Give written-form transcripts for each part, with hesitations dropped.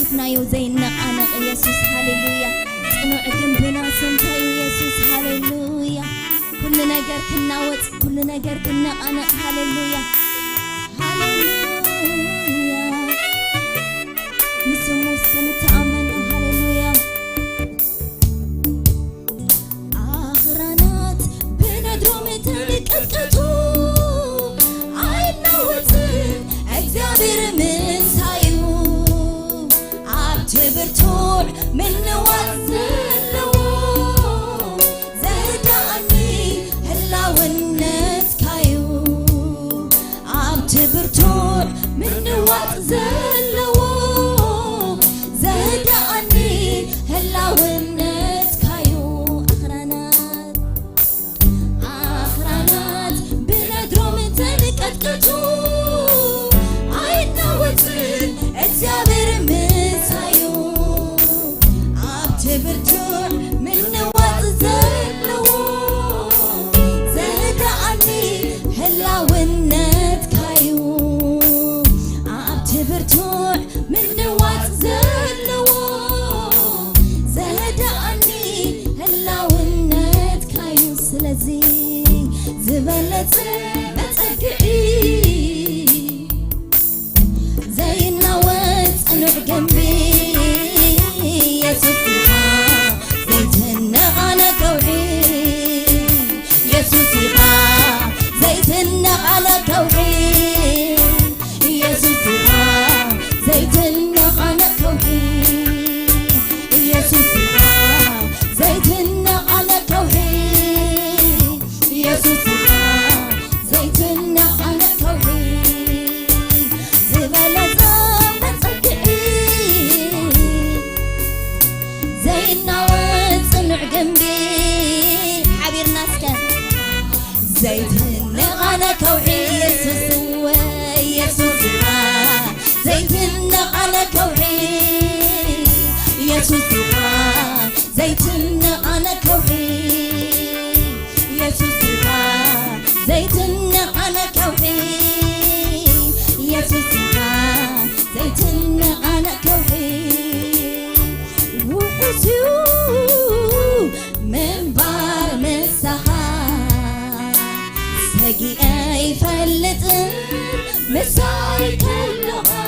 حلفنا يوزينا أنا يسوس هاليلويا صنوع جنبنا سنتايو يسوس هاليلويا كل نجار كنا وط كل نجار كنا أنا هاليلويا هاليلويا نسمو سنتأمن هاليلويا آخرانات بندروم تلقتو عينا وطن أجزابير من سايو عبتبرتور من وزلو زهداني هلا والنت كايو عبتبرتور من وزلو زهداني هلا والنت كايو آخرانات بندروم تلقتو عينا وطن أجزابير من برتور من وزلو زهداني هلا والنت كايو عبتبرتور من وزلو زهداني هلا والنت كايو سلازي زبلت متقعي زي النوات أنوع جنبي يسوس زيتنا على كوحي يسوسها زيتنا على كوحي يسوسها زيتنا على كوحي يسوسها زيتنا على كوحي زبالة بتصقعي زي النوات صنع جنبي حبير ناسكا زيتنا على كوحي يسوسها زيتنا على كوحي يسوسها زيتنا على كوحي يسوسها زيتنا على كوحي يسوسها زيتنا على كوحي وحسو من بار مسحا سقي أي فلت مساي كلها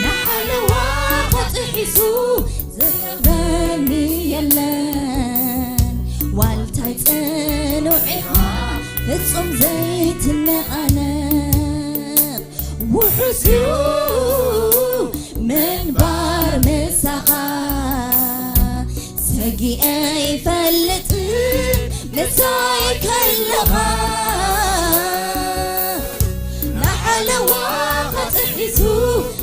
نحل وقت حسو زربني يلان والتايت نوعها فتصم زيت النقنق وحسو من بار مسحا سقي أي فلت مساي كلها نحل وقت حسو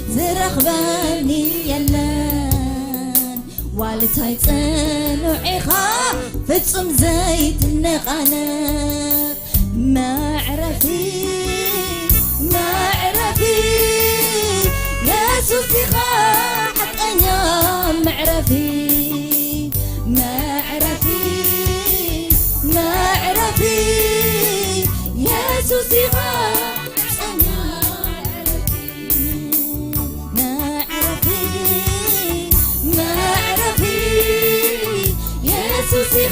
زرخبني يلان والتاي صنوعيخا فتصم زيت النقنق ما عرفي يسوسي حقنيا معرفي يسوسي يسوسي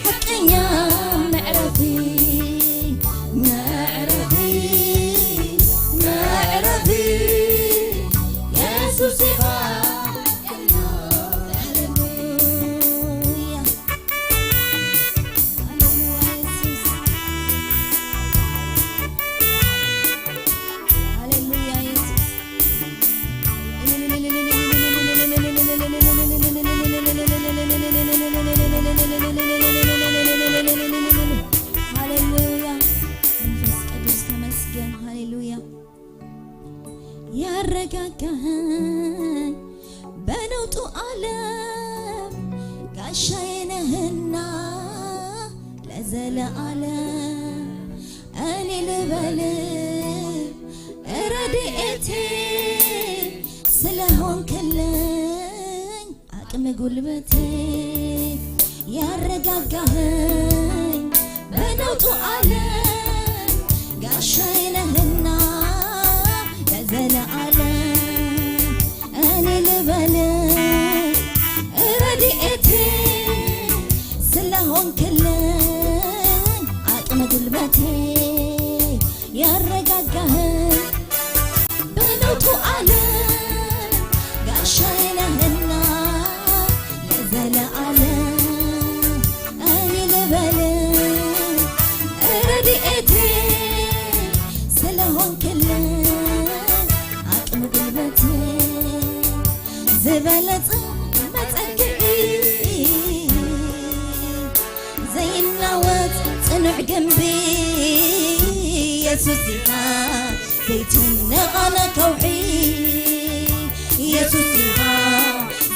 حقنيا معرفي يسوسي ያረጋጋኸኝ በነውጡ ዓለም ጋሻዬ ነህና ለዘለዓለም እኔ ልበልህ ረድኤቴ ስለሆንክልኝ አቅም ጉልበቴ ያረጋጋኸኝ በነውጡ ዓለም ጋሻዬ ነህና ለዘለዓለም ጉልበቴ ያረጋጋኸኝ በለውጡ ዓለም ጋሻዬ ነህና ለዘለዓለም እኔ ልበልህ ረድኤቴ ስለሆንክልኝ አቅም ጉልበቴ ዝበለጸ መጸግዒ ዘይናወጥ ጽኑዕ ግንቢ ኢየሱስ ኢኻ ዘይትነቐለ ከውሒ ኢየሱስ ኢኻ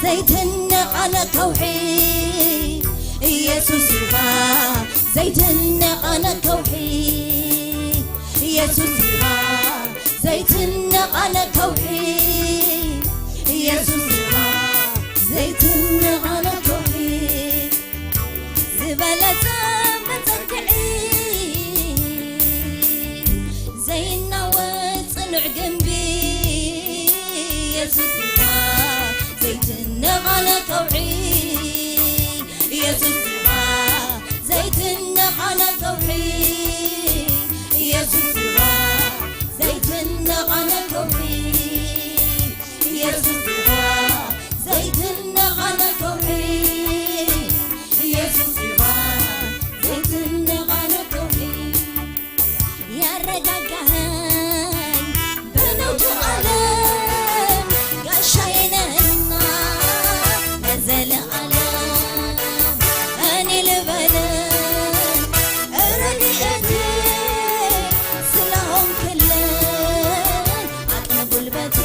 ዘይትነቐለ ከውሒ ኢየሱስ ኢኻ ዘይትነቐለ ከውሒ ኢየሱስ ኢኻ ዘይትነቐለ ከውሒ ኢየሱስ ኢኻ ዘይትነቐለ ከውሒ ዝበለጸ መጸግዒ ዘይናወጥ ጽኑዕ ግንቢ ኢየሱስ ኢኻ ዘይትነቐለ ከውሒ ኢየሱስ ኢኻ ዘይትነቐለ ከውሒ ኢየሱስ ኢኻ ዘይትነቐለ ከውሒ ኢየሱስ ኢኻ ዘይትነቐለ ከውሒ ኢየሱስ ኢኻ ዘይትነቐለ ከውሒ ያረጋጋኸኝ በለውጡ ዓለም ጋሻዬ ነህና ለዘለዓለም እኔ ልበልህ ረድኤቴ ስለሆንክልኝ አቅም ጉልበቴ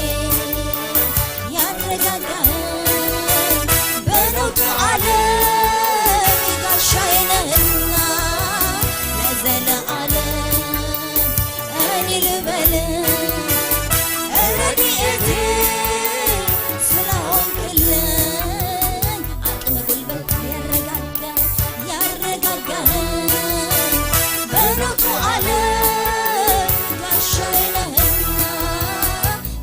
ያረጋጋኸኝ በለውጡ ዓለም ጋሻዬ ነህና ለዘለዓለም እኔ ልበልህ ረድኤቴ ስለሆንክልኝ አቅም ጉልበቴ ያረጋጋኸኝ በለውጡ ዓለም ጋሻዬ ነህና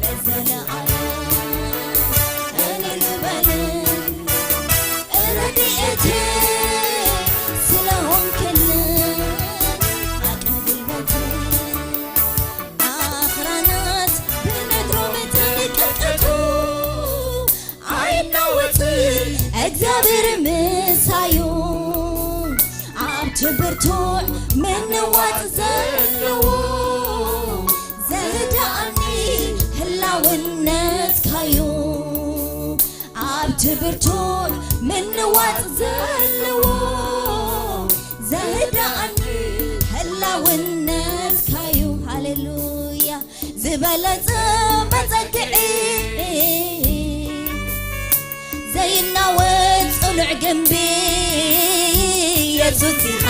ለዘለዓለም እኔ ልበልህ ረድኤቴ ስለሆንክልኝ አቅም ጉልበቴ አኽራናት ብነግሮም ተንቀጥቀጡ አይናወጥም እግዚአብሔር ምሳዩ ኣብቲ ብርቱዕ ምንዋፅ ዘለዎ ዘህድኣኒ ህላውነትካዩ ኣብቲ ብርቱዕ ምንዋፅ ዘለዎ ዘህድኣኒ ህላውነትካዩ ሃሌሉያ ዝበለጸ መጸግዒ ዘይናወጥ ጽኑዕ ግንቢ ኢየሱስ ኢኻ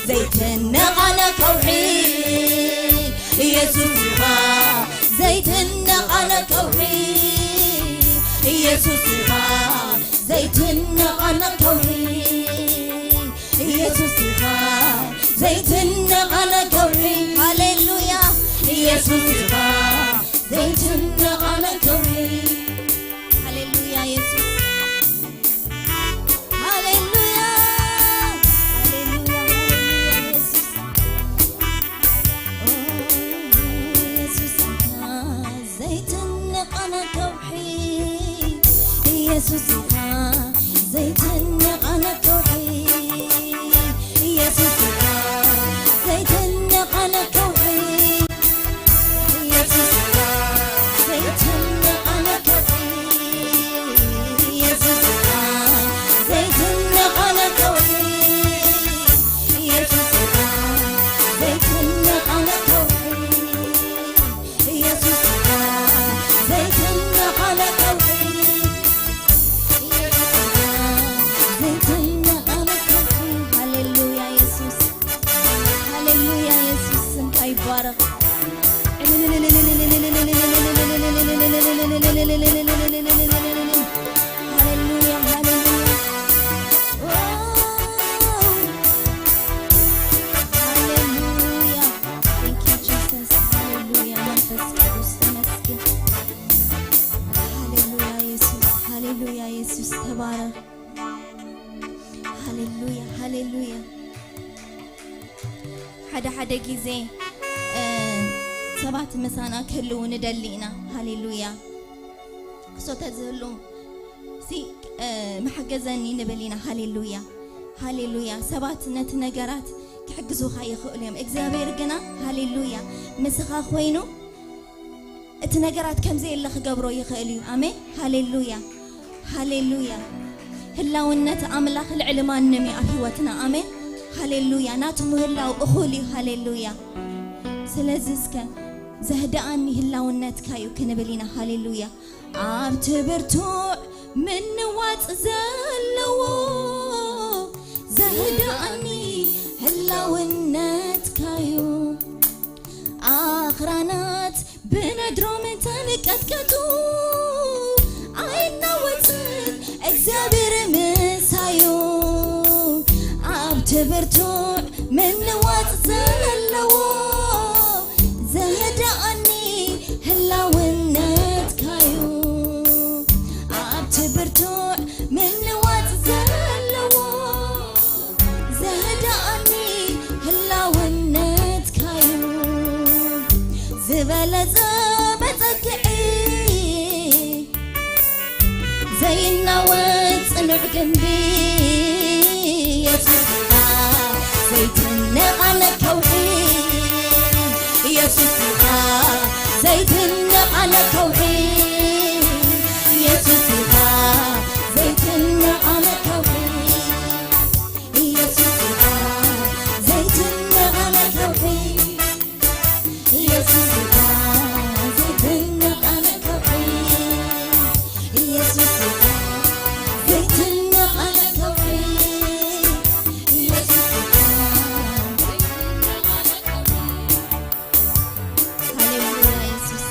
ዘይትነቐለ ከውሒ ኢየሱስ ኢኻ ዘይትነቐለ ከውሒ ኢየሱስ ኢኻ ዘይትነቐለ ከውሒ ኢየሱስ ኢኻ ዘይትነቐለ ከውሒ ሃሌሉያ ኢየሱስ ኢኻ ዘይትነቐለ ከውሒ ሃሌሉያ ኢየሱስ ሃሌሉያ ሃሌሉያ ኢየሱስ ኢየሱስ ኢኻ ዘይትነቐለ ከውሒ ኢየሱስ ኢኻ ዘይትነቐለ ከውሒ ኢየሱስ ኢኻ ዘይትነቐለ ከውሒ ኢየሱስ ኢኻ ዘይትነቐለ ከውሒ ኢየሱስ ኢኻ ዘይትነቐለ ከውሒ ኢየሱስ ኢኻ ዘይትነቐለ ከውሒ ኢየሱስ ኢኻ ዘይትነቐለ ከውሒ ሃሌሉያ ኢየሱስ ሃሌሉያ ኢየሱስ ስምካ ይባረክ ሃሌሉያ ሃሌሉያ ሃሌሉያ ቴንክ ዩ ጂሰስ ሃሌሉያ መንፈስ ቅዱስ ተመስገን ሃሌሉያ ኢየሱስ ሃሌሉያ ኢየሱስ ተባረክ ሃሌሉያ ሃሌሉያ حدا جيزي سبات مسانا كلو ندلينا هاليلويا صوت زلو سي محجزني نبلينا هاليلويا هاليلويا سبات نتنجرات كحجزو خاي خوليهم إجزابير جنا هاليلويا مسخا خوينو التنجرات كم زي اللي خجبرو يخليو آمين هاليلويا هاليلويا هلا ونت أملاخ العلمان نمي أهوتنا آمين هاليلويا ناتمو هلا وأخولي هاليلويا سلازسك زهداني هلا ونت كايو كنبلينا هاليلويا عبتبرتوع من وات زلو زهداني هلا ونت كايو آخرانات بندرو من تنكتكتو عينا وطن اكزابير مسايو عبتبرتوع من وات زلو زهداني هلا ونت كايو عبتبرتوع من وات زلو زهداني هلا ونت كايو زبالة زبتكعي زينا وصنع جنبي يسوسها زيتنا على كوحين يسوسها زيتنا على كوحين يسوسها زيتنا على كوحين يسوسها زيتنا على كوحين يسوسها زيتنا على كوحين يسوسها زيتنا على كوحين يسوسها زيتنا على كوحين هاليلويا يسوس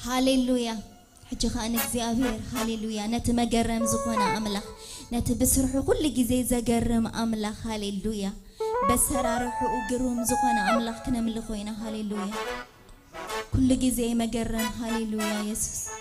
هاليلويا حجي خان እግዚአብሔር هاليلويا نتمجرم زكونا أملاخ نتبسرحو كل جزء زجرم أملاخ هاليلويا بسرارحو وجروم زكونا أملاخ كنا ملخوينا هاليلويا كل جزء مجرم هاليلويا يسوع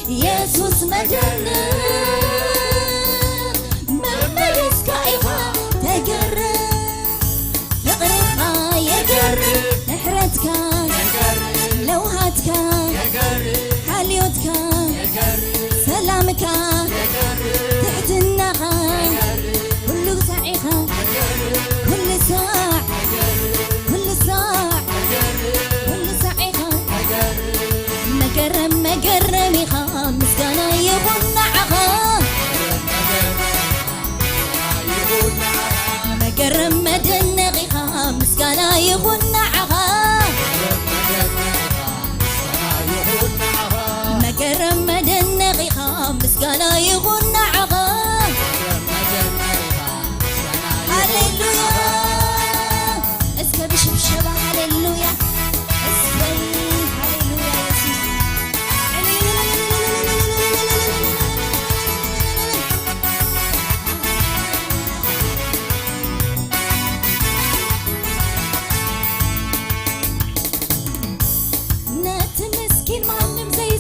يسوس مجرم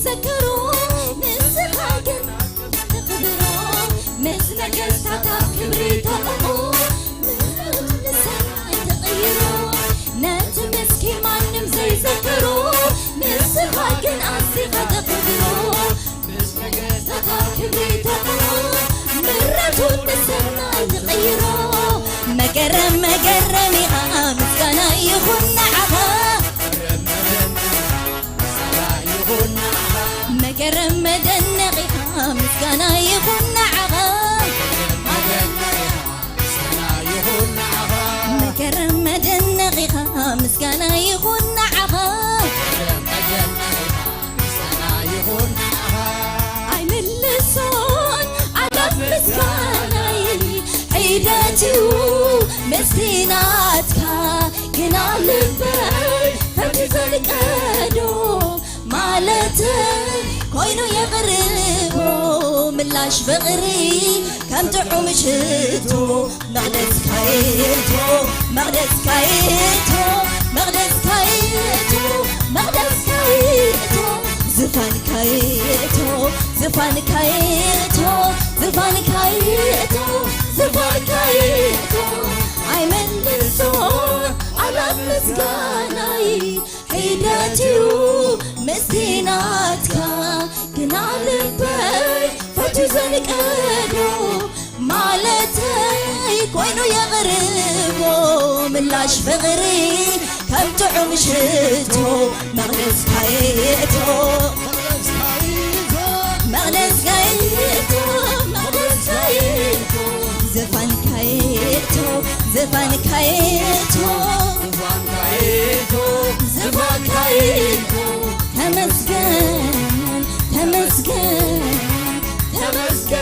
زيذكروا نسخاقن تقدروا مسنقل تاتاب كبري تقموا نسخاقن تغيروا نات مسكين مانم زيذكروا نسخاقن أصيغة تقدروا مسنقل تاتاب كبري تقموا مرتو نسخاقن تغيروا مقرم مقرمي مسكنا يخون عها مقرم مدنقي مسكنا يخون عها مقرم مدنقي مسكنا يخون عها أي ملسون على مسكنا عيداتي مسكيناتك كنا لبي فتزلك أدو مالتك كوينو يغربو ملاش بغري كم تعمشتو مغدس كايتو مغدس كايتو مغدس كايتو مغدس كايتو زفان كايتو زفان كايتو زفان كايتو زفان كايتو I ملسون على مسكاناي حيداتيو مسكيناتك كنا لبي فتزلك أدو مالتي كوينو يغربو ملاش بغري كم تعمشتو مغنس كايتو مغنس كايتو مغنس كايتو زفان كايتو زفان كايتو زفان كايتو تمسكن تمسكن تمسكن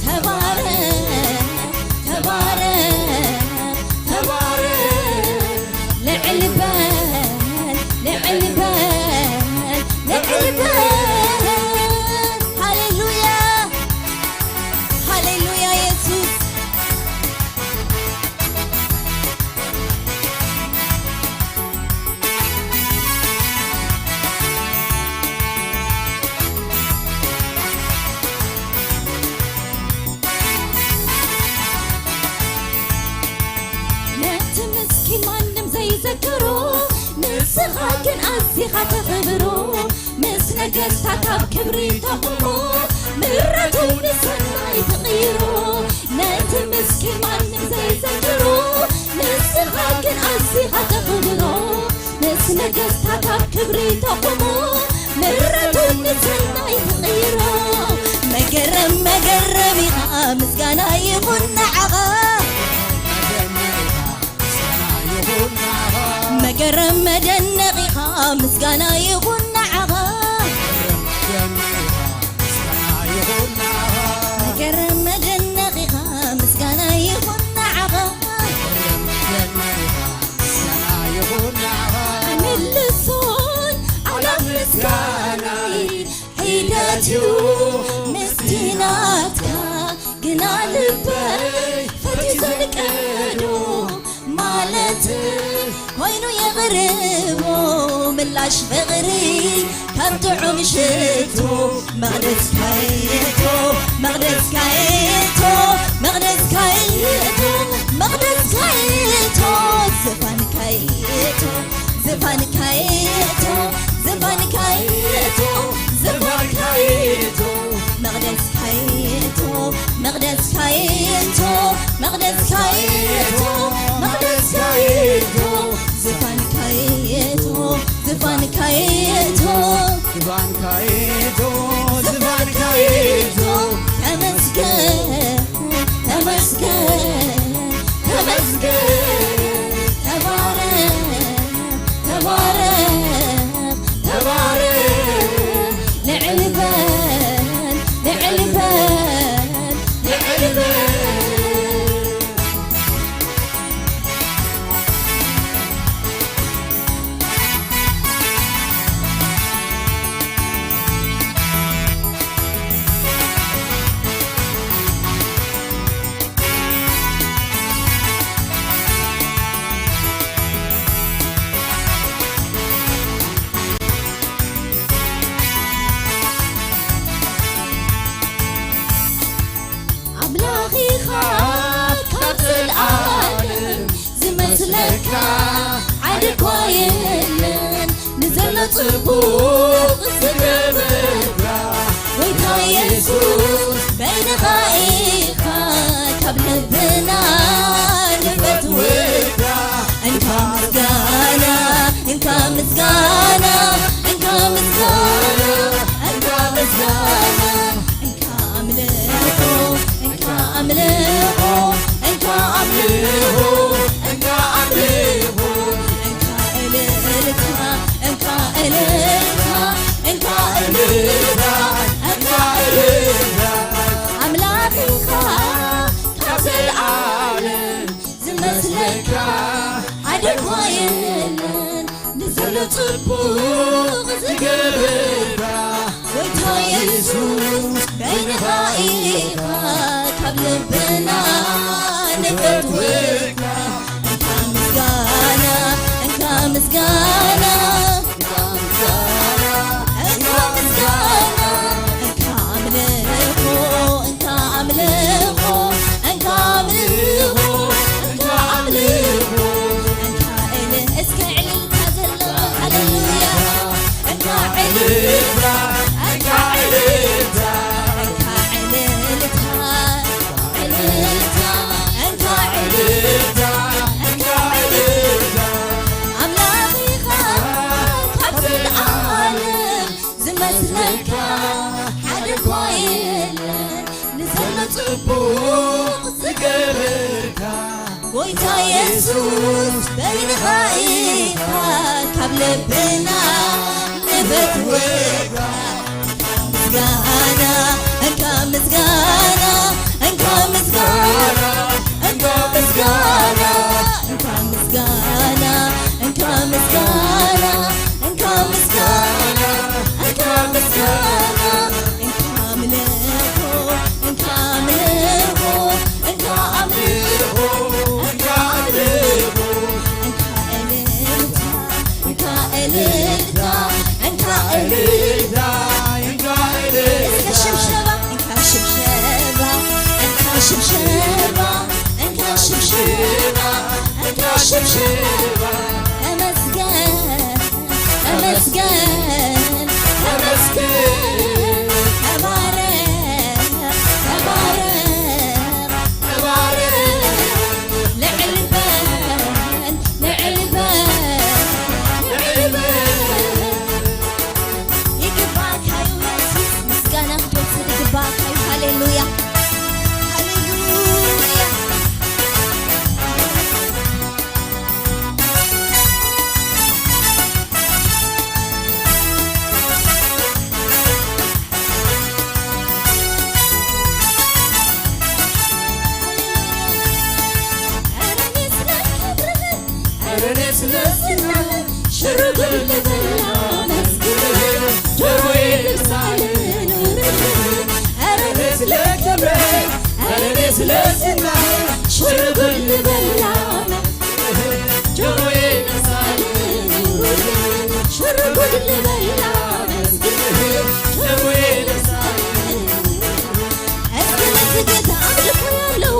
تبارك تبارك تبارك لعلبان لعلبان لعلبان هاليلويا هاليلويا يسوع زكروا نسخاقن أصيغة تخبروا مسنقل تاتاب كبري تقموا مرتو نسنا يتغيروا نات مسكين مانم زي زكروا نسخاقن أصيغة تخبروا مسنقل تاتاب كبري تقموا مرتو نسنا يتغيروا مقرم مقرمي مسكنا يخون عغا مقرم مدنقي مسكنا يخون عغا مقرم مدنقي مسكنا يخون عغا ملسون على مسكناي حيداتيو مسكيناتك قنا لبي فتزلك أدو مالتك وينو يغربو ملاش بغري كم تعمشتو مغدس كايتو مغدس كايتو مغدس كايتو مغدس كايتو زفان كايتو زفان كايتو زفان كايتو زفان كايتو مغدس كايتو مغدس كايتو مغدس كايتو مغدس كايتو زفان كايتو زفان كايتو زفان كايتو زفان كايتو تمسكن تمسكن تمسكن تبارك ጽቡቕ ዝገበርካ ጎይታ ኢየሱስ በይንኻ ኢኻ ካብ ልብና ንፈትውካ እንካ ምስጋና እንካ ምስጋና እንካ ምስጋና እንካ ምስጋና እንካ አምልኮ እንካ አምልኮ እንካ አምልኮ እንካ አምልኮ እንካ እልልታ እንካ እልልታ እንካ እልልታ እንካ እልልታ አምላክኻ ካብ ዘለዓለም ዝመስለካ ዓድኻ የለን ንዘሎ ጽቡቕ ዝገበርካ ጎይታ ኢየሱስ በይንኻ ኢኻ ካብ ልብና ንፈትውካ እንካ ምስጋና እንካ ምስጋና እንካ ምስጋና እንካ ምስጋና እንካ አምልኮ እንካ አምልኮ እንካ አምልኮ እንካ አምልኮ እንካ እስከ ዕልልታ ዘለዎ ሃሌሉያ እንካ ዕልልታ እንካ ዕልልታ እንካ ዕልልታ ዕልልታ እንካ ዕልልታ እንካ ዕልልታ አምላኽኻ ካብ ዘለዓለም ዝመስለካ ሓደ እኳ የለን ንዘሎ ጽቡቕ ዝገበርካ ጎይታ ኢየሱስ በይንኻ ኢኻ ካብ ልብና ንፈትውካ ምስጋና እንካ ምስጋና እንካ ምስጋና እንካ ምስጋና እንካ ምስጋና እንካ ምስጋና እንካ ምስጋና እንካ ምስጋና እንካ አምልኮ እንካ አምልኮ እንካ አምልኮ እንካ አምልኮ እንካ እልልታ እንካ እልልታ እንካ እልልታ እንካ እልልታ እስከ ሽብሸባ እንካ ሽብሸባ እንካ ሽብሸባ እንካ ሽብሸባ እንካ ሽብሸባ ተመስገን ተመስገን ተመስገን ተባረክ ተባረክ ተባረክ ልዕል በል ልዕል በል ልዕል በል ይግባክ ኢየሱስ ምስጋና ክትወስድ ይግባክ ሃሌሉያ ሃሌሉያ እኔ ስለ ዝናህ ሽሩጉድ ልበላ መስግንህ ጆሮዬ ልብሳል ኑርህ እኔ ስለ ክብርህ እኔ ስለ ዝናህ ሽሩጉድ ልበላ መስግንህ ጆሮዬ ልብሳል ኑርህ ሽሩጉድ ልበላ መስግንህ ጆሮዬ ልብሳል እስኪ ለዚህ ጌታ አምልኮ ያለው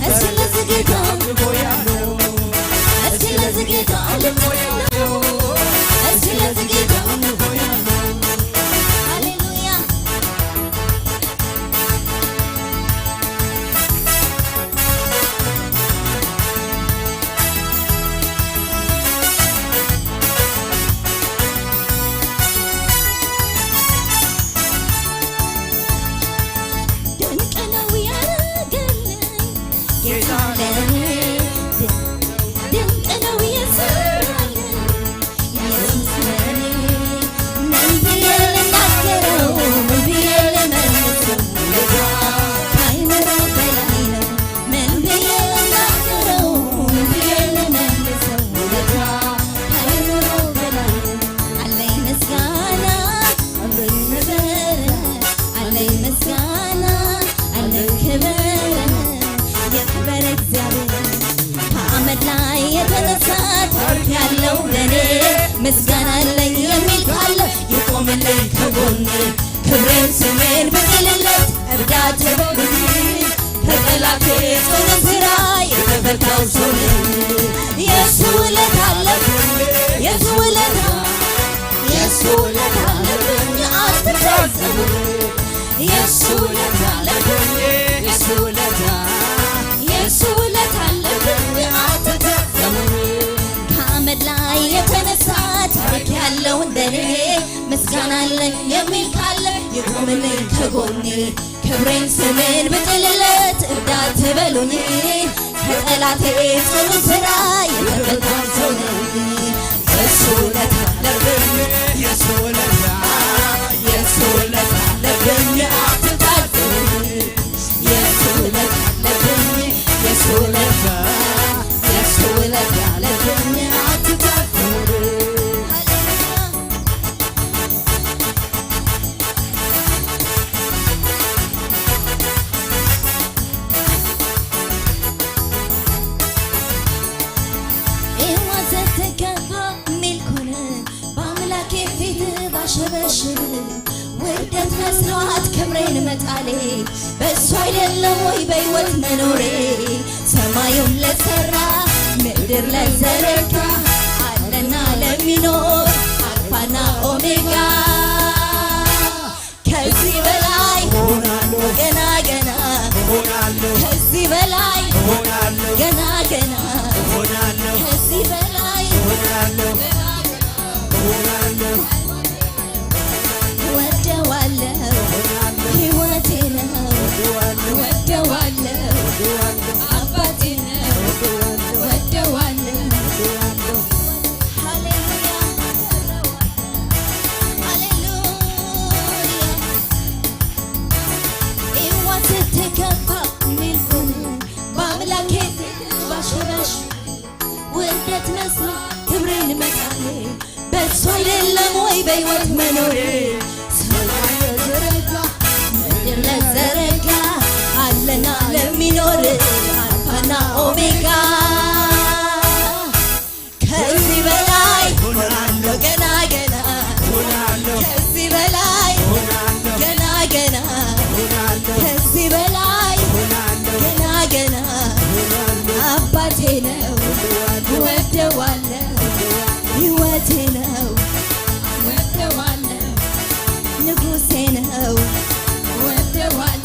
እስኪ ለዚህ ጌታ አምልኮ ያለው እስኪ ለዚህ ጌታ አምልኮ ያለው እስኪ ለዚህ ጌታ አምልኮ ያለው ሃሌሉያ ድንቅ ነው ያደረገልኝ ጌታ ለኔ ድንቅ ነው የሰራልኝ ኢየሱስ ለኔ ምን ብዬ ልናገረው ምን ብዬ ልመልሰው ውለታ ከአእምሮ በላይ ነው ምን ብዬ ልናገረው ምን ብዬ ልመልሰው ውለታ ከአእምሮ በላይ ነው አለኝ ምስጋና አለኝ ክብር አለኝ ምስጋና አለኝ ክብር የክብር እግዚአብሔር ከአመድ ላይ የተነሳ ታሪክ ያለው ለኔ ምስጋና አለኝ የሚል ካለ ይቆምልኝ ከጎኔ ክብሬን ስሜን ብጥልለት እርዳት በግኝ ከጠላቴ ጽኑ ስራ የተፈታው ሰው ነኝ የሱ ውለታ አለብኝ የሱ ውለታ ውለታ አለብኝ አትታዘቡ የሱ ውለታ አለብኝ የሱ ውለታ አለብኝ አትታዘቡ ከአመድ ላይ የተነሳ ታሪክ ያለው እንደኔ ምስጋና አለኝ የሚል ካለ ይቁምልኝ ከጎኔ ክብሬን ስሜን ብጥልለት እብዳት በሉኝ ከጠላቴ ጽኑ ሥራ የተፈታው ሰው ነኝ የሱ ውለታ አለብኝ የሱ ውለታ አለብኝ አትታዘቡ የሱ ውለታ አለብኝ የሱ ውለታ አለብኝ አትታዘቡ ባሸበሽብ ውርደት መስሏት ክብሬን መጣሌ በእሱ አይደለም ወይ በሕይወት መኖሬ ሰማዩን ለሠራ ምድር ለዘረጋ አለና ለሚኖር አልፋና ኦሜጋ ከዚህ በላይ ገና ገና ከዚህ በላይ ገና ገና ከዚህ በላይ ወደዋለሁ ሕይወቴ ነው ወደዋለሁ አባቴ ነው ወደዋለሁ ሃሌሉያ ሕይወት ስትከፋ ሚልኩን በአምላኬ ባሸበሽ ውርደት መስሎ ክብሬን መጣሌ በእሱ አይደለም ወይ በሕይወት መኖሬ ሰማይ ለዘረጋ ምድር ለዘረጋ አለና ለሚኖር አልፋና ኦሜጋ ከዚህ በላይ ገና ገና ከዚህ በላይ ገና ገና ከዚህ በላይ ገና ገና አባቴ ነው ወደዋለሁ ሕይወቴ ነው ወደዋለሁ ንጉሴ ነው ወደዋለሁ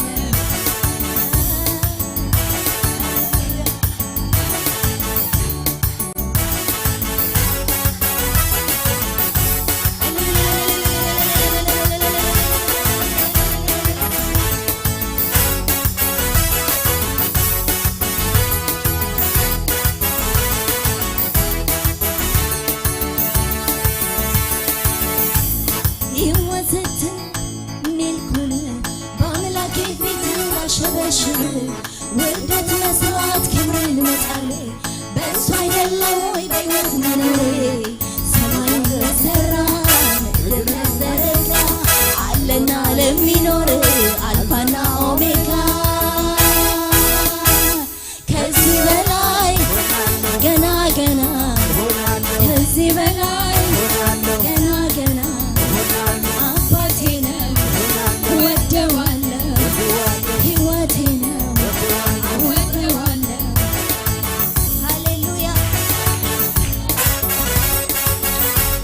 ውርደት መስሏት ክብሬን መጣሌ በእሱ አይደለም ወይ በሕይወት መኖሬ ሰማዩን ለሠራ ምድር ለዘረጋ አለና ለሚኖር አልፋና ኦሜጋ ከዚህ በላይ ገና ገና ከዚህ በላይ ገና ገና አባቴ ነው ወደዋለሁ ሕይወቴ ነው ወደዋለሁ ሃሌሉያ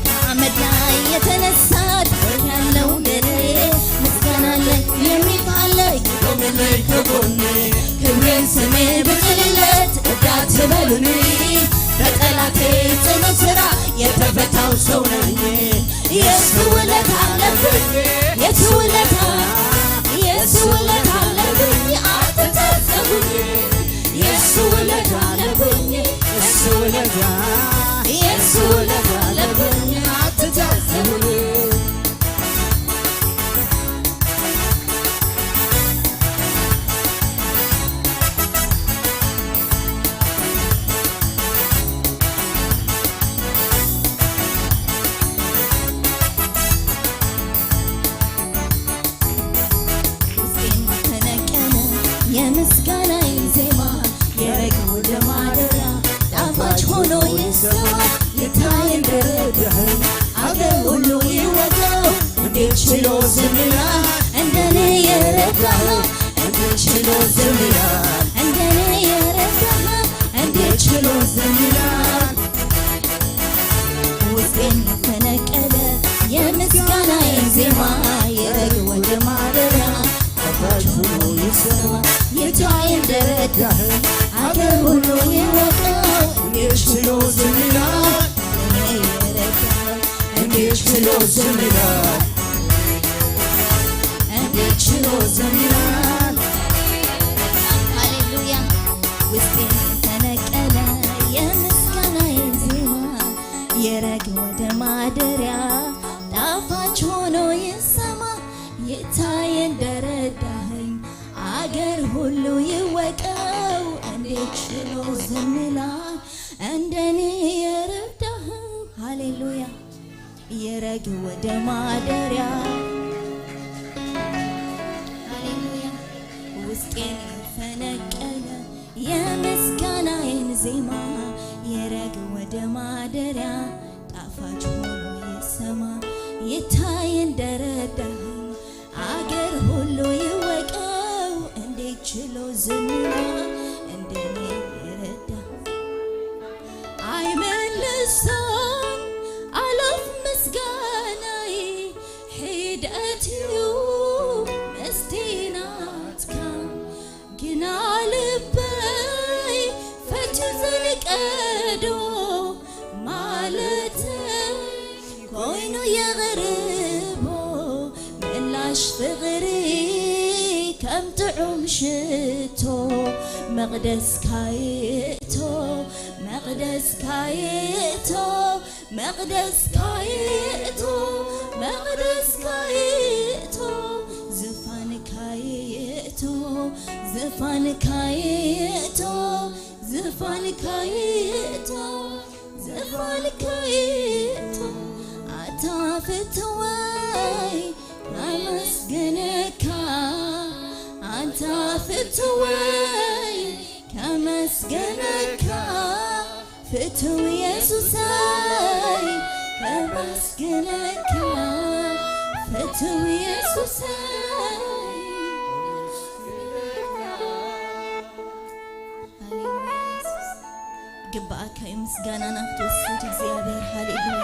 ከአመድ ላይ የተነሳ ታሪክ ያለው እንደኔ ምስጋና አለኝ የሚል ካለ ይቁምልኝ ከጎኔ ክብሬን ስሜን ብጥልለት እብዳት በሉኝ በጠላቴ ጽኑ ሥራ የተፈታው ሰው ነኝ የሱ ውለታ አለብኝ የሱ ውለታ አለብኝ አትታዘቡኝ የሱ ውለታ አለብኝ የሱ ውለታ አለብኝ አትታዘቡኝ የምስጋና ዜማ የረገው ደማደሪያ ጣፋጭ ሆኖ ይሰማ የታይ እንደረዳኸኝ አገር ሁሉ ይወቀው እንዴት ችሎ ዝም ይላል እንደኔ የረዳኸው እንዴት ችሎ ዝም ይላል እንደኔ የረዳኸው እንዴት ችሎ ዝም ይላል ውስጤን ፈነቀለ የረዳህን አገር ሁሉ ይወቀው እንዴት ችሎ ዝም ይላል እንዴት ችሎ ዝም ይላል እንዴት ችሎ ዝም ይላል ሃሌሉያ ውስጤን ተነቀለ የምስጋናዬን ዜማ የረግ ወደ ማደሪያ ጣፋጭ ሆኖ ይሰማ ይታይ እንደረዳኸኝ አገር ሁሉ ይወቀው እንዴት ችሎ ዝም ይላል እንደኔ የረዳኸኝ ሃሌሉያ የረግ ወደ ማደሪያ ሃሌሉያ ውስጤን ፈነቀለ የምስጋናዬን ዜማ የረግ ወደ ማደሪያ ጣፋጭ ሆኖ ይሰማ ይታይ እንደረዳኸኝ አገር ሁሉ ይወቀው እንዴት ችሎ ዝም ይላል እንደኔ የረዳኸኝ አይመልሰም አላፍ ምስጋናዬ ሂደትዩ መስቲናትካ ግና ልበይ ፈች ዘልቀዶ ማለት ኮይኑ የغرቦ ምላሽ ፍቅሪ ከም ጥዑም ሽቶ መቅደስ ካይቶ መቅደስ ካይቶ መቅደስ ካይቶ መቅደስ ካይቶ ዝፋን ካይቶ ዝፋን ካይቶ ዝፋን ካይቶ ዝፋን ካይቶ አታፍትወይ ከመስገነካ አታፍትወይ ከመስገነካ ፍትው ኢየሱሳይ ከመስገነካ ፍትው ኢየሱሳይ ግባአካ ምስጋና ናክትወስድ እግዚአብሔር ሃሌሉያ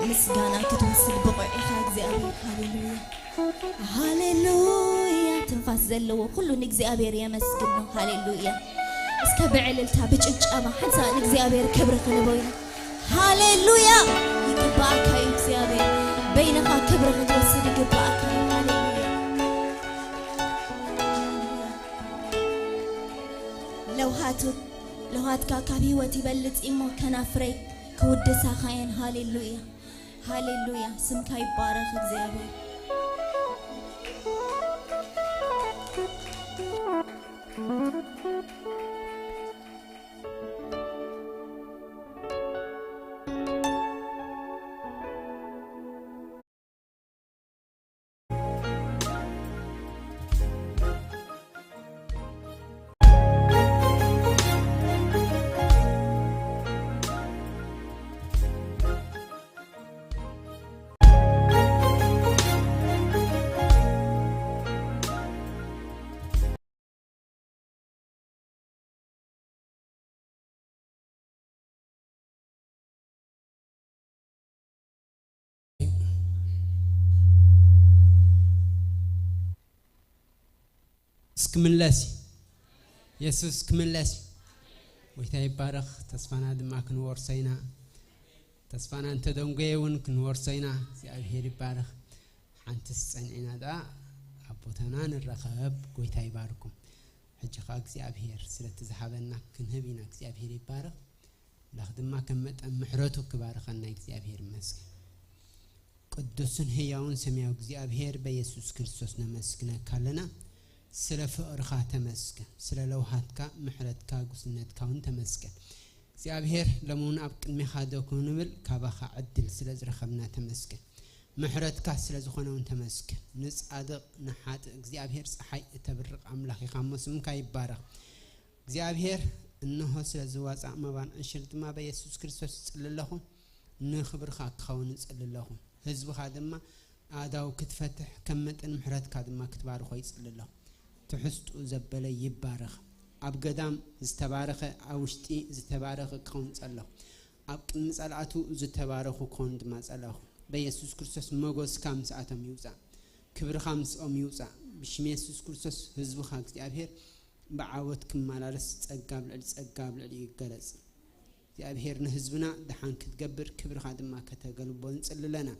ምስጋና ክትወስድ ብቑዒኻ እግዚአብሔር ሃሌሉያ ሃሌሉያ ትንፋስ ዘለዎ ኩሉ ንእግዚአብሔር የመስግን ነው ሃሌሉያ እስከ ብዕልልታ ብጭብጨባ ሓንሳ ንእግዚአብሔር ክብሪ ክንበው ኢና ሃሌሉያ ይግባአካ እግዚአብሔር በይንኻ ክብሪ ክትወስድ ይግባአካ ሃሌሉያ ለውሃትካ ካብ ህይወት ይበልጥ እሞ ከናፍረይ ክውድሳኻ እየን ሃሌሉያ ሃሌሉያ ስምካ ይባረክ እግዚአብሔር እስክምለሲ ኢየሱስ እስክምለሲ ወይታይ ባረኽ ተስፋና ድማ ክንወርሰይና ተስፋና እንተ ደንጎየውን ክንወርሰይና እግዚአብሔር ይባረኽ ሓንቲስ ጸኒዕና ዳ አቦታና ንረኸብ ጎይታ ይባርኩም ሕጂኻ እግዚአብሔር ስለተዝሓበና ክንህቢና እግዚአብሔር ይባረኽ ላኽ ድማ ከመጠን ምሕረቱ ክባረኸና እግዚአብሔር ይመስገን ቅዱስን ሕያውን ሰማያዊ እግዚአብሔር በኢየሱስ ክርስቶስ ነመስግነካለና ስለ ፍቅርኻ ተመስገን ስለ ለውሃትካ ምሕረትካ ጉስነትካውን ተመስገን እግዚአብሔር ለሞን አብ ቅድሚኻ ደኩንብል ካባኻ ዕድል ስለ ዝረኸብና ተመስገን ምሕረትካ ስለ ዝኾነውን ተመስገን ንጻድቕ ንሓጥ እግዚአብሔር ፀሐይ ተብርቕ አምላኽ ኢኻ መስምካ ይባረኽ እግዚአብሔር እነሆ ስለ ዝዋጻእ መባን እንሽር ድማ በኢየሱስ ክርስቶስ ጽልለኹ ንኽብርኻ ክኸውን ጽልለኹ ህዝብኻ ድማ አዳው ክትፈትሕ ከመጠን ምሕረትካ ድማ ክትባርኾ ይጽልለኹ تحسط زبلة يبارخ أبقدام زتبارخ أوشتي زتبارخ كون صلاه أبقى مسألته زتبارخ كون دم صلاه بيسوع كريستوس مغوس كام ساعتهم يوزع كبر خمس يوزع بشم يسوع كريستوس هزبو خاك تأبير بعوت كمالارس ጸጋብ ለሊ ይገለጽ እግዚአብሔር ንህዝብና ደሃን ክትገብር ክብር ኻድማ ከተገልቦን ጽልለና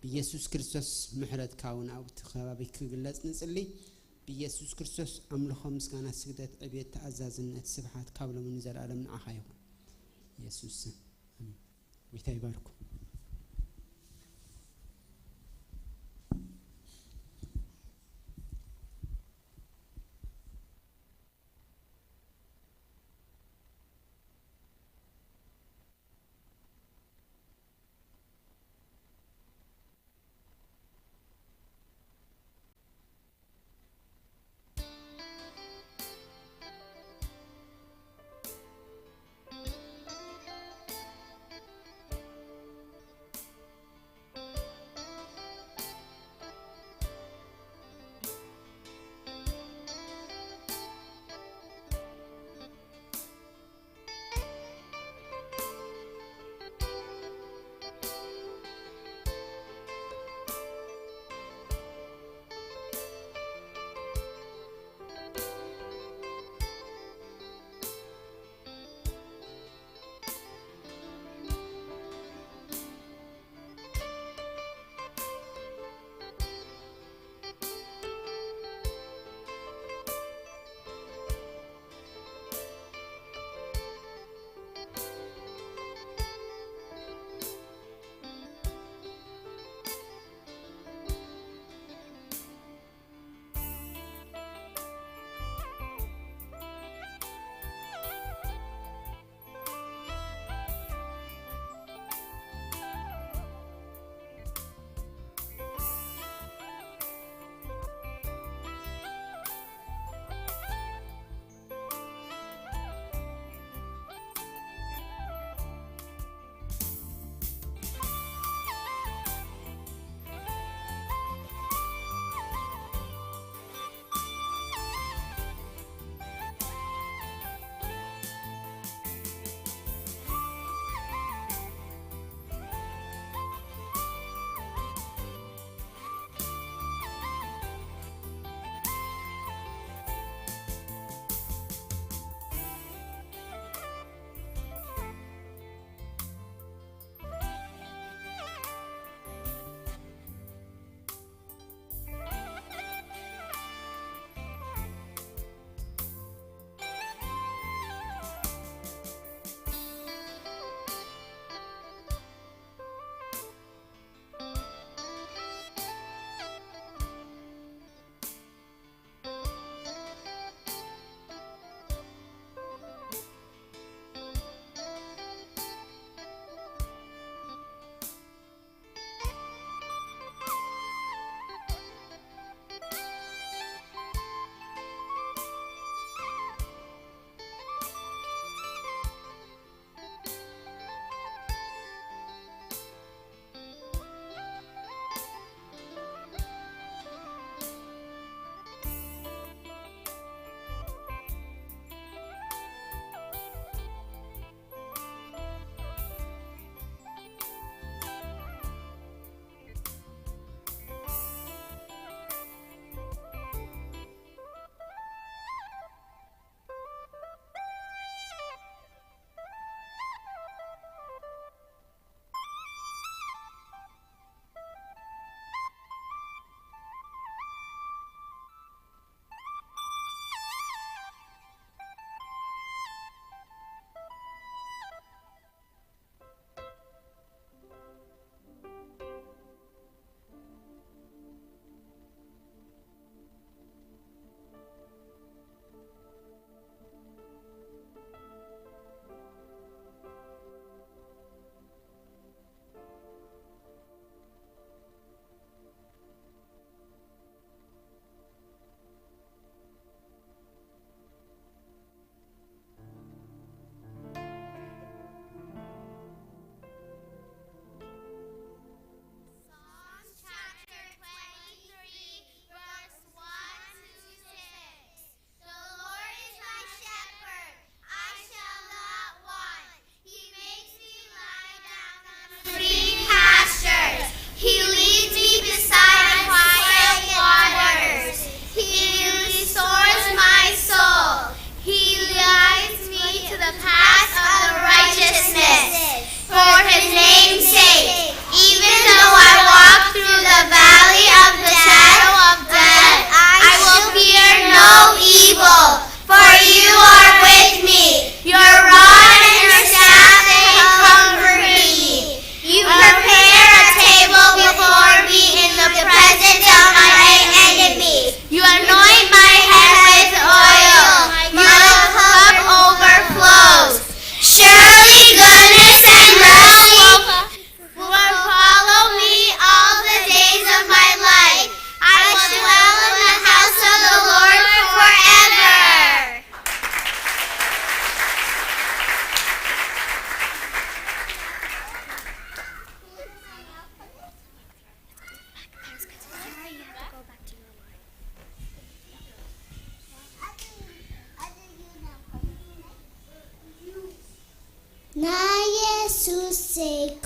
በኢየሱስ ክርስቶስ ምሕረት ካውን አውት ኸባቢ ክግለጽ ንጽሊ በኢየሱስ ክርስቶስ አምልኾ ምስጋና ስግደት ዕቤት ተአዛዝነት ስብሐት ካብለምን ዘላለም ንአኻ ይሁን ኢየሱስ አሜን ጌታ ይባርኩ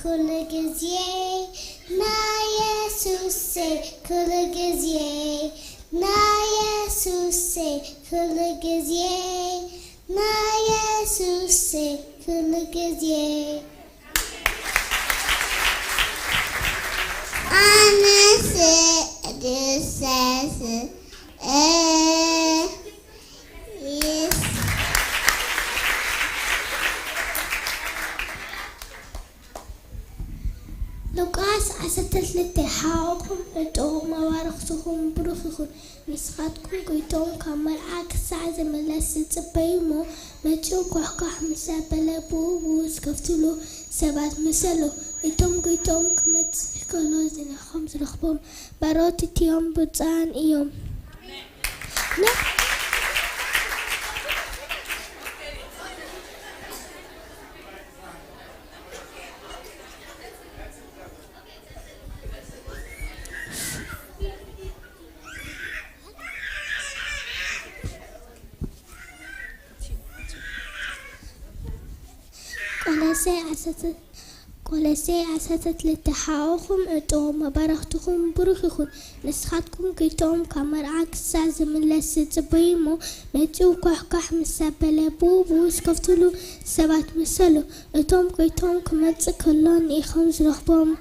كل جزية نا يسوسي كل جزية نا يسوسي كل جزية نا يسوسي كل جزية أنا سأدسس yes لوقاس عساتت لتحاوكم ادعو مبارختكم بروخكم نسخاتكم قيتون كمرعاك الساعة ملاس تبايمو ماتيو كوحكوح مسابلة بوبوس كفتلو سبات مسلو إتوم قيتون كمت كلو زين خمس رخبهم باروتي تيوم بوتان إيوم قلسي عساتت لتحاوكم ادعو مبارختكم بروخكم نسخاتكم كيتوم كمرعاك الساعة من لسة بيمو ماتيو كوحكوح مسابلة بوبوس كفتلو سبات مسلو اتوم كيتوم كمتس كلون إخمز رخبهم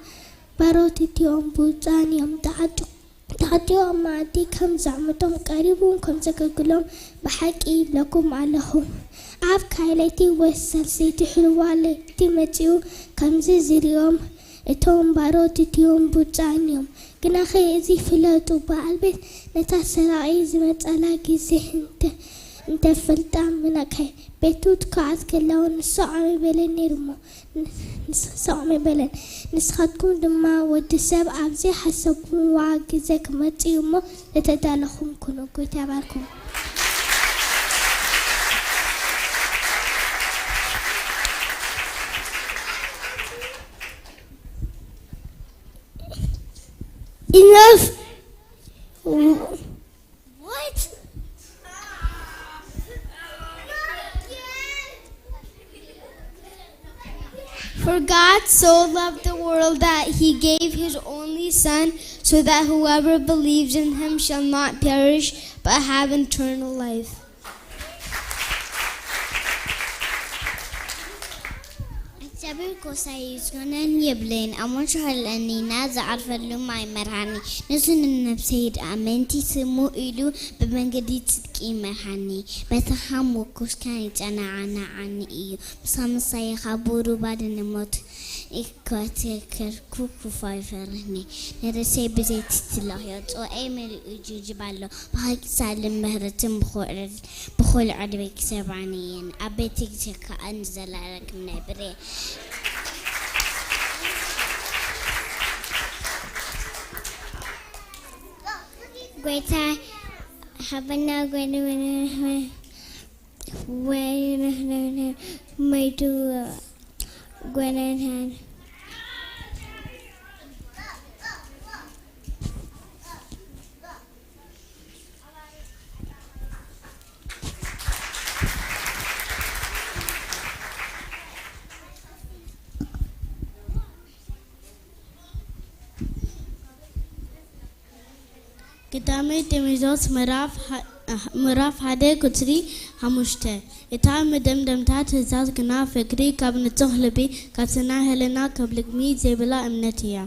باروتي تيوم بوزان يوم تعديو أمادي كم زعمتهم قريبون كم زكاكلهم بحكي لكم علىهم عف كايلتي وسلسيتي حلوالي تيمتيو كم زيريوم اتوم باروتي تيوم بوزانيوم كنا خيزي فلاتو بالبيت نتاسرائي زمت على جزي انت فلتا منك بيتوت كاز كلاون نسعمي بلن نرمو نسعمي بلن نسخاتكم دما ودساب عبزي حسبكم وعاقزي كما تيومو لتدالخم كنو كتاباركم Enough! What? For God so loved the world that he gave his only Son, so that whoever believes in him shall not perish, but have eternal life. እግዚአብሔር ኮሳይስሆነን የብሌን አሞንሻለኒ ናዝ አርፈሉ ማይመርሃኒ ንሱን ነብሰይድ አመንቲ ስሙ ኢሉ በመንገዲ ጽድቂ መርሃኒ በተሐሙ ኩስካን ጨናዓና አኒ እዩ በሳምሳይ ኻቡሩ ባድን ሞት ኢኳቴከር ኩኩፋይ ፈርኒ ነረሴ በዘይት ትላህያጾ ኤሜል እጁጅ ባሎ በሐቂ ሳለም ምህረትን بخول عدبك سبعانيين أبيتك تكا أنزل لك من بري قويتا حبنا قوينا ميتو قوينا ቅዳሜ ጢሞቴዎስ ምዕራፍ 1 ቁጥሪ 5 እታ መደምደምታ ትእዛዝ ግና ፍቅሪ ካብ ንጹህ ልቢ ካብ ስናይ ህሊና ካብ ልግሚ ዘይብላ እምነት እያ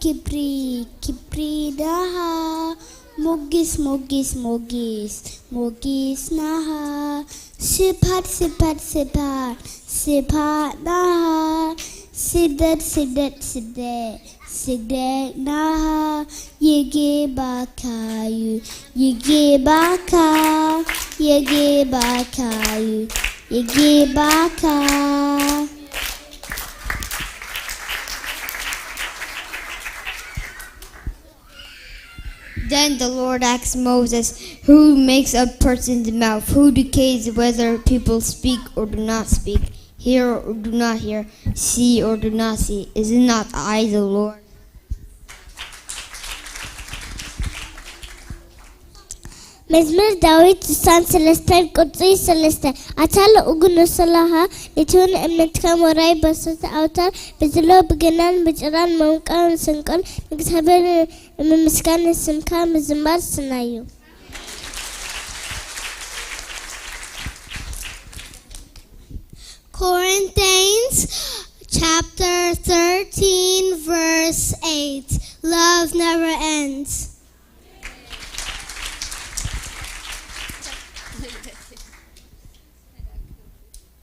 كبري daha mogis naha sipat naha sidet naha yege bakayu Then the Lord asked Moses, who makes a person's mouth? Who decays whether people speak or do not speak, hear or do not hear, see or do not see? Is it not I, the Lord? مزمر داوود تسان سلستان قطعي سلستان أتال أغنو صلاها لتون أمنتك موراي بسط أوتار بزلو بجنان بجران ممكن سنقل نكتبين من مسكان السمكان مزمار سنايو. Corinthians chapter 13 verse 8. Love never ends.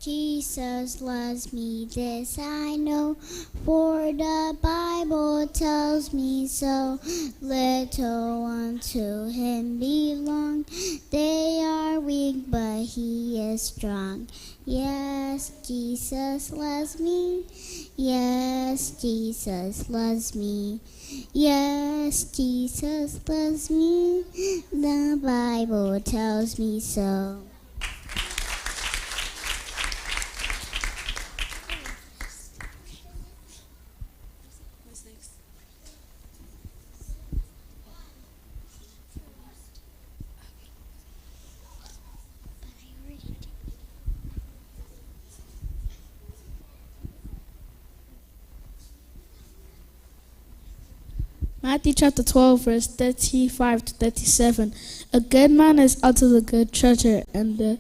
Jesus loves me, this I know, for the Bible tells me so. Little ones to him belong, they are weak but he is strong. Yes, Jesus loves me, yes, Jesus loves me, yes, Jesus loves me, the Bible tells me so. Matthew chapter 12, verse 35 to 37. A good man is out of the good treasure, and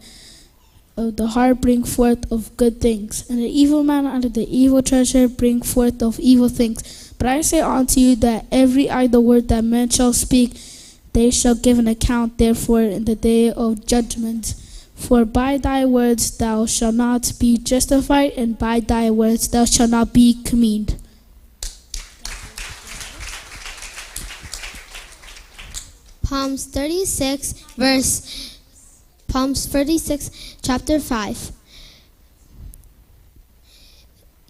of the heart bring forth of good things. And the evil man out of the evil treasure bring forth of evil things. But I say unto you that every idle word that men shall speak, they shall give an account therefore in the day of judgment. For by thy words thou shalt not be justified, and by thy words thou shalt not be condemned. Psalms 36, chapter 5.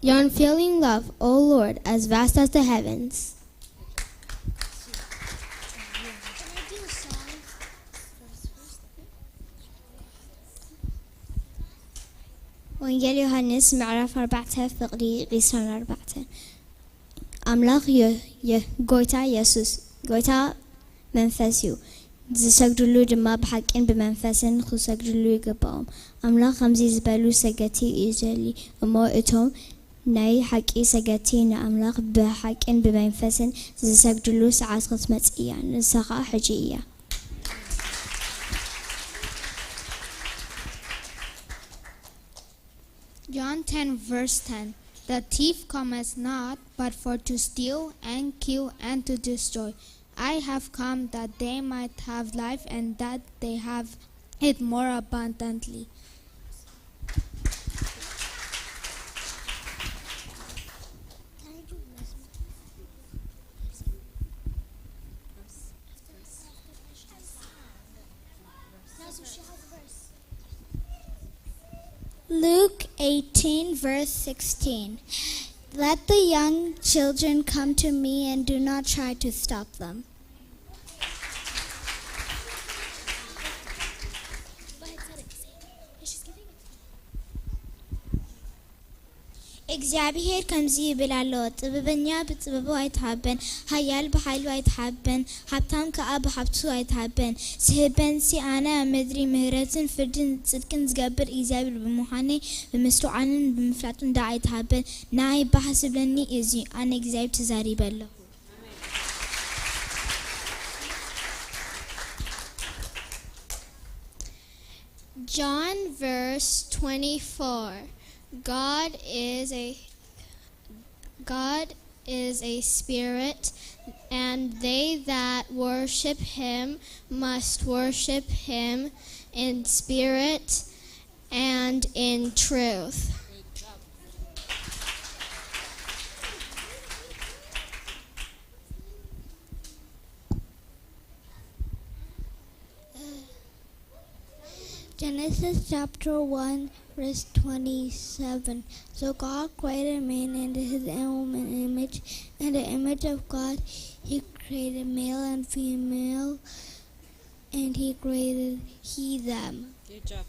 Your unfailing love, O Lord, as vast as the heavens. ወንጌል ዮሐንስ ምዕራፍ 4 ፍቅሪ 24 አምላኽ ጎይታ ኢየሱስ ጎይታ መንፈስ እዩ ዝሰግድሉ ድማ ብሓቂን ብመንፈስን ክሰግድሉ ይግባኦም አምላኽ ከምዚ ዝበሉ ሰገቲ እዩ ዘሊ እሞ እቶም ናይ ሓቂ ሰገቲ ንኣምላኽ ብሓቂን ብመንፈስን ዝሰግድሉ ሰዓት ክትመጽእ እያ ንሳ ከዓ ሕጂ እያ John 10 verse 10. The thief cometh not but for to steal and kill and to destroy. I have come that they might have life and that they have it more abundantly. Luke 18 verse 16. Let the young children come to me and do not try to stop them. እግዚአብሔር ከምዚ ይብል ኣሎ ጥበበኛ በጥበቡ አይተሃበን ኃያል በኃይሉ አይተሃበን ሀብታም ከአ በሀብቱ አይተሃበን ስህበንሲ አነ ምድሪ ምህረትን ፍርድን ጽድቅን ዝገብር እግዚአብሔር በመሆኔ በመስዋዕትን በመፍላጡ እንዳ አይተሃበን ናይ ባሕስብለኒ እዚ አነ እግዚአብሔር ተዛሪበለሁ John verse 24. God is a spirit, and they that worship him must worship him in spirit and in truth. Genesis chapter 1 verse 27. So God created man in his own image. In the image of God, he created male and female, and he created them. Good job.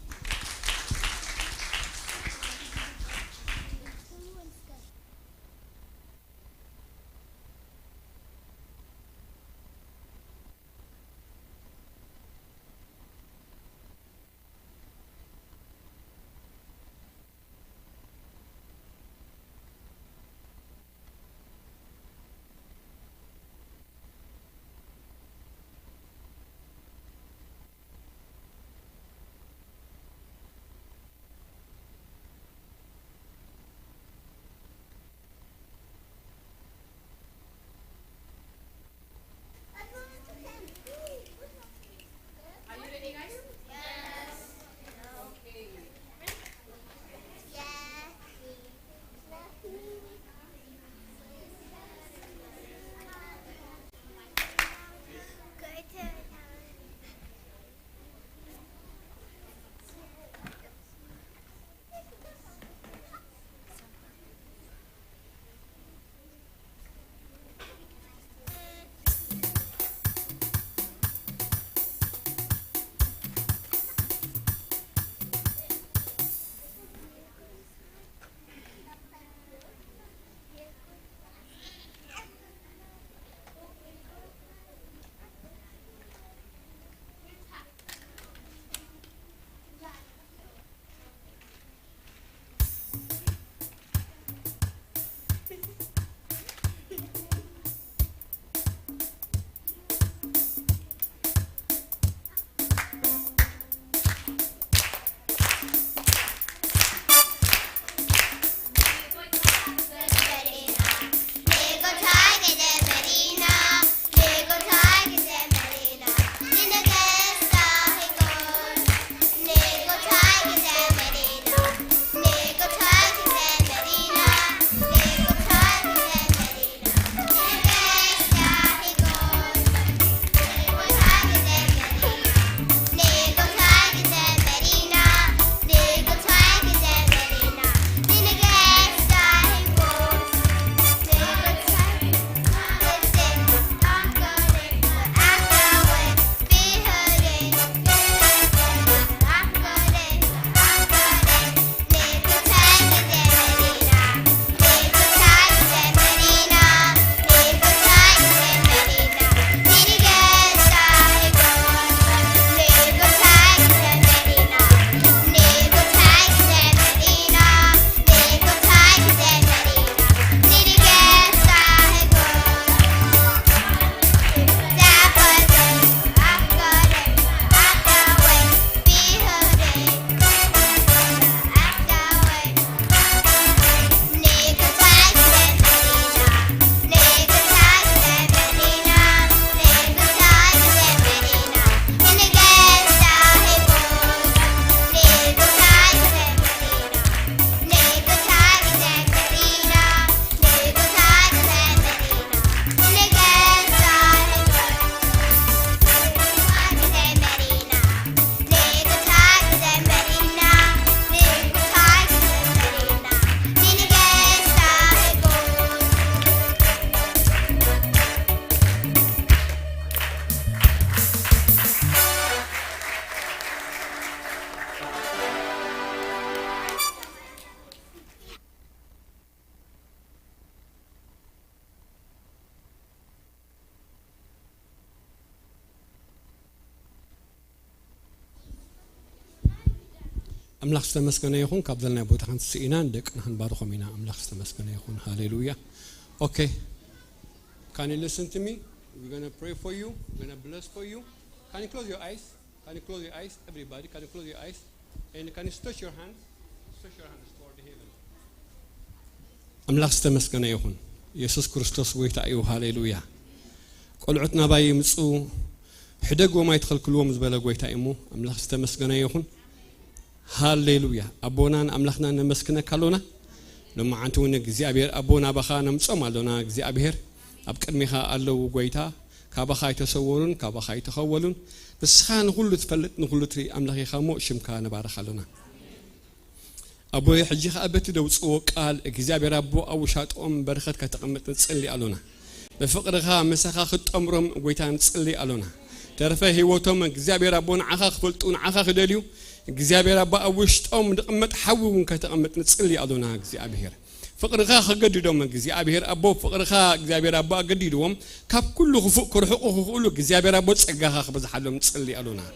أملاخ استمسكنا يخون كابدلنا بوتا خان سئينان دك نحن بارخو منا أملاخ استمسكنا يخون هاليلويا. Okay. Can you listen to me? We're going to pray for you. We're going to bless for you. Can you close your eyes? Can you close your eyes? Everybody, can you close your eyes? And can you stretch your hands? Stretch your hands toward heaven. أملاخ استمسكنا يخون. يسوع كريستوس ويتعيو هاليلويا. قلعتنا باي مصو حدق وما يدخل كل يوم زبالة ويتعيمو أملاخ استمسكنا يخون. هاليلويا. أبونا أملاخنا نمسكنا كلونا. لما عنتونا እግዚአብሔር أبونا بخانا مصمالونا እግዚአብሔር أبقدميخا الله وغويتا كابخا يتسورون كابخا يتخولون بس خان كله تفلت نقول تري أملاخي خامو شمكا نبارخالونا أبو يحجيخ أبتي دوصو قال እግዚአብሔር أبو أو شاطوم برخت كتقمت نصلي علونا بفقرها مسخا خطمرم غويتا نصلي علونا ترفه هيوتهم እግዚአብሔር أبونا عخا خفلطون عخا خدليو እግዚአብሔር أبو أوشطوم نقمت حوون كتقمت نصلي علونا እግዚአብሔር فقرها خجددهم እግዚአብሔር أبو فقرها እግዚአብሔር أبو أجددهم كاب كله خفوق كرحقه كله እግዚአብሔር أبو صقها خبزحلهم نصلي علونا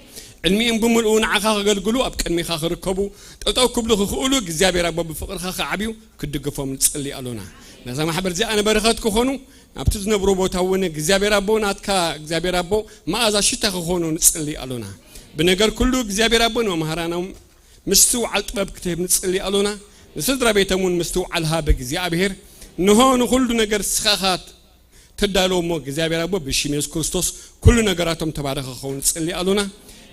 علميين بملؤون عخا خجلجلو أبقدمي خا خركبو تطاو كبلو خقولو እግዚአብሔር أبو بفقرها خعبيو كدقفهم نصلي علونا نزا محبر زي أنا برخات كخونو أبتز نبرو بوتاون እግዚአብሔር أبو ناتكا እግዚአብሔር أبو ما أزا شتا خخونو نصلي علونا بنجر كله እግዚአብሔር أبو ومهرانهم مستو على طبب كتاب نصلي علونا نسدر بيتمون مستو على هذا እግዚአብሔር نهون كل نجر سخات تدالو مو እግዚአብሔር أبو بشيميس كريستوس كل نجراتهم تبارك خون نصلي علونا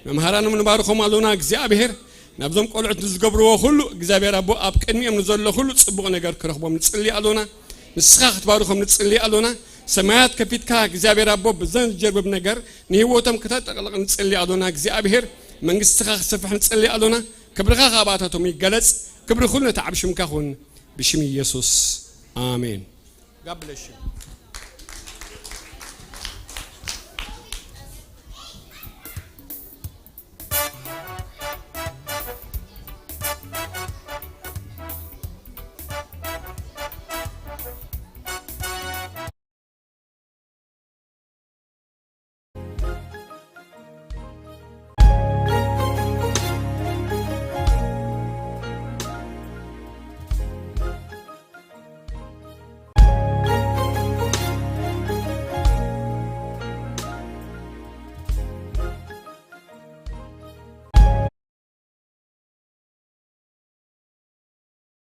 مهرانهم نباركهم علونا እግዚአብሔር نبزم قلعت نزقبروا كله እግዚአብሔር أبو أبقني من زل كله تصبغ نجر كرخبهم نصلي علونا نسخات تباركهم نصلي علونا سماعات كبيت كا እግዚአብሔር أبو بزن جرب نجر نهوتهم كتات أغلق نصلي علونا እግዚአብሔር من استخاخ سفح نصلي علونا كبرخا خاباتهم يجلس كبر خلنا تعب شمكاخون بشمي يسوس آمين. God bless you.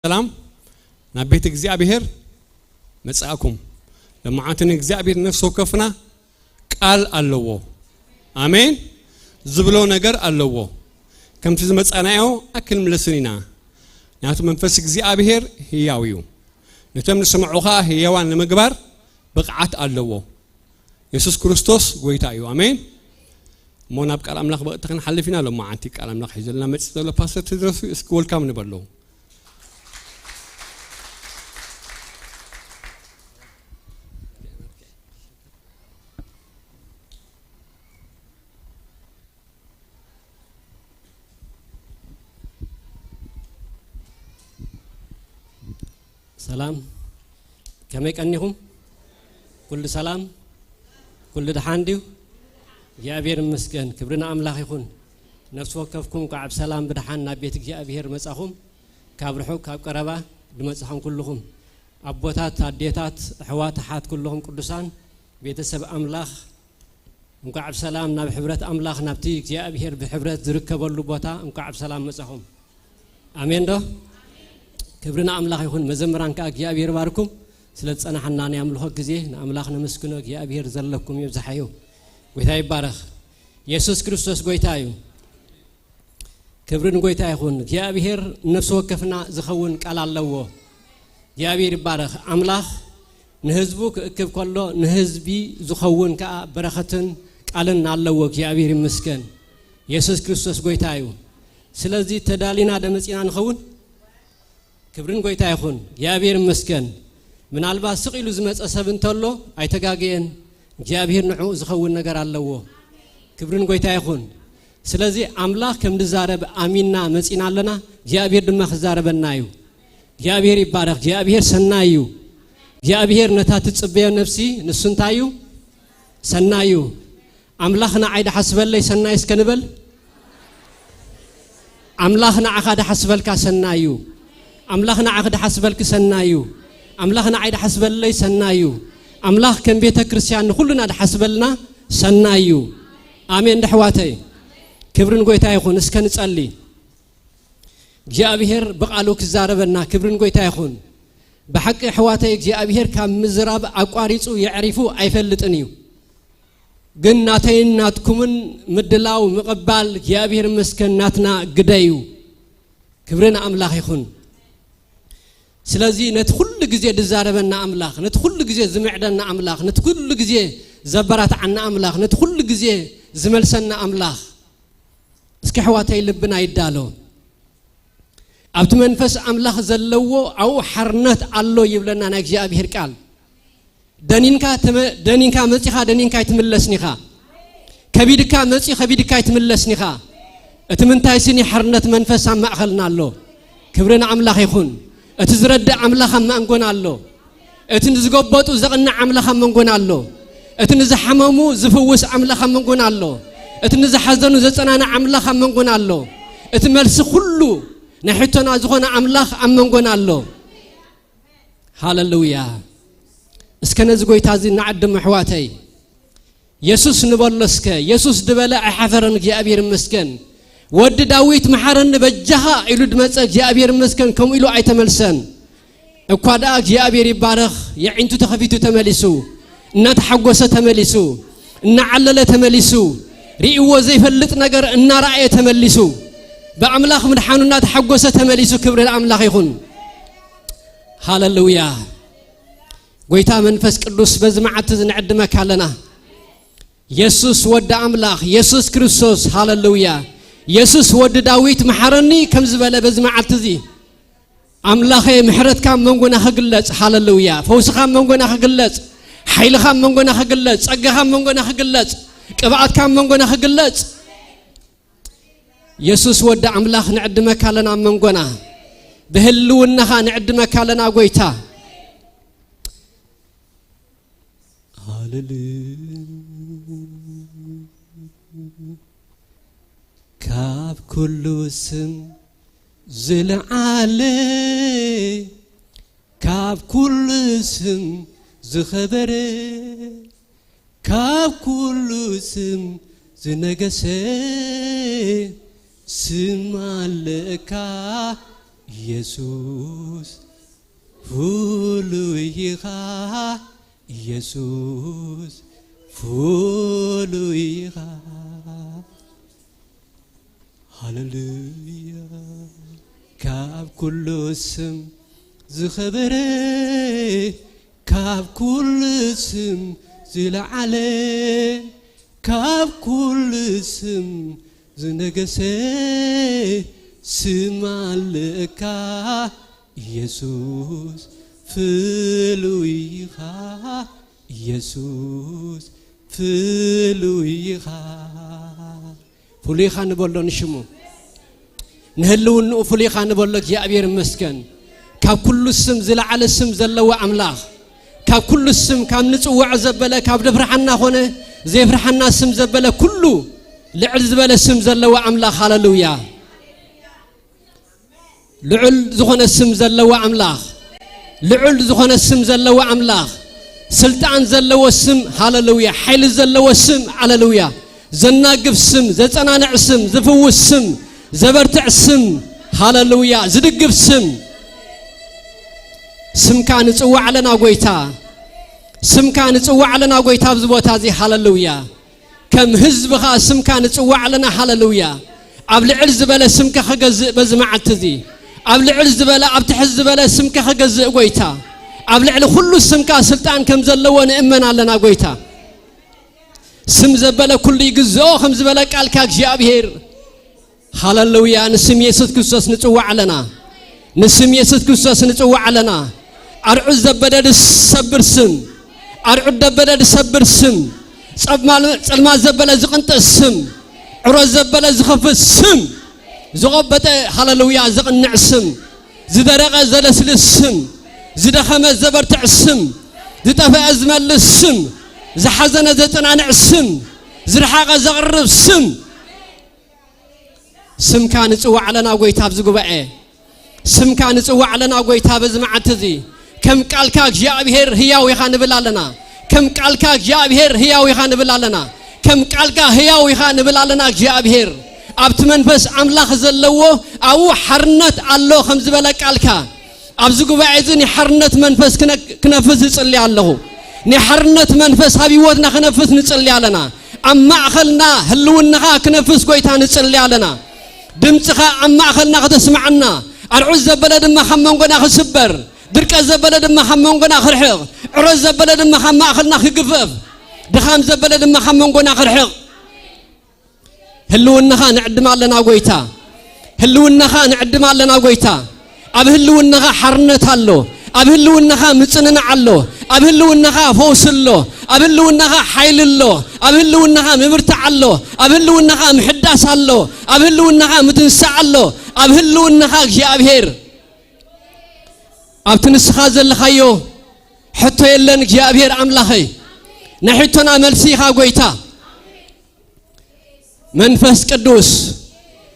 سلام نبيت እግዚአብሔር መጻአኩም ለማዓትን እግዚአብሔር ነፍስ ወከፍና ቃል አለዎ አሜን ዝብሎ ነገር አለዎ ከምቲ ዝመጻናዮ አክል ምለስኒና ናቱ መንፈስ እግዚአብሔር ህያውዩ ነተም ንስምዑኻ ህያዋን ለመግባር ብቕዓት አለዎ ኢየሱስ ክርስቶስ ጎይታ እዩ አሜን ሞናብ ቃል አምላኽ በእትኽን ሓልፊና ለማዓንቲ ቃል አምላኽ ሒዘልና መጽ ዘሎ ፓስተር ትድረሱ እስኪ ወልካም ንበለው سلام كم يكنيهم كل سلام كل دحانديو يا أبير مسكن كبرنا أملاخ يكون نفس وكفكم كعب سلام بدحان نبيتك يا أبير مسأهم كابرحو كاب قربا دمسحهم كلهم أبوتات عديتات حوات حات كلهم قدسان بيتسب أملاخ مكعب سلام ناب حبرة أملاخ نبتيك يا أبير بحبرة ذركب اللبوتا مكعب سلام مسأهم آمين ده كبرنا أملاخ يكون مزمران كأك يا أبير باركم سلت أنا حناني أملاخ جزيه أملاخنا مسكنك يا أبير زلكم يبزحيو ويتاي بارخ يسوع كريستوس قويتايو كبرنا قويتاي يكون يا أبير نفس وكفنا زخون قال الله يا أبير بارخ أملاخ نهزبوك كيف كله نهزبي زخون كبرختن قالنا الله يا أبير مسكن يسوع كريستوس قويتايو سلازي تدالينا دمسينا نخون كبرن قويتا يخون يا أبير مسكن من الباس سقيلو زمت أسبن تلو أي تجاجين يا أبير نحو زخون نجار الله كبرن قويتا يخون سلازي أملاك كم دزارب أميننا مسئنا لنا يا أبير دم خزارب النايو يا أبير يبارك يا أبير سنايو يا أبير نتات تصبي نفسي نسنتايو سنايو أملاكنا عيد حسب الله سنايس كنبل أملاخنا عقد حسبلك سنايو أملاخنا عقد حسبلك سنايو أملاخنا عيد حسبل لي سنايو أملاخ كان بيت كريستيان كلنا ده حسبلنا سنايو آمين دحواتي كبرن قويتا يخون اسكن تصلي جاء بهر بقالو كزاربنا كبرن قويتا يخون بحق حواتي جاء بهر كان مزراب أقاريصو يعرفو أيفلطنيو ግን ናተይን ናትኩምን ምድላው መቀባል እግዚአብሔር መስከን ናትና ግዳዩ ክብረን አምላክ ይሁን ስለዚህ ነት ሁሉ ጊዜ ድዛረበና አምላክ ነት ሁሉ ጊዜ ዝምዕደና አምላክ ነት ሁሉ ጊዜ ዘበራት አና አምላክ ነት ሁሉ ጊዜ ዝመልሰና አምላክ እስኪ ሕዋታይ ልብና ይዳሎ አብቱ መንፈስ አምላክ ዘለዎ አው ሐርነት አሎ ይብለና ና እግዚአብሔር ቃል دنينكا مصيخا دنينكا يتملسنيخا كبيدكا مصي خبيدكا يتملسنيخا اتمنتاي سني حرنت منفس ما اخلنا الله كبرنا املاخ يكون اتزرد املاخ ما انكون الله اتنزغبطو زقنا املاخ ما انكون الله اتنزحممو زفوس املاخ ما انكون الله اتنزحزنو زصنانا املاخ ما انكون الله اتملس كله نحيتنا زخنا املاخ ما انكون الله هاللويا اسكن زغويتا زي نعدم حواتي يسوس نبلسك يسوس دبلا حفرن እግዚአብሔር مسكن ود داويت محرن بجها إلو دمص እግዚአብሔር مسكن كم إلو አይተመልሰን እኳዳ እግዚአብሔር ይባረክ የዒንቱ ተኸፊቱ ተመልሱ እና ተሐጎሰ ተመልሱ እና ዓለለ ተመልሱ ሪእዎ ዘይፈልጥ ነገር እና ራእየ ተመልሱ በአምላክ ምድሓኑና ተሐጎሰ ተመልሱ ክብር ለአምላክ ይሁን ሃሌሉያ ጎይታ መንፈስ ቅዱስ በዝማዓት ዝንዕድመካ ለና ኢየሱስ ወደ አምላክ ኢየሱስ ክርስቶስ ሃሌሉያ ኢየሱስ ወደ ዳዊት መሐረኒ ከም ዝበለ በዝማዓት እዚ አምላኸ ምሕረትካ መንጎና ክግለጽ ሃሌሉያ ፈውስኻ መንጎና ክግለጽ ኃይልኻ መንጎና ክግለጽ ጸጋኻ መንጎና ክግለጽ ቅብአትካ መንጎና ክግለጽ ኢየሱስ ወደ አምላክ ንዕድመካ ለና መንጎና በህልውናኻ ንዕድመካ ለና ጎይታ كاب كل اسم زلعالي كاب كل اسم زخبري كاب كل اسم زنقسي سمالكا يسوس فولويها ኢየሱስ ፉሉይኻ ሃሌሉያ ካብ ኩሉ ስም ዝኸበረ ካብ ኩሉ ስም ዝለዓለ ካብ ኩሉ ስም ዝነገሰ ስም ኣለካ ኢየሱስ ፍሉይኻ ኢየሱስ ፍሉይኻ ፍሉይኻ ንበሎ ንሽሙ ንህልውንኡ ፍሉይኻ ንበሎ እግዚአብሔር ይመስገን ካብ ኩሉ ስም ዝለዓለ ስም ዘለዎ አምላኽ ካብ ኩሉ ስም ካብ ንጽዋዕ ዘበለ ካብ ደፍርሐና ኾነ ዘይፍርሐና ስም ዘበለ ኩሉ ልዕል ዝበለ ስም ዘለዎ አምላኽ ሃሌሉያ ልዕል ዝኾነ ስም ዘለዎ አምላኽ ልዑል ዝኾነ ስም ዘለዎ አምላኽ ስልጣን ዘለዎ ስም ሃሌሉያ ኃይል ዘለዎ ስም ሃሌሉያ ዘናግፍ ስም ዘጸናንዕ ስም ዝፍውስ ስም ዘበርትዕ ስም ሃሌሉያ ዝድግፍ ስም ስምካ ንጽዋዕ ለና ጎይታ ስምካ ንጽዋዕ ለና ጎይታ ብዝቦታ እዚ ሃሌሉያ ከም ህዝብኻ ስምካ ንጽዋዕ ለና ሃሌሉያ ኣብ ልዕል ዝበለ ስምካ ክገዝእ በዝመዓልቲ እዚ ኣብ ልዕል ዝበለ ኣብ ትሕዝ ዝበለ ስምካ ክገዝእ ጎይታ ኣብ ልዕል ኩሉ ስምካ ስልጣን ከም ዘለዎ ንእመን ኣለና ጎይታ ስም ዘበለ ኩሉ ይግዝኦ ከም ዝበለ ቃልካ እግዚአብሔር ሃሌሉያ ንስም ኢየሱስ ክርስቶስ ንጽዋዕ ኣለና ንስም ኢየሱስ ክርስቶስ ንጽዋዕ ኣለና አርዑ ዘበደ ዝሰብር ስም አርዑ ደበደ ዝሰብር ስም ጸልማ ዘበለ ዝቕንጥእ ስም ዕሮ ዘበለ ዝኸፍት ስም زغبت هاللويا زغنع السم زدرق زلسل السم زدخم زبرتع السم زتفى أزمل السم زحزن زتنعنع السم زرحاق زغرب السم سمكا نصوع لنا غويتا بزغبعه سمكا نصوع لنا غويتا بزمعتزي كم قالكا እግዚአብሔር ሕያው ይኻን ብላለና كم قالكا እግዚአብሔር ሕያው ይኻን ብላለና كم قالكا ሕያው ይኻን ብላለና እግዚአብሔር አብት መንፈስ አምላኽ ዘለዎ አው حرነት አሎ ከም ዝበለ ቃልካ ኣብዚ ጉባኤ እዚ ንሕርነት መንፈስ ክነፍስ ይጽልይ ኣለኹ ንሕርነት መንፈስ ሃቢወትና ክነፍስ ንጽልይ ኣለና ኣብ ማእኸልና ህልውናኻ ክነፍስ ጎይታ ንጽልይ ኣለና ድምጽኻ ኣብ ማእኸልና ከተስማዓና አልዑዝ ዘበለ ድማ ከም መንጎና ክስበር ድርቀት ዘበለ ድማ ከም መንጎና ክርሕቕ ዕሮዝ ዘበለ ድማ ከም ማእኸልና ክግፈፍ ድኻም ዘበለ ድማ ከም መንጎና ክርሕቕ ህልውናኻ ንዕድም ኣለና ጎይታ ህልውናኻ ንዕድም ኣለና ጎይታ ኣብ ህልውናኻ ሓርነት ኣሎ ኣብ ህልውናኻ ምጽንናዕ ኣሎ ኣብ ህልውናኻ ፈውስ ኣሎ ኣብ ህልውናኻ ሓይል ኣሎ ኣብ ህልውናኻ ምብርታዕ ኣሎ ኣብ ህልውናኻ ምሕዳስ ኣሎ ኣብ ህልውናኻ ምትንሳዕ ኣሎ ኣብ ህልውናኻ እግዚአብሔር ኣብ ትንስኻ ዘለኻዮ ሕቶ የለን እግዚአብሔር አምላኸይ ንሕቶና መልሲኻ ጎይታ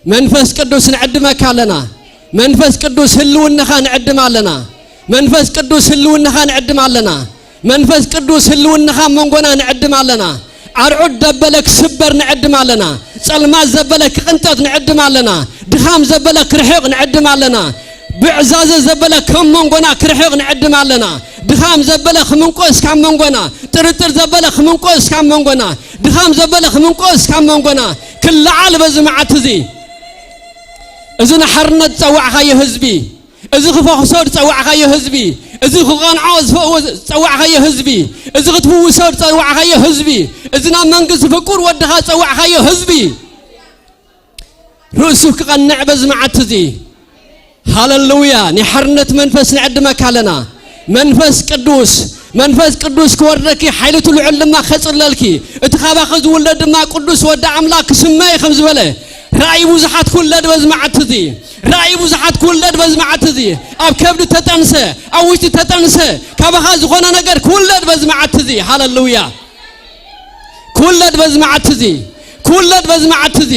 መንፈስ ቅዱስ ንዕድመካ ኣለና መንፈስ ቅዱስ ህልውናኻ ንዕድም ኣለና መንፈስ ቅዱስ ህልውናኻ ንዕድም ኣለና መንፈስ ቅዱስ ህልውናኻ መንጎና ንዕድም ኣለና አርዑድ ደበለ ክስበር ንዕድም ኣለና ጸልማት ዘበለ ክቅንጠት ንዕድም ኣለና ድኻም ዘበለ ክርሕቕ ንዕድም ኣለና ብዕዛዘ ዘበለ ከም መንጎና ክርሕቕ ንዕድም ኣለና ድኻም ዘበለ ክምንቆስ ካብ መንጎና ጥርጥር ዘበለ ክምንቆስ ካብ መንጎና ድኻም ዘበለ ክምንቆስ ካብ መንጎና ክልዓል በዝመዓት እዚ እዚ ንሓርነት ጸዋዕኻዮ ህዝቢ እዚ ክፈኽሶ ጸዋዕኻዮ ህዝቢ እዚ ክቐንዖ ጸዋዕኻዮ ህዝቢ እዚ ክትፍውሶ ጸዋዕኻዮ ህዝቢ እዚ ናብ መንግስቲ ፍቁር ወድኻ ጸዋዕኻዮ ህዝቢ ርእሱ ክቐንዕ በዝመዓት እዚ ሃሌሉያ ንሓርነት መንፈስ ንዕድመካ ኣለና መንፈስ ቅዱስ ክወርደኪ ሓይለቱ ልዑል ድማ ከጽለልኪ እቲ ኻባኺ ዝውለድ ድማ ቅዱስ ወዲ አምላክ ክስመይ ከም ዝበለ ራእይ ብዙሓት ክውለድ በዝመዓት እዚ ራእይ ብዙሓት ክውለድ በዝመዓት እዚ ኣብ ከብዲ ተጠንሰ ኣብ ውሽጢ ተጠንሰ ካባኻ ዝኾነ ነገር ክውለድ በዝመዓት እዚ ሃሌሉያ ክውለድ በዝመዓት እዚ ክውለድ በዝመዓት እዚ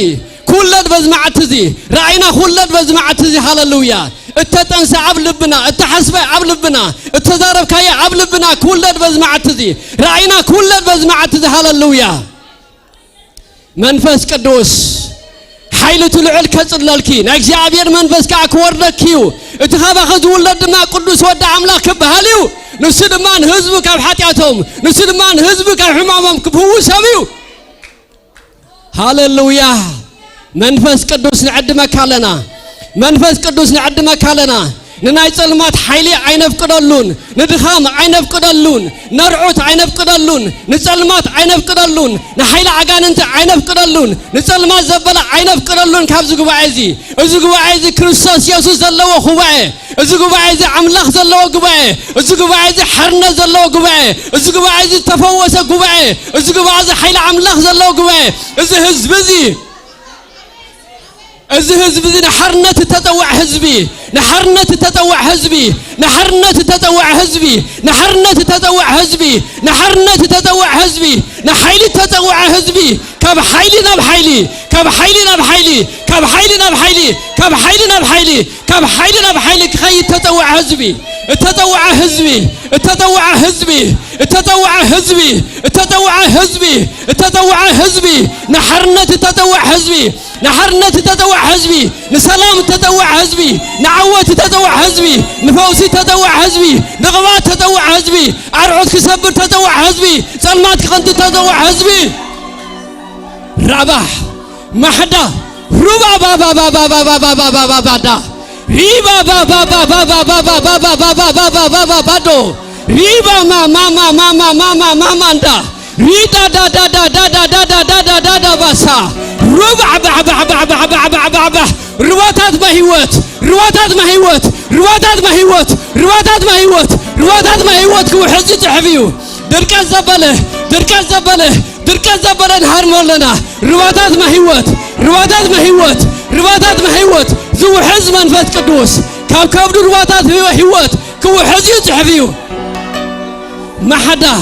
كولد بزمعتزي رأينا كولد بزمعتزي هاللويا التتنسى عبلبنا التحسبة عبلبنا التزارب كايا عبلبنا كولد بزمعتزي رأينا كولد بزمعتزي هاللويا منفس قدوس حيلة العل كسر للكين እግዚአብሔር መንፈስ ካወርደኪው እትኻባ ኸዝውለድ ድማ ቅዱስ ወደ አምላክ በሃሊው ንስድማን ህዝብ ካብ ኃጢአቶም ንስድማን ህዝብ ካብ ሕማሞም ክፍውሰው ሃሌሉያ መንፈስ ቅዱስ ንዕድመካ ኣለና መንፈስ ቅዱስ ንዕድመካ ኣለና ንናይ ጸልማት ኃይሊ አይነፍቅደሉን ንድኻም አይነፍቅደሉን ነርዑት አይነፍቅደሉን ንጸልማት አይነፍቅደሉን ንኃይሊ አጋንንት አይነፍቅደሉን ንጸልማት ዘበለ አይነፍቅደሉን ካብዚ ጉባኤ እዚ ጉባኤ እዚ ክርስቶስ ኢየሱስ ዘለዎ ጉባኤ እዚ ጉባኤ እዚ አምላኽ ዘለዎ ጉባኤ እዚ ጉባኤ እዚ ሓርነት ዘለዎ ጉባኤ እዚ ጉባኤ እዚ ተፈወሰ ጉባኤ እዚ ጉባኤ እዚ ኃይሊ አምላኽ ዘለዎ ጉባኤ እዚ ህዝብ እዚ ህዝብ እዚ ንሓርነት ተጠዋዕ ህዝቢ ንሓርነት ተጠዋዕ ህዝቢ ንሓርነት ተጠዋዕ ህዝቢ ንሓርነት ተጠዋዕ ህዝቢ ንሓርነት ተጠዋዕ ህዝቢ ንኃይሊ ተጠዋዕ ህዝቢ ካብ ኃይሊ ናብ ኃይሊ ካብ ኃይሊ ናብ ኃይሊ ካብ ኃይሊ ናብ ኃይሊ ካብ ኃይሊ ናብ ኃይሊ ካብ ኃይሊ ናብ ኃይሊ ክኸይድ ተጠዋዕ ህዝቢ ተጠዋዕ ህዝቢ ተጠዋዕ ህዝቢ ተጠዋዕ ህዝቢ ተጠዋዕ ህዝቢ ተጠዋዕ ህዝቢ ንሓርነት ተጠዋዕ ህዝቢ نحرنت تتوع حزبي نسلام تتوع حزبي نعوت تتوع حزبي نفوسي تتوع حزبي نغمات تتوع حزبي عرعود كسبر تتوع حزبي سلمات كنت تتوع حزبي رباح محدا ربا بابا بابا بابا بابا بابا بابا ريبا بابا بابا بابا بابا بابا بابا بابا بادو ريبا ما ما ما ما ما ما ما ما ماندا ريدا دا دا دا دا دا دا دا دا دا دا دا باسا ربع بع بع بع بع بع بع بع بع رواتات مهيوت رواتات مهيوت رواتات مهيوت رواتات مهيوت رواتات مهيوت كو حزي تحفيو دركا زبله دركا زبله دركا زبله نهار مولنا رواتات مهيوت رواتات مهيوت رواتات مهيوت زو حز منفس قدوس كاب كاب رواتات مهيوت كو حزي تحفيو ما حدا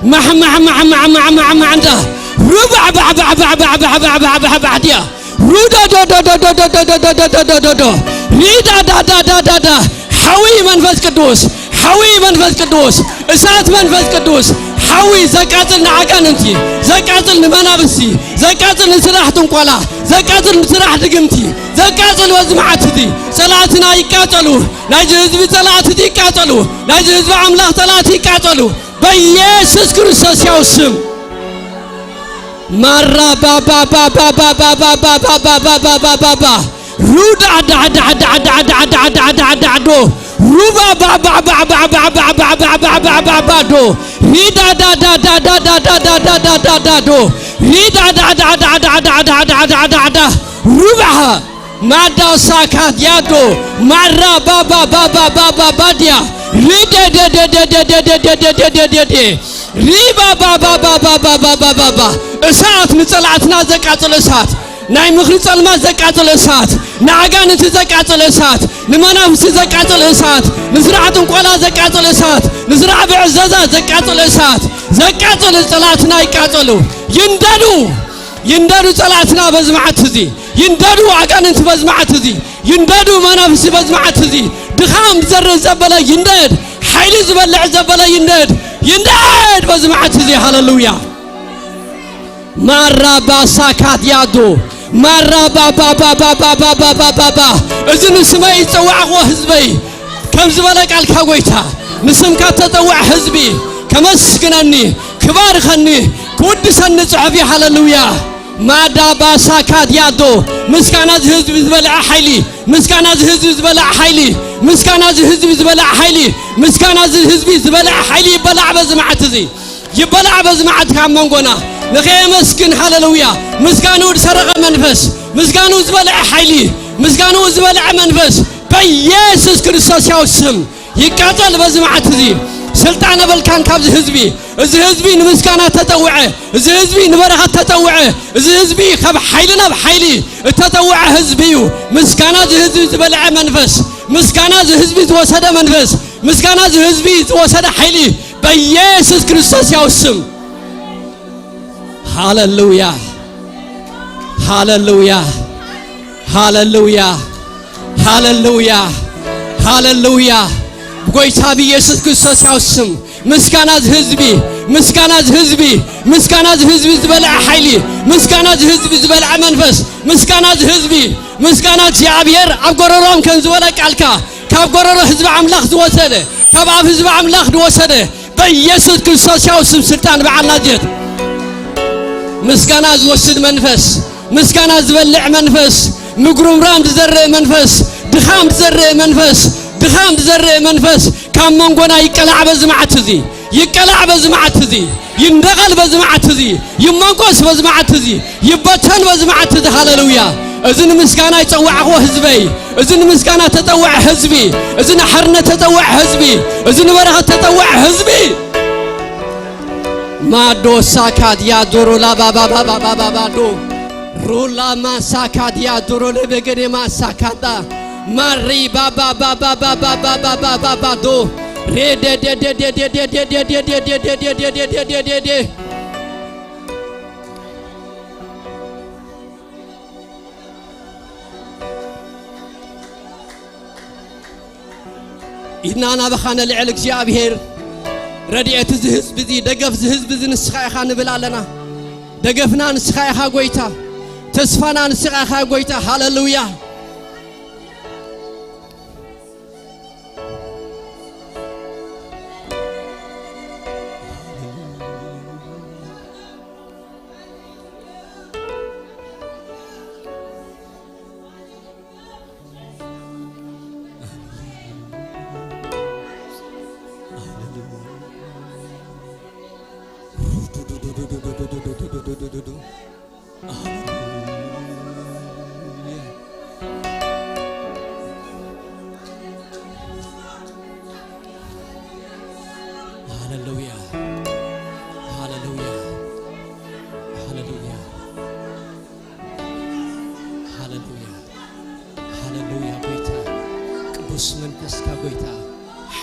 مع مع مع مع مع مع مع عنده ربع بع بع بع بع بع بع بع بع بعديا رودا دا دا دا دا دا دا دا دا دا دا دا دا ريدا دا دا دا دا دا حوي منفس قدوس حوي منفس قدوس اسات منفس قدوس حوي زكاتل نعقاننتي زكاتل نمنابسي زكاتل نسراحتن قولا زكاتل نسراح دقمتي زكاتل وزمعتدي صلاتنا يقاتلو ناجي حزب صلاتي يقاتلو ناجي حزب املاح صلاتي يقاتلو بيسوس كريستوس يوسم مرا با با با با با با با با با با با با با با با رودا دا دا دا دا دا دا دا دا دا دو روبا با با با با با با با با با با با با دو ريدا دا دا دا دا دا دا دا دا دا دا دا دو ريدا دا دا دا دا دا دا دا دا دا دا روبا مادا ساكات يادو مرا با با با با با با با ديا ريدا دا دا دا دا دا دا دا دا دا دا ريبا با با با با با با با با با اسات نصلاتنا زكاتل اسات ناي مخرج الماء زكاتل اسات نعقانت زكاتل اسات نمنافس زكاتل اسات نزرعة قولا زكاتل اسات نزرع بعزازة زكاتل اسات زكاتل صلاتنا يقاتلو ينددو صلاتنا بزمعت زي ينددو عقانت بزمعت زي ينددو منافس بزمعت زي دخام زر زبلا يندد حيل زبلع زبلا يندد بزمعت زي هاللويا مرا باساكات يادو مرا با با با با با با با با با با اذن سمي توعق حزبي كم زبلك على كويتا نسمك تطوع حزبي كمسكنني كبار خني قدسن صحفي هاللويا ما دا باساكات يادو مسكانا حزب زبلع حيلي مسكانا حزب زبلع حيلي مسكانا حزب زبلع حيلي مسكانا حزب زبلع حيلي بلع بزمعت زي يبلع بزمعت كم منقنا نخي مسكن هاللويا مسكانو سرق منفس مسكانو زبلع حيلي مسكانو زبلع منفس بيسوس كريستوس يوسم يقاتل بزمعت زي سلطان بالكان كابز حزبي እዚ ህዝቢ ንምስጋና ተጠውዐ እዚ ህዝቢ ንበረኸት ተጠውዐ እዚ ህዝቢ ካብ ሓይልና ብሓይሊ ተጠውዐ ህዝቢ እዩ ምስጋና እዚ ህዝቢ ዝበልዐ መንፈስ ምስጋና እዚ ህዝቢ ዝወሰደ መንፈስ ምስጋና እዚ ህዝቢ ዝወሰደ ሓይሊ በኢየሱስ ክርስቶስ ያውስም ሃሌሉያ ሃሌሉያ ሃሌሉያ ሃሌሉያ ሃሌሉያ ጎይታ በኢየሱስ ክርስቶስ ያውስም ምስጋና ህዝቢ ምስጋና ህዝቢ ምስጋና ህዝቢ ዝበልዐ ሓይሊ ምስጋና ህዝቢ ዝበልዐ መንፈስ ምስጋና ህዝቢ ምስጋና እግዚአብሔር ኣብ ጎረሮም ከም ዝበለ ቃልካ ካብ ጎረሮ ህዝቢ አምላክ ዝወሰደ ካብ ኣብ ህዝቢ አምላክ ዝወሰደ በኢየሱስ ክርስቶስ ያውስም ስልጣን በዓላጀት ምስጋና ዝወስድ መንፈስ ምስጋና ዝበልዕ መንፈስ ምጉሩምራም ዝዘርእ መንፈስ ድኻም ዝዘርእ መንፈስ ድኻም ዝዘርእ መንፈስ ካብ መንጎና ይቀላዕ በዝማዓት እዚ ይቀላዕ በዝማዓት እዚ ይንደቀል በዝማዓት እዚ ይመንቆስ በዝማዓት እዚ ይበተን በዝማዓት እዚ ሃሌሉያ እዝን ምስጋና ይጸዋዕዎ ህዝበይ እዝን ምስጋና ተጠዋዕ ህዝቢ እዝን ሓርነ ተጠዋዕ ህዝቢ እዝን በረኸት ተጠዋዕ ህዝቢ ማዶ ሳካድ ያ ዶሮ ላባባባባባባዶ ሩላ ማሳካድ ያ ዶሮ ለበገኔ ማሳካዳ ማሪ ባባባባባባባባባባባዶ ሬደደደደደደደደደደደደደደደደደደ ኢናና በኻነ ልዕል እግዚአብሔር ረድኤት ዝህዝብ እዚ ደገፍ ዝህዝብ እዚ ንስኻ ኢኻ ንብል ኣለና ደገፍና ንስኻ ኢኻ ጎይታ ተስፋና ንስኻ ኢኻ ጎይታ ሃሌሉያ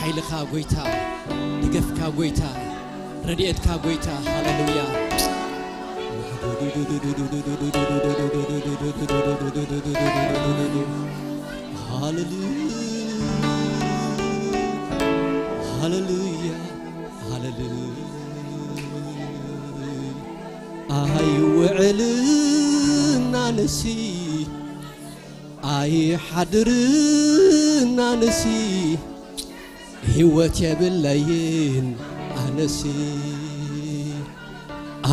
ኃይልካ ጎይታ ድገፍካ ጎይታ ረድኤትካ ጎይታ ሃሌሉያ Hallelujah, hallelujah. أي وعلنا نسي أي حضرنا نسي هوتي بالليل أنسي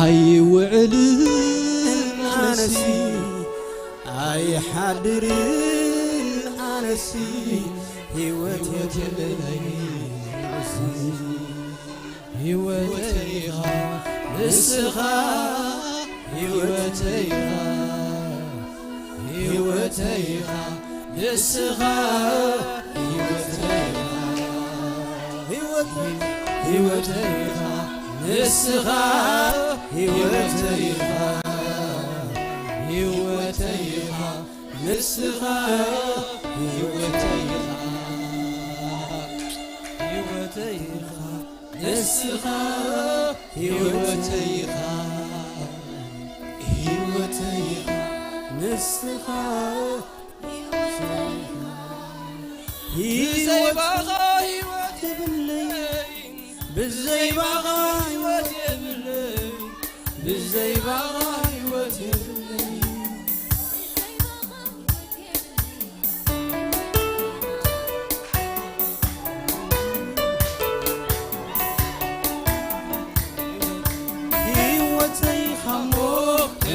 أي وعلنا نسي أي حضرنا نسي هوتي بالليل هوتيها نسخة هوتيها هوتيها نسخة هوتيها هوتيها نسخة هوتيها هوتيها نسخة هوتيها هوتيها نسخة هوتيها هوتيها نسخة بزي بغا هوتي بالليل بزي بغا هوتي بالليل بزي بغا هوتي بالليل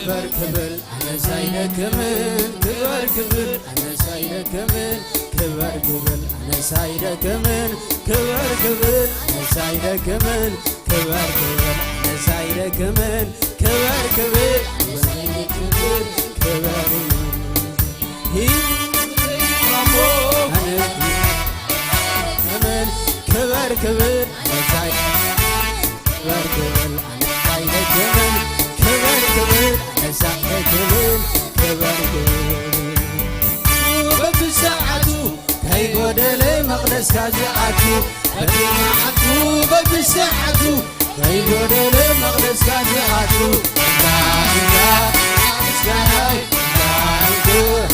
كبر كبر أنا سايدك من كبر كبر أنا سايدك من كبر كبر أنا سايدك من كبر كبر أنا سايدك من كبر كبر أنا سايدك من كبر كبر أنا سايدك من كبر هي رامو أنا كمان كبر كبر أنا سايدك كبر كبر أنا سايدك من كبر كبر ساعة كبر كبر ببساعته كي قدلي مقدس كاجعته ببساعته ببساعته كي قدلي مقدس كاجعته لا لا مسكاي لا لا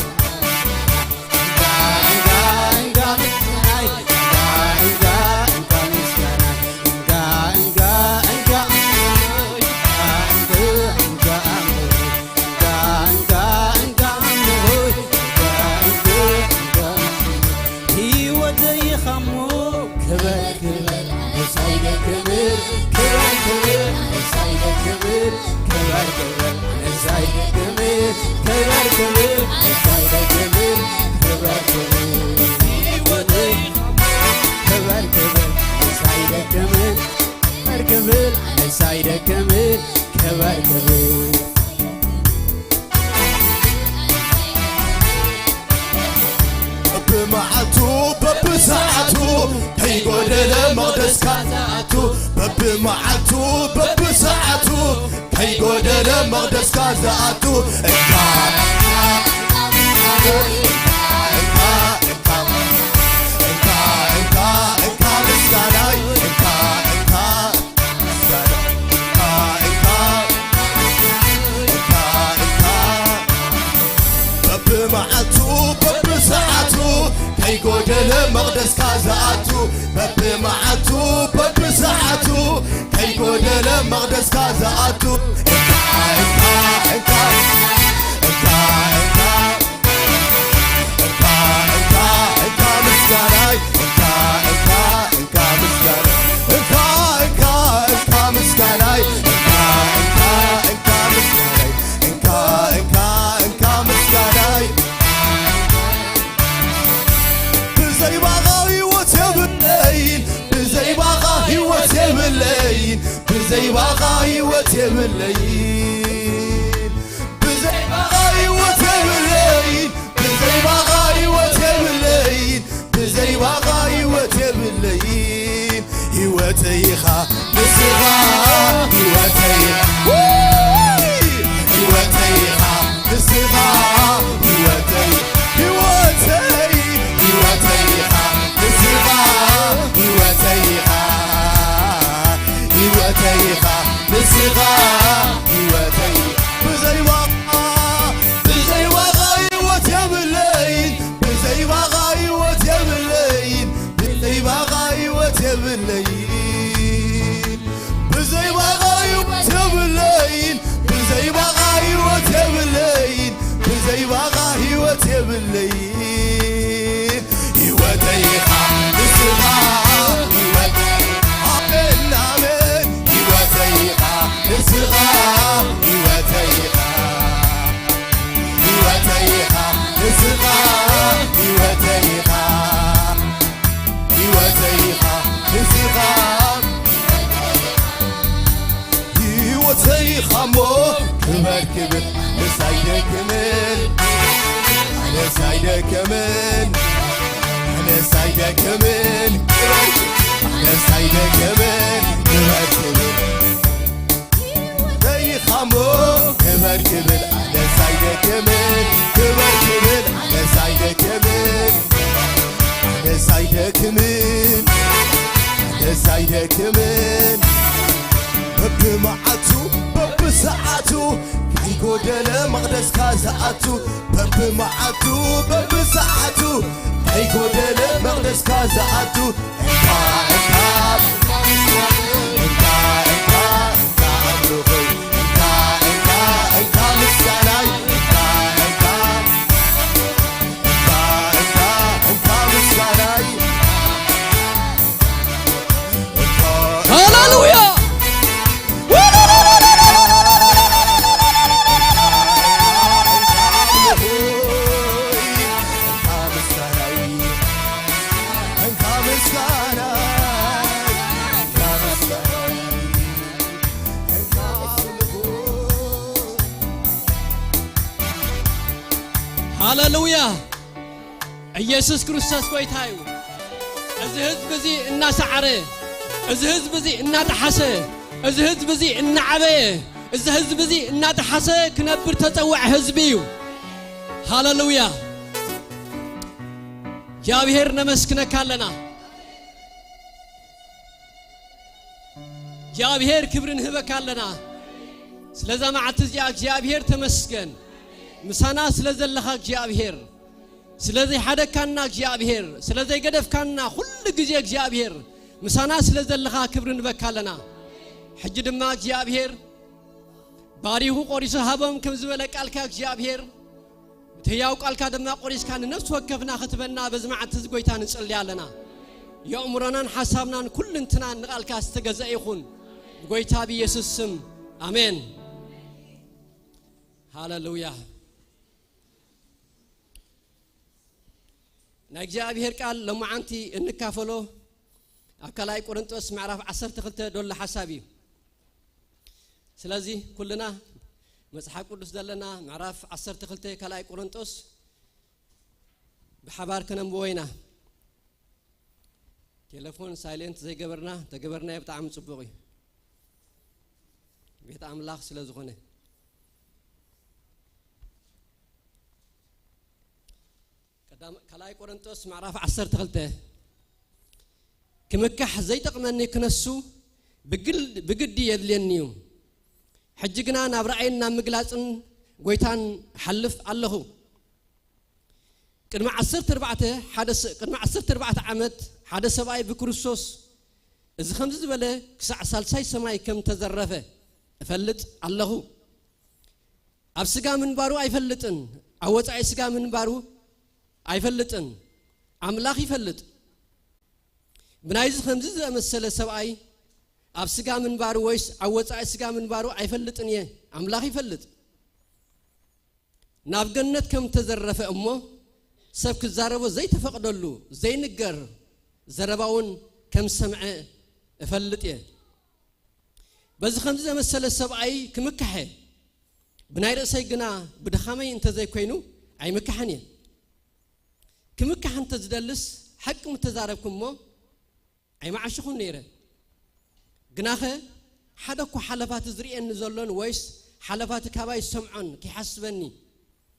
سايدك من كبر كبر بمعتو ببساعتو هيقول المقدس كازاتو بمعتو ببساعتو هيقول المقدس كازاتو يقول المقدس كازاتو ببمعتو ببساعتو يقول المقدس كازاتو بزي باقا هيوتي بالليل بزي باقا هيوتي بالليل بزي باقا هيوتي بالليل بزي باقا هيوتي بالليل هيوتيخا بسغا هيوتيخا هيوتيخا بسغا هيوتيخا هيوتيخا بسغا هيوتيخا هيوتيخا بسغا هيوتيخا هيوتيخا نسخا آمين آمين هيوتيخا نسخا هيوتيخا هيوتيخا نسخا هيوتيخا هيوتيخا نسخا هيوتيخا مو كبر كبر نسايدك كمان أنا سايدك كمان أنا سايدك كمان أنا سايدك كمان كبر كبر هيوتيخا مو كبر كبر أنا سايدك كمان كبر كبر أنا سايدك كمان أنا سايدك كمان أنا سايدك كمان بمعاتو بساعاتو كيقودل مقدس كازاتو بمعاتو بساعاتو كيقودل مقدس كازاتو انت امرخي انت مسكناي انت مسكناي هاليلويا هاليلويا ኢየሱስ ክርስቶስ ቆይታዩ እዚ ህዝብ እዚ እናሰዓረ እዚ ህዝብ እዚ እናተሓሰ እዚ ህዝብ እዚ እናዓበየ እዚ ህዝብ እዚ እናተሓሰ ክነብር ተፀዋዕ ህዝብ እዩ ሃሌሉያ እግዚአብሔር ነመስክነካ ኣለና እግዚአብሔር ክብርን ህበካ ኣለና ስለዛ መዓልቲ እዚኣ እግዚአብሔር ተመስገን ምሳና ስለዘለኻ እግዚአብሔር ስለዚህ حدكنا እግዚአብሔር ስለዚህ ገደፍካና ሁሉ ጊዜ እግዚአብሔር ምሳና ስለዘለኻ ክብርን በካለና ሕጂ ድማ እግዚአብሔር ባሪሁ ቆሪሱ ሃበም ከም ዝበለ ቃልካ እግዚአብሔር ተያው ቃልካ ድማ ቆሪስካ ነፍስ ወከፍና ክትበና በዝማዓት ዝጎይታ ንጽልያለና የኡምረናን ሐሳብናን ኩልንትና ንቃልካ ዝተገዘ ይኹን ጎይታ በኢየሱስ ስም አሜን ሃሌሉያ ناجابير قال لما أنتي النكافلو أكلاي كورنثوس معرف 12 دول حسابي سلازي كلنا مصحف قدس دلنا معرف 12 كلاي كورنثوس بحبار كنم بوينا تليفون سايلنت زي تجبرنا بتعمل صبغي بيتعمل لاخ سلازخونه كلاي كورنثوس معرف 12 كمكح زي تقمني كنسو بقد يدلنيو حجقنا نابرعينا مقلاصن غويتان حلف الله قدما 14 حدث قدما 14 عمت حدث سباي بكريستوس اذا خمس بله كسع سالساي سماي كم تزرفه افلط الله ابسغا منبارو ايفلطن اوصاي سغا منبارو አይፈልጥን አምላክ ይፈልጥ ብናይዝ ከምዝ ዘመሰለ ሰብአይ አብ ስጋ ምንባሩ ወይስ አወጻይ ስጋ ምንባሩ አይፈልጥን አምላክ ይፈልጥ ናብ ገነት ከም ተዘረፈ እሞ ሰብ ክዛረቦ ዘይ ተፈቅደሉ ዘይ ንገር ዘረባውን ከም ሰምዐ እፈልጥ በዚ ከምዝ ዘመሰለ ሰብአይ ክምካሐ ብናይ ርእሰይ ግና ብድኻመይ እንተ ዘይ ኮይኑ አይምካሐን كمك حنت تدلس حق متزاربكم مو أي معشخون نيره جناخه حدا كو حلفات زريئن نزلون ويس حلفات كاباي سمعون كي حسبني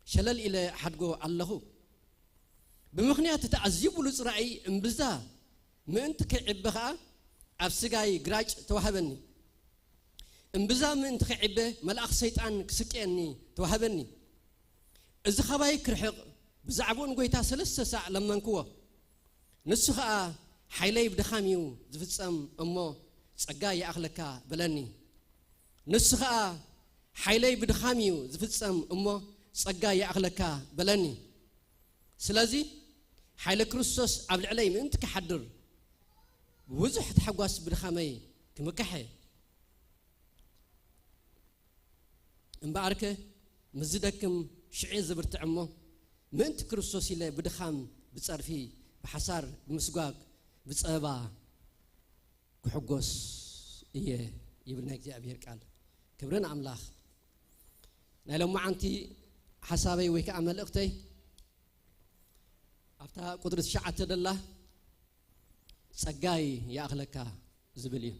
شلل إلى حدقو الله بمخنيات تعذيب لزرعي انبزا ما انت كعبها أبسقاي جراج توهبني انبزا ما انت كعبه ملأخ سيطان كسكيني توهبني إذا خباي كرحق بزعبون قويتا سلسة ساعة لما نكوه نسخة حيلي بدخاميو زفتسام أمو سقاي أخلكا بلاني نسخة حيلي بدخاميو زفتسام أمو سقاي أخلكا بلاني سلازي حيل كريستوس قبل علي من أنت كحدر وزح تحقاس بالخامي كمكحي مباركة مزدكم شعي زبرت عمو من أنت كريستوس اللي بدخام بتصرفي بحصار بمسقاق بتصابا كحقاس إيه يبلنا እግዚአብሔር ቃል ክብርን አምላክ ናይሎም ማዓንቲ ሓሳበይ ወይ ከዓ መልእክተይ ኣብታ ቁጥሪ 9 ደላ ጸጋይ ያእኽለካ ዝብል እዩ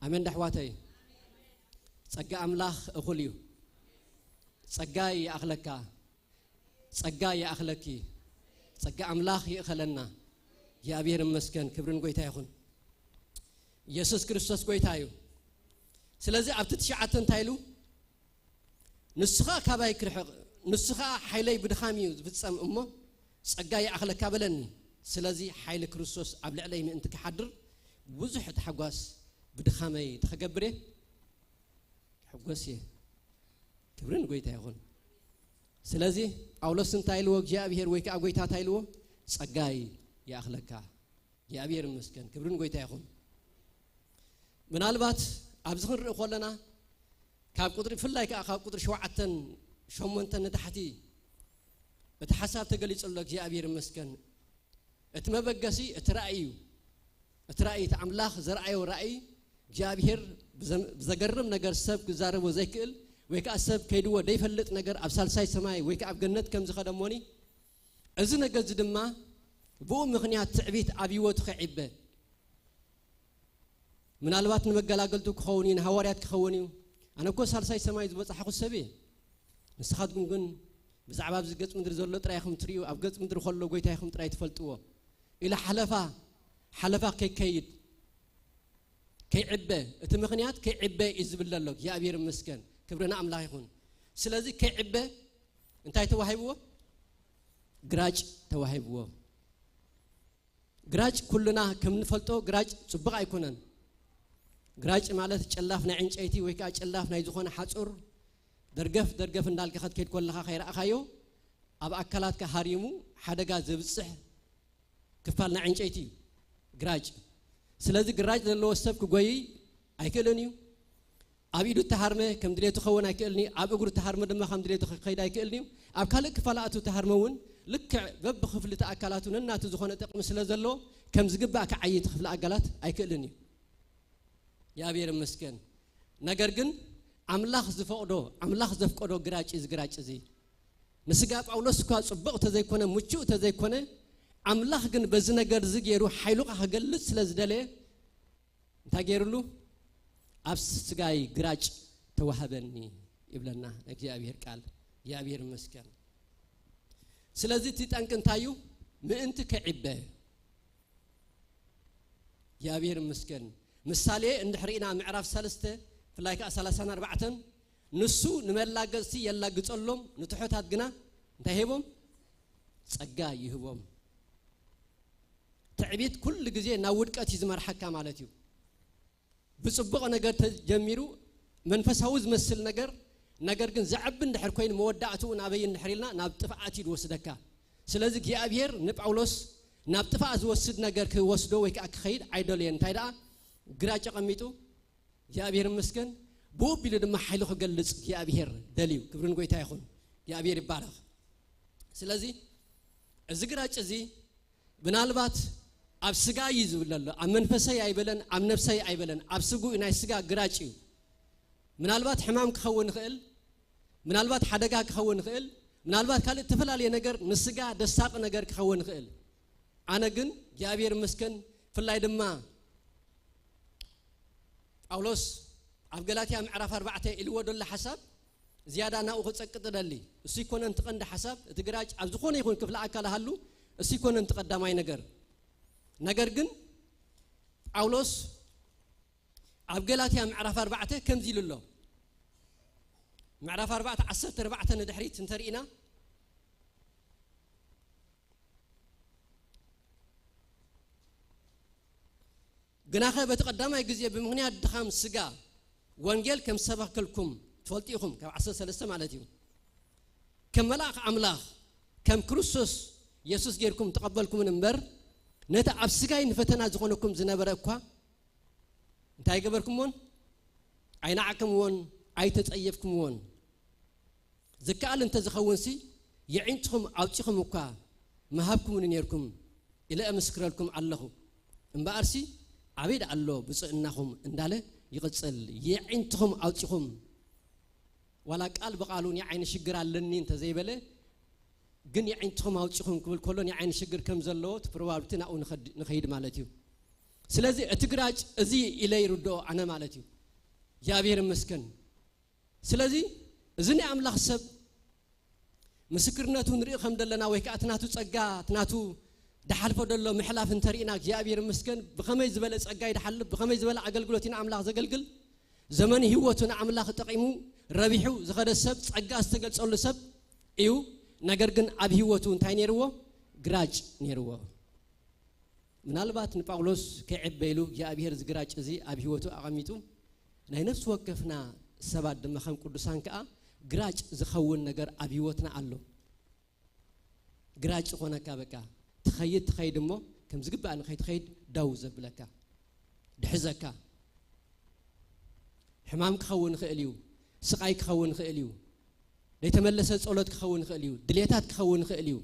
ኣሜን ዳሕዋተይ ጸጋ አምላክ እኹል እዩ ጸጋይ ያእኽለካ ጸጋይ ያእኽለኪ ጸጋ አምላክ ይእኸለና እግዚአብሔር ይመስገን ክብርን ጎይታ ይሁን ኢየሱስ ክርስቶስ ጎይታ እዩ ስለዚህ ኣብቲ 9 እንታይሉ ንስኻ ካባይ ክርሕቕ ንስኻ ሓይለይ ብድኻም እዩ ዝፍጸም እሞ ጸጋይ ያእኽለካ በለኒ ስለዚህ ሓይሊ ክርስቶስ ኣብ ልዕለይ ምእንቲ ክሓድር ብዙሕ ተሓጓስ ብድኻመይ ተኸገብረ ሕጎስ እየ ክብርን ጎይታ ይኹን ስለዚህ ጳውሎስ እንታይልዎ እግዚአብሔር ወይ ከዓ ጎይታ ታይልዎ ጸጋይ ያእኽለካ እግዚአብሔር ይመስገን ክብርን ጎይታ ይኹን ምናልባት ኣብዚ ክንርኢ ከለና ካብ ቁጥሪ ፍላይ ከዓ ካብ ቁጥሪ 7 ንታሕቲ እቲ ሓሳብ ተገሊጹሎ እግዚአብሔር ይመስገን እቲ መበገሲ እቲ ራእይ ተአምላኽ ዘርአዮ ራእይ እግዚአብሔር ብዘገርም ነገር ሰብ ክዛረቦ ዘይክእል ወይ ከዓ ሰብ ከይድዎ ደይፈልጥ ነገር ኣብ ሳልሳይ ሰማይ ወይ ከዓ ኣብ ገነት ከም ዝኸደሞኒ እዚ ነገር እዚ ድማ ብኡ ምኽንያት ትዕቢት ኣብ ህይወቱ ከዒበ ምናልባት ንመገላገልቱ ክኸውን እዩ ንሃዋርያት ክኸውን እዩ ኣነ እኮ ሳልሳይ ሰማይ ዝበፅሓኹ ሰብ እየ ንስኻትኩም ግን ብዛዕባ ኣብዚ ገጽ ምድሪ ዘሎ ጥራይኹም ትርእዩ ኣብ ገጽ ምድሪ ከሎ ጎይታ ይኹም ጥራይ ትፈልጥዎ ኢላ ሓለፋ ከይከይድ ከይዕበ እቲ ምኽንያት ከይዕበ እዩ ዝብል ኣሎ እግዚአብሔር ይመስገን ክብርና ኣምላኽ ይኹን ስለዚህ ከይዕበ እንታይ ተዋሂብዎ ግራጭ ተዋሂብዎ ግራጭ ኩልና ከም ንፈልጦ ግራጭ ጽቡቕ ኣይኮነን ግራጭ ማለት ጨላፍ ናይ ዕንጨይቲ ወይ ከዓ ጨላፍ ናይ ዝኾነ ሓጹር ደርገፍ እንዳልከ ከትከይድ ኮለኻ ከይራእኻዮ ኣብ ኣካላትካ ሃሪሙ ሓደጋ ዘብጽሕ ክፋል ናይ ዕንጨይቲ ግራጭ ስለዚህ ግራጭ ዘለዎ ሰብ ክጎይ ኣይክእልን እዩ ኣብ ኢዱ ተሃርመ ከም ድሌቱ ኸውን ኣይክእልን እዩ ኣብ እግሩ ተሃርመ ድማ ከም ድሌቱ ከይድ ኣይክእልን እዩ ኣብ ካልእ ክፋላቱ ተሃርመ እውን ልክዕ በብኽፍልቲ ኣካላቱ ነናቱ ዝኾነ ጥቕሚ ስለ ዘሎ ከም ዝግባእ ክዓይ ትኽፍሊ ኣካላት ኣይክእልን እዩ እግዚአብሔር ይመስገን ነገር ግን አምላክ ዝፈቅዶ አምላክ ዘፍቀዶ ግራጭ ዝግራጭ እዚ ንስጋ ጳውሎስ እኳ ጽቡቕ ተዘይኮነ ምቹእ ተዘይኮነ አምላክ ግን በዚ ነገር ዝገይሩ ሓይሉካ ከገልጽ ስለዝደለ እንታይ ገይሩሉ ኣብ ስጋይ ግራጭ ተዋሃበኒ ይብለና እግዚአብሔር ቃል እግዚአብሔር ይመስገን ስለዚህ ትጠንቅ እንታዩ ምእንቲ ከዕበ እግዚአብሔር ይመስገን ምሳሌ እንድሕሪና ምዕራፍ 3 ፍላይ ከዓ 34 ንሱ ንመላገጽቲ የላግጸሎም ንትሑታት ግና እንታይ ሄቦም ጸጋ ይህቦም ትዕቢት ኩሉ ግዜ ናብ ውድቀት ይዝመርሐካ ማለት እዩ ብጽቡቕ ነገር ተጀሚሩ መንፈሳዊ ዝመስል ነገር ግን ዘዕብ እንድሕር ኮይኑ መወዳእቱ ናበይ እንድሕሪልና ናብ ጥፍኣት ይወስደካ ስለዚህ እግዚአብሔር ንጳውሎስ ናብ ጥፍኣት ዝወስድ ነገር ክወስዶ ወይ ከዓ ክኸይድ አይደልየን እንታይ ደኣ ግራጭ ቀሚጡ እግዚአብሔር ይመስገን ቦቢሉ ድማ ሓይሉ ክገልጽ እግዚአብሔር ደልዩ ክብርን ጎይታ ይኹን እግዚአብሔር ይባረክ ስለዚህ እዚ ግራጭ እዚ ምናልባት ኣብ ስጋ ይዝብለሎ ኣብ መንፈሳይ አይበለን ኣብ ነፍሳይ አይበለን ኣብ ስጉ ናይ ስጋ ግራጭ እዩ ምናልባት ሕማም ክኸውን ይኽእል ምናልባት ሓደጋ ክኸውን ይኽእል ምናልባት ካልእ ተፈላለየ ነገር ንስጋ ደሳቅ ነገር ክኸውን ይኽእል ኣነ ግን እግዚአብሔር ይመስገን ፍላይ ድማ ጳውሎስ ኣብ ገላትያ ምዕራፍ 4 ኢልዎ ደሎ ሓሳብ ዝያዳ ናኡ ክጸቅጥ ደሊ እሱ ይኮነን ትቐንዲ ሓሳብ እቲ ግራጭ ኣብ ዝኾነ ይኹን ክፍለ ኣካል ሃሉ እሱ ይኮነን ተቀዳማይ ነገር ግን ጳውሎስ ኣብ ገላትያ ምዕራፍ 4 ከምዚ ኢሉሎ ምዕራፍ 4 14 ንድሕሪት እንተሪኢና ግናኸ በተቀዳማይ ጊዜ ብምክንያት ድኻም ስጋ ወንጌል ከም ሰበክልኩም ትፈልጢኹም ካብ 13 ማለት እዩ ከም መልአክ ኣምላኽ ከም ክርስቶስ ኢየሱስ ጌርኩም ተቀበልኩም እንበር ነታ አብስጋይ ንፈተና ዝኾነኩም ዝነበረ እኳ እንታይ ገበርኩምዎን አይናዓክምዎን አይተጸየፍኩምዎን ዝካል እንተ ዝኸውንሲ የዒንትኩም አውጪኩም እኳ መሃብኩምን ነርኩም ኢለ መስክረልኩም አለኹ እምባርሲ አቤድ አሎ ብጽእናኹም እንዳለ ይቅጽል የዒንትኩም አውጪኩም ወላ ቃል በቃሉን የዓይን ሽግር አለኒ እንተ ዘይበለ ግን የዓይንትኩም አውጪኩም ክብል ኮሎን የዓይን ሽግር ከም ዘለዎ ፕሮባብሊቲ ናኡ ንኸይድ ማለት እዩ ስለዚህ እትግራጭ እዚ ኢለ ይርዶ አነ ማለት እዩ እግዚአብሔር ይመስገን ስለዚህ እዝኒ አምላኽ ሰብ ምስክርነቱ ንርኢ ከም ደለና ወይ ከዓ ትናቱ ጸጋ ትናቱ ደሓልፎ ደሎ ምሕላፍ እንተሪእና እግዚአብሔር ይመስገን ብኸመይ ዝበለ ጸጋ ይደሓልፍ ብኸመይ ዝበለ አገልግሎትና አምላኽ ዘገልግል ዘመን ህይወቱና አምላኽ ተጠቂሙ ረቢሑ ዝኸደ ሰብ ጸጋ ዝተገልጸሉ ሰብ እዩ ነገር ግን አብ ህይወቱ እንታይ ነርዎ ግራጭ ነርዎ ምናልባት ንጳውሎስ ከዕበይሉ እግዚአብሔር ዝግራጭ እዚ አብ ህይወቱ አቀሚጡ ናይ ነፍስ ወከፍና ሰባት ድማ ከም ቅዱሳን ከዓ ግራጭ ዝኸውን ነገር አብ ህይወትና አሎ ግራጭ ኾነካ በቃ ትኸይድ እሞ ከም ዝግባእ ንኸይትኸይድ ዳው ዘብለካ ድሕዘካ ሕማም ክኸውን ክእል እዩ ስቃይ ክኸውን ክእል እዩ ለይተመለሰ ጸሎት ክኸውን ክእል እዩ ድሌታት ክኸውን ክእል እዩ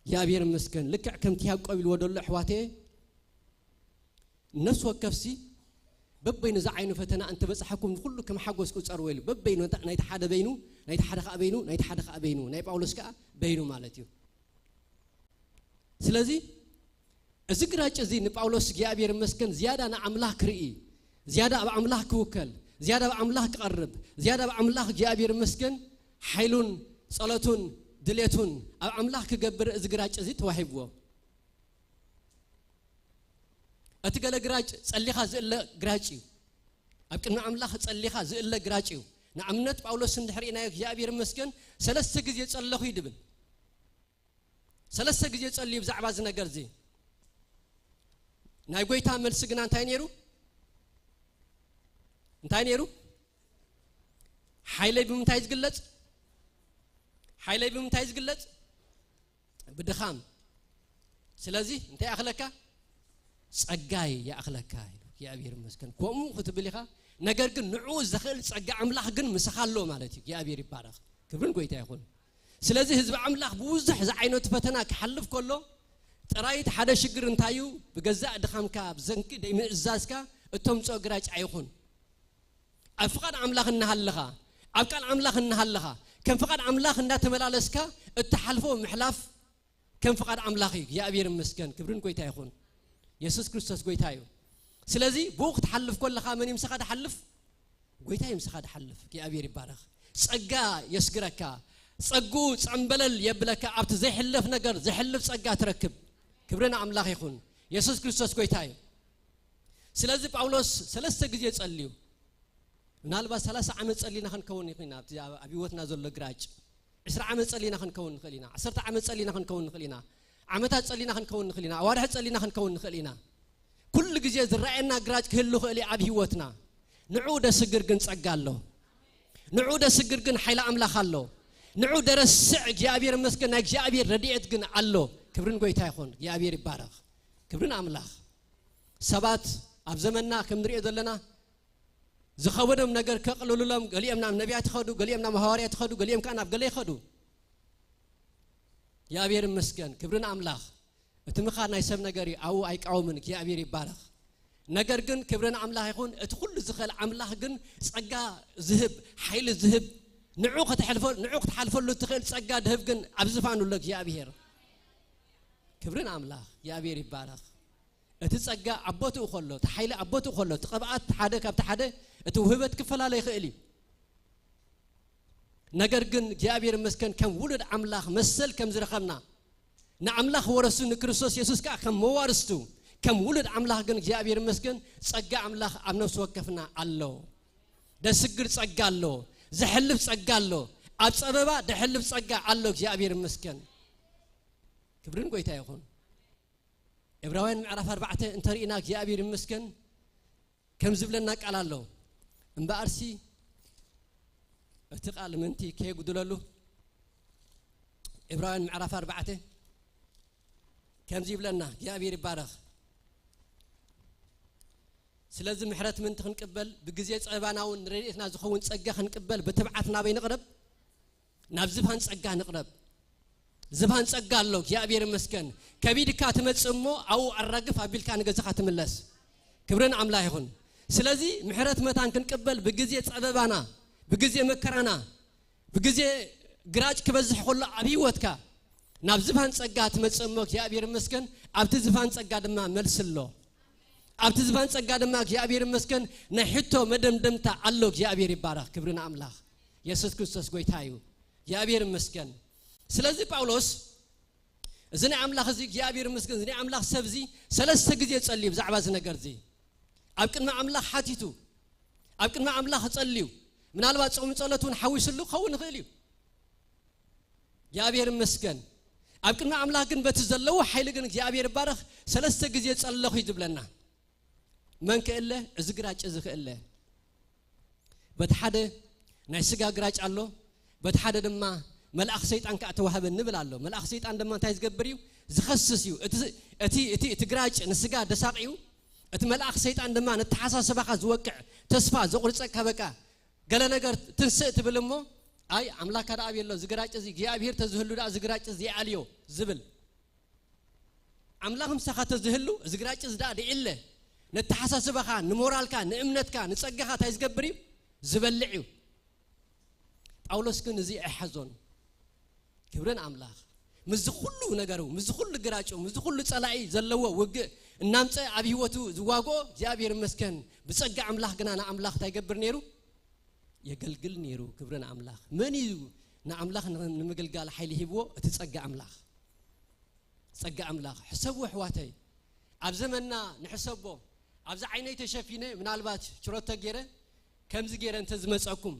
እግዚአብሔር ይመስገን ልክዕ ከምቲ ያዕቆብ ይልወደሉ ኣሕዋቴ ነፍስ ወከፍሲ በበይኑ ዝዓይኑ ፈተና እንተ በጽሐኩም ኩሉ ከም ሓጎስ ቁጸር ወይሉ በበይኑ ናይቲ ሓደ በይኑ ናይቲ ሓደ ከዓ በይኑ ናይቲ ሓደ ከዓ በይኑ ናይ ጳውሎስ ከዓ በይኑ ማለት እዩ ስለዚህ እዚ ግራጭ እዚ ንጳውሎስ እግዚአብሔር ይመስገን ዝያዳ ንኣምላኽ ክርኢ ዝያዳ ኣብ ኣምላኽ ክውከል ዝያዳ ኣብ ኣምላኽ ክቐርብ ዝያዳ ኣብ ኣምላኽ እግዚአብሔር ይመስገን ሓይሉን ጸሎቱን ድሌቱን ኣብ ኣምላኽ ክገብር እዚ ግራጭ እዚ ተዋሂብዎ እቲ ገለ ግራጭ ጸሊኻ ዝእለ ግራጭ እዩ ኣብ ቅድሚ ኣምላኽ ጸሊኻ ዝእለ ግራጭ እዩ ንኣብነት ጳውሎስ እንድሕሪእናዮ እግዚአብሔር ይመስገን ሰለስተ ግዜ ጸለኹ ይድብል ሰለስተ ግዜ ጸልዩ ብዛዕባ እዚ ነገር እዚ ናይ ጎይታ መልሲ ግና እንታይ ነይሩ ሓይለይ ብምንታይ ዝግለጽ ሓይለይ ብምንታይ ዝግለጽ ብድኻም ስለዚህ እንታይ ኣኽለካ ጸጋይ ያእኽለካ ኢሉ እግዚአብሔር ይመስገን ከምኡ ክትብል ኢኻ ነገር ግን ንዑ ዝኽእል ጸጋ ኣምላኽ ግን ምስኻ ኣሎ ማለት እዩ እግዚአብሔር ይባረኽ ክብርን ጎይታ ይኹን ስለዚህ ህዝቢ ኣምላኽ ብዙሕ ዝዓይነቱ ፈተና ክሓልፍ ከሎ ጥራይት ሓደ ሽግር እንታዩ ብገዛእ ድኻምካ ብዘንኪ ደይምእዛዝካ እተምፅኦ ግራጭ ኣይኹን ኣብ ፍቓድ ኣምላኽ እናሃለኻ ኣብ ቃል ኣምላኽ እናሃለኻ ከም ፍቓድ ኣምላኽ እንዳተመላለስካ እትሓልፎ ምሕላፍ ከም ፍቓድ ኣምላኽ እዩ እግዚአብሔር ይመስገን ክብርን ጎይታ ይኹን ኢየሱስ ክርስቶስ ጎይታ እዩ ስለዚህ ብኡኽ ትሓልፍ ከለኻ መን ይምስኻ ድሓልፍ ጎይታ ይምስኻ ድሓልፍ እግዚአብሔር ይባረኽ ጸጋ የስግረካ ጸጉ ጸምበለል የብለካ ኣብቲ ዘይሕልፍ ነገር ዘይሕልፍ ጸጋ ትረክብ ክብርና ኣምላኽ ይኹን ኢየሱስ ክርስቶስ ጎይታ እዩ ስለዚህ ጳውሎስ ሰለስተ ግዜ ጸልዩ ምናልባት 30 ዓመት ጸሊና ክንከውን ይኽእልና ኣብ ህይወትና ዘሎ ግራጭ 20 ዓመት ጸሊና ክንከውን ንኽእል ኢና 10 ዓመት ጸሊና ክንከውን ንኽእል ኢና ዓመታት ጸሊና ክንከውን ንኽእል ኢና ኣዋርሕ ጸሊና ክንከውን ንኽእል ኢና ኩሉ ግዜ ዝረአየና ግራጭ ክህሉ ክእል ኣብ ህይወትና ንዑ ደስግር ግን ጸጋ ኣሎ ንዑ ደስግር ግን ሓይለ ኣምላኽ ኣሎ ንዑ ደረስዕ እግዚአብሔር ይመስገን ናይ እግዚአብሔር ረድኤት ግን ኣሎ ክብርን ጎይታ ይኹን እግዚአብሔር ይባረኽ ክብርን ኣምላኽ ሰባት ኣብ ዘመንና ከም ንሪኦ ዘለና ዝኸበዶም ነገር ከቕልሉሎም ገሊኦም ናብ ነቢያት ይኸዱ ገሊኦም ናብ ሐዋርያት ይኸዱ ገሊኦም ከዓ ናብ ገለ ይኸዱ እግዚአብሔር ይመስገን ክብርን ኣምላኽ እቲ ምኻድ ናይ ሰብ ነገር እዩ ኣብኡ ኣይቃወምን እግዚአብሔር ይባረኽ ነገር ግን ክብርን ኣምላኽ ይኹን እቲ ኩሉ ዝኽእል ኣምላኽ ግን ጸጋ ዝህብ ሓይሊ ዝህብ ንዑ ክትሓልፈሉ ትኽእል ጸጋ ድህብ ግን ኣብ ዝፋኑሎ እግዚአብሔር ክብርን ኣምላኽ እግዚአብሔር ይባረኽ እቲ ጸጋ ኣቦቱ እኸሎ እቲ ሓይሊ ኣቦቱ እኸሎ እቲ ቅብኣት ሓደ ካብቲ ሓደ እቲ ውህበት ክፈላለ ይኽእል እዩ ነገር ግን እግዚአብሔር ይመስገን ከም ውሉድ ኣምላኽ መሰል ከም ዝረኸብና ንኣምላኽ ወረሱ ንክርስቶስ ኢየሱስ ከዓ ከም መዋርስቱ ከም ውሉድ ኣምላኽ ግን እግዚአብሔር ይመስገን ጸጋ ኣምላኽ ኣብ ነፍሲ ወከፍና ኣሎ ደስግር ጸጋ ኣሎ ዝሕልፍ ጸጋ ኣሎ ኣብ ጸበባ ደሕልፍ ጸጋ ኣሎ እግዚአብሔር ይመስገን ክብርን ጎይታ ይኹን ዕብራውያን ምዕራፍ 4 እንተሪእና እግዚአብሔር ይመስገን ከም ዝብለና ቃል ኣሎ እምበኣርሲ እቲ ቃል ምንቲ ከይጉድለሉ ዕብራውያን ምዕራፍ 4 كم زي بلنا يا أبي يبارك سلازم محرت من تخنقبل بجزية أبانا ونريتنا زخون تسجى خنقبل بتبعتنا بين قرب نابزبان تسجى نقرب زبان تسجى لك يا أبي المسكن كبير كاتمت أمه أو الرجف أبيل كان جزء خاتم اللس كبرنا عملا يهون سلازي محرت متان خنقبل بجزية أبانا بجزية مكرنا بجزية جراج كبزح كله أبي وتكا نابزبان تسجى تمت أمه يا أبي المسكن أبتزبان تسجى دم ملسلو أبتزبان تسجى دمك يا أبي المسكن نحيته مدم دمتا علوك يا أبي يبارك كبرنا أملاخ يسوع كريستوس قويتايو يا أبي المسكن سلازي باولوس زني أملاخ زيك يا أبي المسكن زني أملاخ سبزي سلست جزية تصلي بزعباز نجرزي أبكن ما أملاخ حاتيتو أبكن ما أملاخ تصليو من الوقت صوم صلاتون حويس له خون غليو يا أبي المسكن أبكن ما أملاخ جن بتزلوا حيلقنك يا أبي يبارك سلست جزية تصلي خيجب لنا من كإله إزجراج إزخ إله بتحدى نايسجا جراج الله بتحدى دما ملأخ سيطان كأتوهب النبل الله ملأخ سيطان دما تايز جبريو زخصصيو اتي تجراج نسجا دساقيو ات ملأخ سيطان دما نتحاسا سباقا زوقع تسفا زقرصك هبكا قال نجر تنسئت بالمو اي املاك هذا ابي الله زجراج زي غيابير تزهلو دا زجراج زي عليو زبل املاهم سخا تزهلو زجراج زدا دي اله نتحساسبها نمورالكا نأمنتكا نتصقها تايز قبري زبلعيو أولوس كن زي أحزون كبرن أملاخ مز كله نجارو مز كله جراجو مز كله صلاعي زلوا وج النامس أبي هوتو زواجو جابير مسكن بتصقع أملاخ جنا أملاخ تاي قبر نيرو يقلقل نيرو كبرن أملاخ منيو نأملاخ نمقل قال حيله هو تتصقع أملاخ تصقع أملاخ حسبوا حواتي أبزمنا نحسبه أبز عيني تشافينه من البات شروط تجيره كم زجيره أنت زمسكم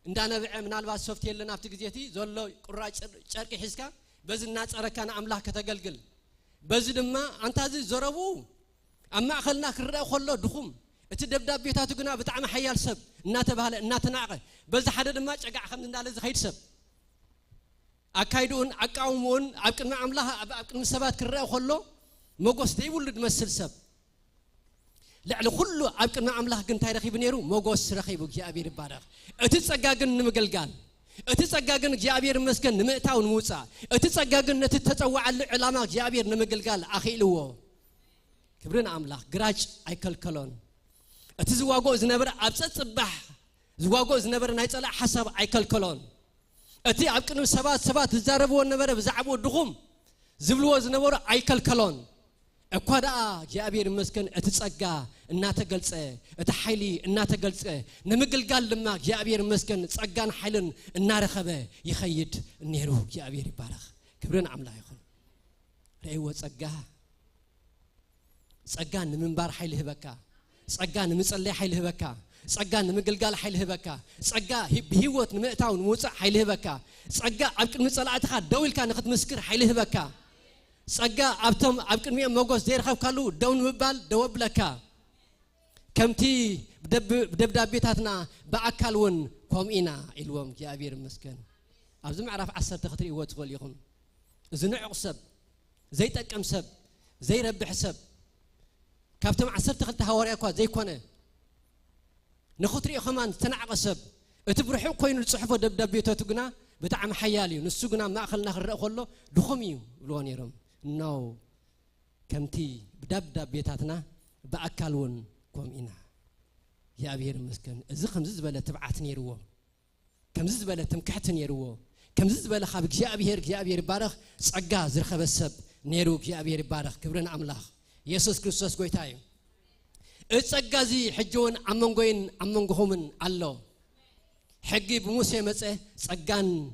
عندنا من البات شفت يلنا بتجزيتي زلوا قراج شرق حسكا بس الناس أركان أملاك كتجلجل بس لما أنت هذي زربو أما أخلنا كرر خلوا دخوم تدبدب بيتاتو جنا بتعمل حيال سب ناتبهله ناتناقه بس حدا لما جاء خمسة نالز خير سب أكيدون أكاومون أبكن ما أملاها أبكن سبات كرر خلوا موجوس تيبول تمثل سب لعل كله أبكن ما أملاها كن تاريخي بنيرو موجوس رخيبك يا أبي ربارك أتسجعن نمجلجان أتسجعن يا أبي مسكن نمتاون موسى أتسجعن نتتوع العلامات يا أبي نمجلجال أخي لوه كبرنا أملاها جراج أيكل كلون أتزواجو زنبر أبسط صباح زواجو زنبر نايتلا حسب أيكل كلون أتي أبكن سبات زاربو النبر بزعبو دخوم زبلوا زنبر أيكل كلون أقعد يا أبي المسكن أتسقى الناتا جلسة أتحيلي الناتا جلسة نمقل قال لما يا أبي المسكن تسقان حيلن النار خبه يخيد النيرو يا أبي ربارخ كبرنا عملا يخون رأيوه تسقان نمنبار حيله بكا تسقان نمصلي حيله بكا تسقان نمقل قال حيله بكا تسقى بهيوت نمتاون موسى حيله بكا تسقى أبكن مصلاتك دول كان نخد مسكر حيله بكا سجى أبتم أبكن مية موجود زير خاف كلو دون وبال دوب لكا كمتي بدب بيتاتنا بأكلون قومينا إلوم يا أبير مسكين أبزم عرف عصر تختري وتقول يخون زنع عصب زي تكم سب زي رب حسب كابتم عصر تخلت هواري أكوا زي كونه نخطري خمان تنع عصب اتبرحوا كوين الصحفة دب بيتاتنا بتعم حيالي نسوقنا ما أخلنا خرق خلو دخميو لون يرم نو كمتي بدب بيتاتنا بأكلون قومينا يا أبير مسكن إذا خمس زبالة تبعتني يروه كم زبالة تمكحتني يروه كم زبالة خابك يا أبير بارخ سعجا زرخ بسب نيروك يا أبير بارخ كبرنا أملاخ يسوع كريستوس قويتاي السعجازي حجون أمون قومن الله حقي بموسى مسأ سعجان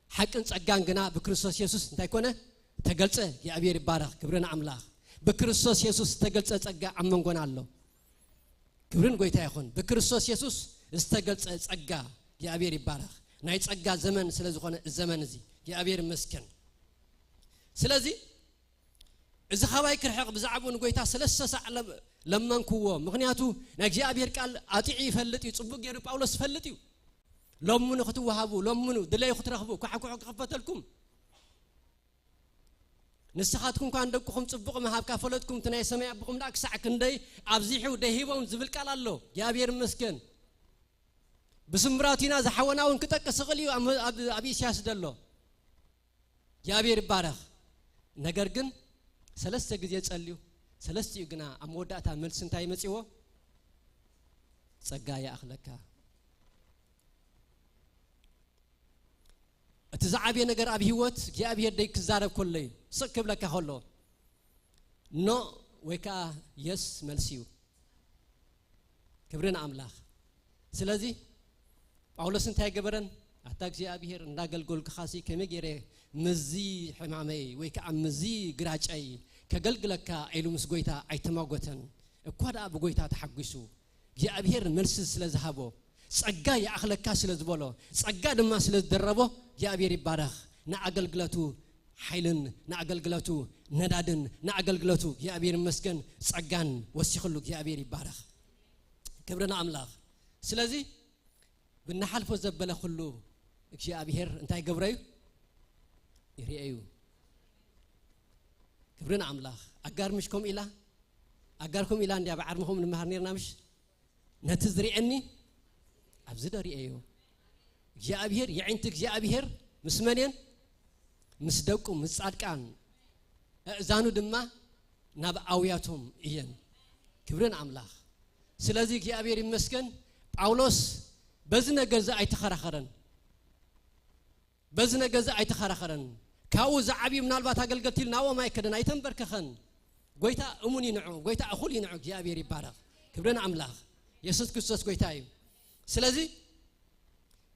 حقن سعجان جنا بكريستوس يسوع تايكونه تقلصه يا أبير بارخ كبرنا أملاخ بكريستوس يسوع تقلصه سعجا أمون قون الله كبرن قويتاي خون بكريستوس يسوع استقلصه سعجا يا أبير بارخ نايت سعجا زمن سلازي خونه الزمن زي يا أبير مسكن سلازي إذا خواي كرحق بزعبون قويتا سلسة ساعة لما نكوه مغنياتو نجي أبير قال أتعي فلتي تصبق يا باولوس فلتيو لمنو خطوا هابو لمنو دلائي خطرخبو كحكو خفتلكم ንስኻትኩም እንኳን ደቅኹም ጽቡቕ መሃብ ካፈለትኩም ትናይ ሰማይ አብኹም ዳ ክሳዕ ክንደይ ኣብዚሑ ደሂቦም ዝብል ቃል ኣሎ እግዚአብሔር ይመስገን بسمراتنا زحوناون كتقس غليو أبي سياس دلو እግዚአብሔር ይባረክ ነገር ግን ሰለስተ ጊዜ ጸልዩ ሰለስተ ግና አሞዳታ መልስ እንታይ መጽዮ ጸጋ ያخلካ እትዛዓብ ነገር አብ ህይወት እግዚአብሔር ደይ ክዛረብ ኮለይ ስክብ ለካ ሆሎ ኖ ወይካ የስ መልሲዩ ክብርን አምላክ ስለዚህ ጳውሎስ እንታይ ገበረን አታ እግዚአብሔር እንዳገልጎል ከኻሲ ከመገረ መዚ ሕማመይ ወይካ መዚ ግራጫይ ከገልግለካ አይሉምስ ጎይታ አይተማጎተን እኳዳ በጎይታ ተሐግሱ እግዚአብሔር መልስ ስለዝሃቦ ጸጋ ያخلካ ስለዝበሎ ጸጋ ድማ ስለዝደረቦ እግዚአብሔር ይባረክ ናአገልግለቱ ኃይልን ናአገልግለቱ ነዳድን ናአገልግለቱ እግዚአብሔር ይመስገን ጸጋን ወሲخሉ እግዚአብሔር ይባረክ ክብርና አምላክ ስለዚህ ብናሐልፎ ዘበለ ሁሉ እግዚአብሔር እንታይ ገብረዩ ይሪአዩ ክብርና አምላክ አጋርምሽኩም ኢላ አጋርኩም ኢላ እንዲያ ባዓርምኩም ንማህርኒርና ምሽ ነትዝሪአኒ አብዝደሪአዩ እግዚአብሔር የዓንት እግዚአብሔር ምስመኔን ምስደቁ ምስጻድቃን እዛኑ ድማ ናብ አውያቶም እየን ክብርና አምላክ ስለዚህ እግዚአብሔር ይመስገን ጳውሎስ በዝነ ገዛ አይተኸራኸረን በዝነ ገዛ አይተኸራኸረን ካው ዛዓቢ ምናልባት አገልገልቲል ናው ማይከደን አይተንበርከኸን ጎይታ እሙኒ ንዑ ጎይታ አኹል ይንዑ እግዚአብሔር ይባረክ ክብርና አምላክ ኢየሱስ ክርስቶስ ጎይታ እዩ ስለዚህ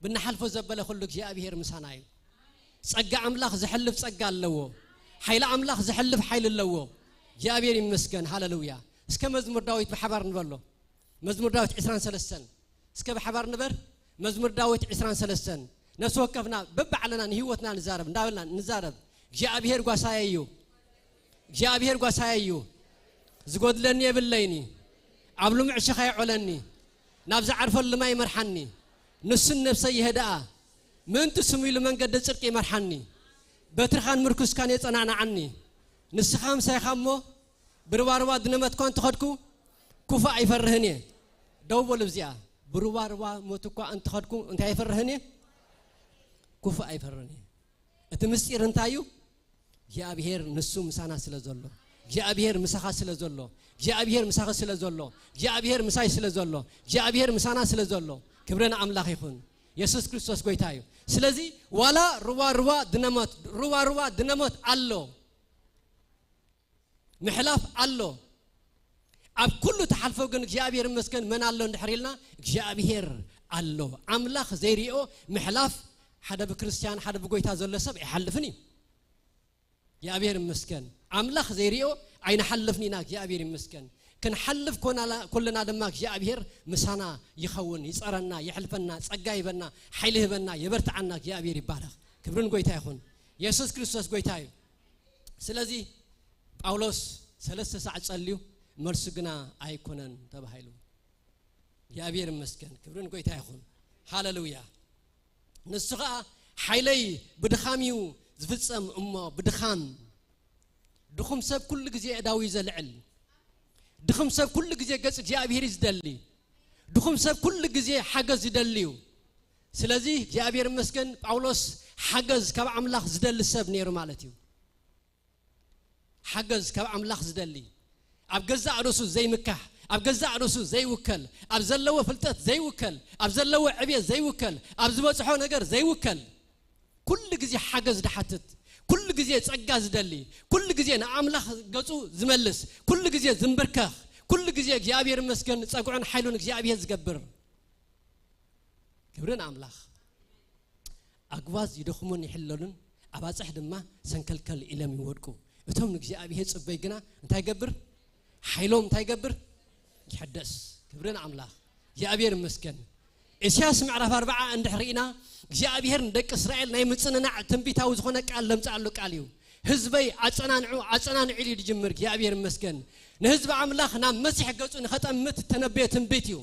ብናሐልፎ ዘበለ ሁሉ እግዚአብሔር ምሳናዩ ጸጋ አምላክ ዝሕልፍ ጸጋ አለዎ ኃይለ አምላክ ዝሕልፍ ኃይል አለዎ እግዚአብሔር ይመስገን ሃሌሉያ እስከ መዝሙር ዳዊት በሐባር ንበሎ መዝሙር ዳዊት 23 እስከ በሐባር ነበር መዝሙር ዳዊት 23 ነፍስ ወከፍና በባዕለና ህይወትና ንዛረብ እንዳብልና ንዛረብ እግዚአብሔር ጓሳያዩ እግዚአብሔር ጓሳያዩ ዝጎድለኒ የብለይኒ አብሉ ምዕሽኻ ይዑለኒ ናብዛ ዓርፈል ማይ መርሐኒ ንስን ነፍሰይ ይሄዳ ምን ትስሙይ ለመንገድ ጽድቅ ይመርሐኒ በትርኻን ምርኩስ ካን የጸናናዓኒ ንስኻም ሳይኻሞ ብርባርባ ድነመት ኮን ተኸድኩ ኩፋ አይፈርህኒ ደውቦ ልብዚያ ብሩባርባ ሞትኳ አንተ ኸድኩ እንታይ አይፈርህኒ ኩፋ አይፈርህኒ እቲ ምስጢር እንታዩ እግዚአብሔር ንሱ ምሳና ስለዘሎ እግዚአብሔር ምሳኻ ስለዘሎ እግዚአብሔር ምሳኻ ስለዘሎ እግዚአብሔር ምሳይ ስለዘሎ እግዚአብሔር ምሳና ስለዘሎ ክብረና አምላክ ይሁን ኢየሱስ ክርስቶስ ጎይታ እዩ ስለዚህ ዋላ ሩባ ድነሞት አሎ ምሕላፍ አሎ ኣብ ኩሉ ተሐልፎ ግን እግዚአብሔር ይመስገን መን አሎ እንድሕሪልና እግዚአብሔር አሎ አምላክ ዘይሪኦ ምሕላፍ ሓደ በክርስቲያን ሓደ በጎይታ ዘሎ ሰብ ይሐልፍኒ እግዚአብሔር ይመስገን አምላክ ዘይሪኦ አይነሐልፍኒና እግዚአብሔር ይመስገን ክንሐልፍ ኩልና ድማ እግዚአብሔር ምሳና ይኸውን ይጸረና ይሕልፈና ጸጋ ይበና ኃይል ይበና ይበርታዓና እግዚአብሔር ይባረክ ክብርን ጎይታ ይሁን ኢየሱስ ክርስቶስ ጎይታ እዩ ስለዚህ ጳውሎስ 3 ሰዓት ጸልዩ መልሱ ግና አይኮነን ተባሃይሉ እግዚአብሔር ይመስገን ክብርን ጎይታ ይሁን ሃሌሉያ ንስኻ ኃይለይ ብድኻሚው ዝፍጸም እሞ ብድኻም ድኹም ሰብ ኩሉ ግዜ እዳዊ ዘልዕል ድኹም ሰብ ኩሉ ግዜ ገጽ እግዚአብሔር ይዝደሊ ድኹም ሰብ ኩሉ ግዜ ሓገዝ ይደልዩ ስለዚህ እግዚአብሔር ይመስገን ጳውሎስ ሓገዝ ካብ አምላክ ዝደሊ ሰብ ነይሩ ማለት እዩ ሓገዝ ካብ አምላክ ዝደሊ ኣብ ገዛእ ርእሱ ዘይምካሕ ኣብ ገዛእ ርእሱ ዘይውከል ኣብ ዘለዎ ፍልጠት ዘይውከል ኣብ ዘለዎ ዕብየት ዘይውከል ኣብ ዝበጽሖ ነገር ዘይውከል ኩሉ ግዜ ሓገዝ ድሓትት ኩሉ ግዜ ጸጋ ዝደሊ ኩሉ ግዜ ንአምላክ ገጹ ዝመልስ ኩሉ ግዜ ዝምብርከኽ ኩሉ ግዜ እግዚአብሔር ይመስገን ጸጉዑን ኃይሉን እግዚአብሔር ዝገብር ክብርን አምላክ አግባዝ ይደኹሙን ይሕለሉን አባጽሕ ድማ ሰንከልከል ኢለም ይወድቁ እቶም እግዚአብሔር ጽበይ ግና እንታይ ገብር ኃይሎም እንታይ ገብር ይሐደስ ክብርን አምላክ እግዚአብሔር ይመስገን ኢሳይያስ ምዕራፍ 40 እንድሕሪና እግዚአብሔር እንደቅ እስራኤል ናይ ምጽንናዕ ትንቢታው ዝኾነ ቃል ለምጻሉ ቃል እዩ ህዝበይ አጸናንዑ ኢሉ ይጅምር እግዚአብሔር ይመስገን ንህዝብ አምላክ ናብ መሲሕ ገጹ ንኸጠምት ተነበየ ትንቢት እዩ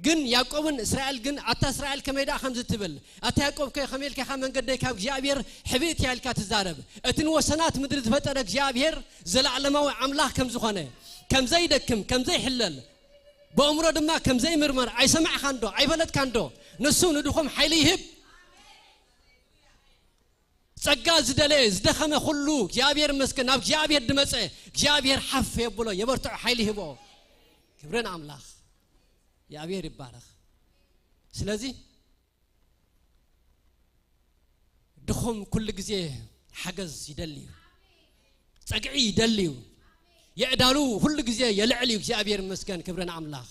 جن يعقوبن إسرائيل جن أتا إسرائيل كم يدا خمسة تبل أتا يعقوب كخميل كخمن قد يكاب جابير حبيت يالكات الزارب أتنو سنات مدرد فترة جابير زل على ما عمله كم زخانة كم زي دكم كم زي حلل بأمره دما كم زي مرمر أي سمع خاندو أي بلد خاندو نسون ندخم حيلي هب سجاز دليز دخمه خلو جابير مسكن أب جابير دمسه جابير حف يبلو يبرتع حيلي هبو كبرنا عمله جابير يبارك سلازي دخم كل جزء حجز يدليو سجعي يدليو يعدلو كل جزء يلعليو جابير مسكن كبرنا عمله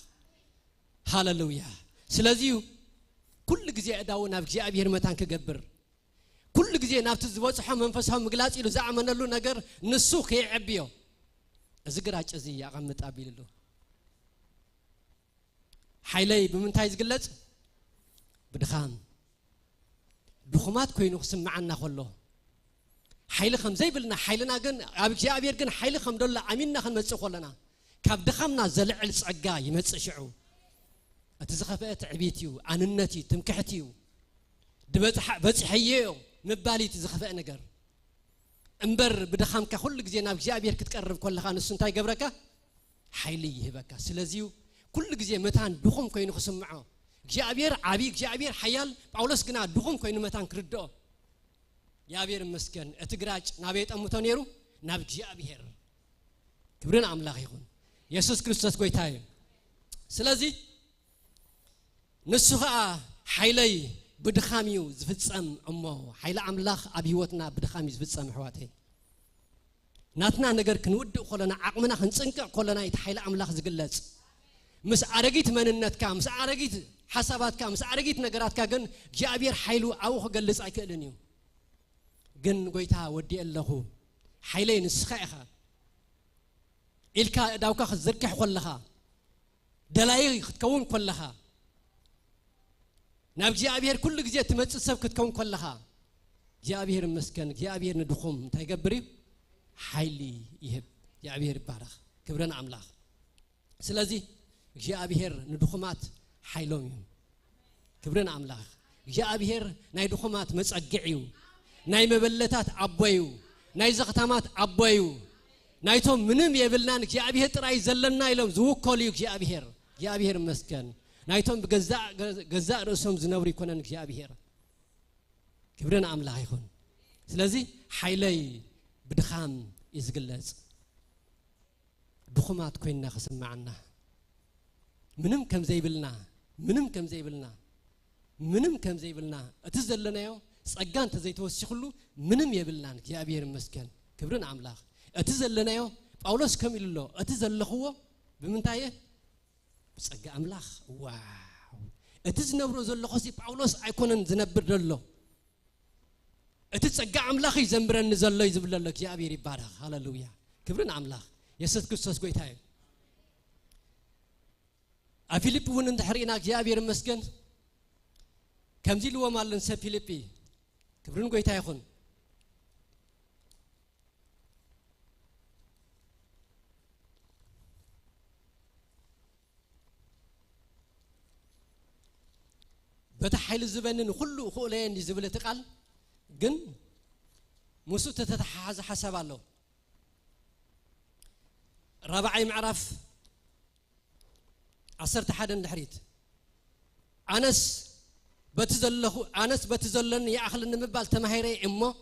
هاللويا سلازيو كل جزء يعداونا بجابير متان كجبر كل جزء نافت الزواج منفسهم مقلاص إلو زعمنا له نجر نسوخ يعبيه أزقراج أزي يا غمت أبي له حيلي بمنتهى قلت بدخان دخمات كوينو قسم معنا خلو حيل خم زي بلنا حيلنا جن أبيك يا أبير جن حيل خم دولا عمينا خن متسخ لنا كاب دخمنا زلع السعجا يمتسشعو أتزخفت عبيتيو عن النتي تمكحتيو دبت حييو مبالي تزخفت نجر امبر بدخام كخل جزينا أبيك يا أبير كتقرب كل خان السنتاي قبرك حيلي هبك سلازيو كل جزء متان دخم كوينو قسم معه جابير عبيك جابير حيال باولس جنا دخم كوينو متان كردو جابير مسكن اتقراج نابيت أموتانيرو ناب جابير كبرنا عملاق يكون يسوع كريستوس كويتاي سلازي نسخة حيلي بدخاميو زفتسام أمه حيلا عملاق أبيوتنا بدخامي زفتسام حواتي ناتنا نجر كنود خلنا عقمنا خنسنك خلنا يتحيلا عملاق زقلت مس عرقيت من النت كام مس عرقيت حسابات كام مس عرقيت نجارات كجن جابير حيلو أو خجلس أكلنيو جن قويتها ودي الله حيلين السخاءها إلكا داوكا خزركح كلها دلائل تكون كلها ناب جابير كل جزء تمتصف تكون كلها جابير مسكن جابير ندخم تجبري حيلي يهب جابير بارخ كبرنا عملاق سلازي جابير ندخمات حيلوم كبرنا عملاق جابير ناي دخمات مسأجعيو ناي مبلتات عبويو ناي زختامات عبويو نايتهم منم يبلنان جابير تراي زلنا يلوم زوق كوليو جابير مسكن نايتهم بجزاء رأسهم زنوري كونن جابير كبرنا عملاق يكون سلازي حيلي بدخام يزقلز دخمات كويننا خصم معنا منم كم زي بلنا منم كم زي بلنا أتزل لنا يو سأجان تزي توسخلو منم يبلنا يا أبير مسكن كبرنا عملاق أتزل لنا يو أولس كم يللو أتزل لخوه بمنتايه سأجا عملاق واو أتزنا بروزل لخوسي أولس أيكونن زنبر دلو أتزجع عملاق يزمرن نزل له يزبل لك يا أبير يبارك هاللويا كبرنا عملاق يسد كريستوس قويتاي أفيليب ونن تحرينا جابير مسكن كم زي لو مالن سفيليبي كبرن قويتاي يخون بتحيل الزبنن كله خولين يزبل تقال جن مسوت تتحاز حسب الله رابعي معرف عصرت حدا الحريت أنس بتزلن يا أخل النمبال تمهيري إمه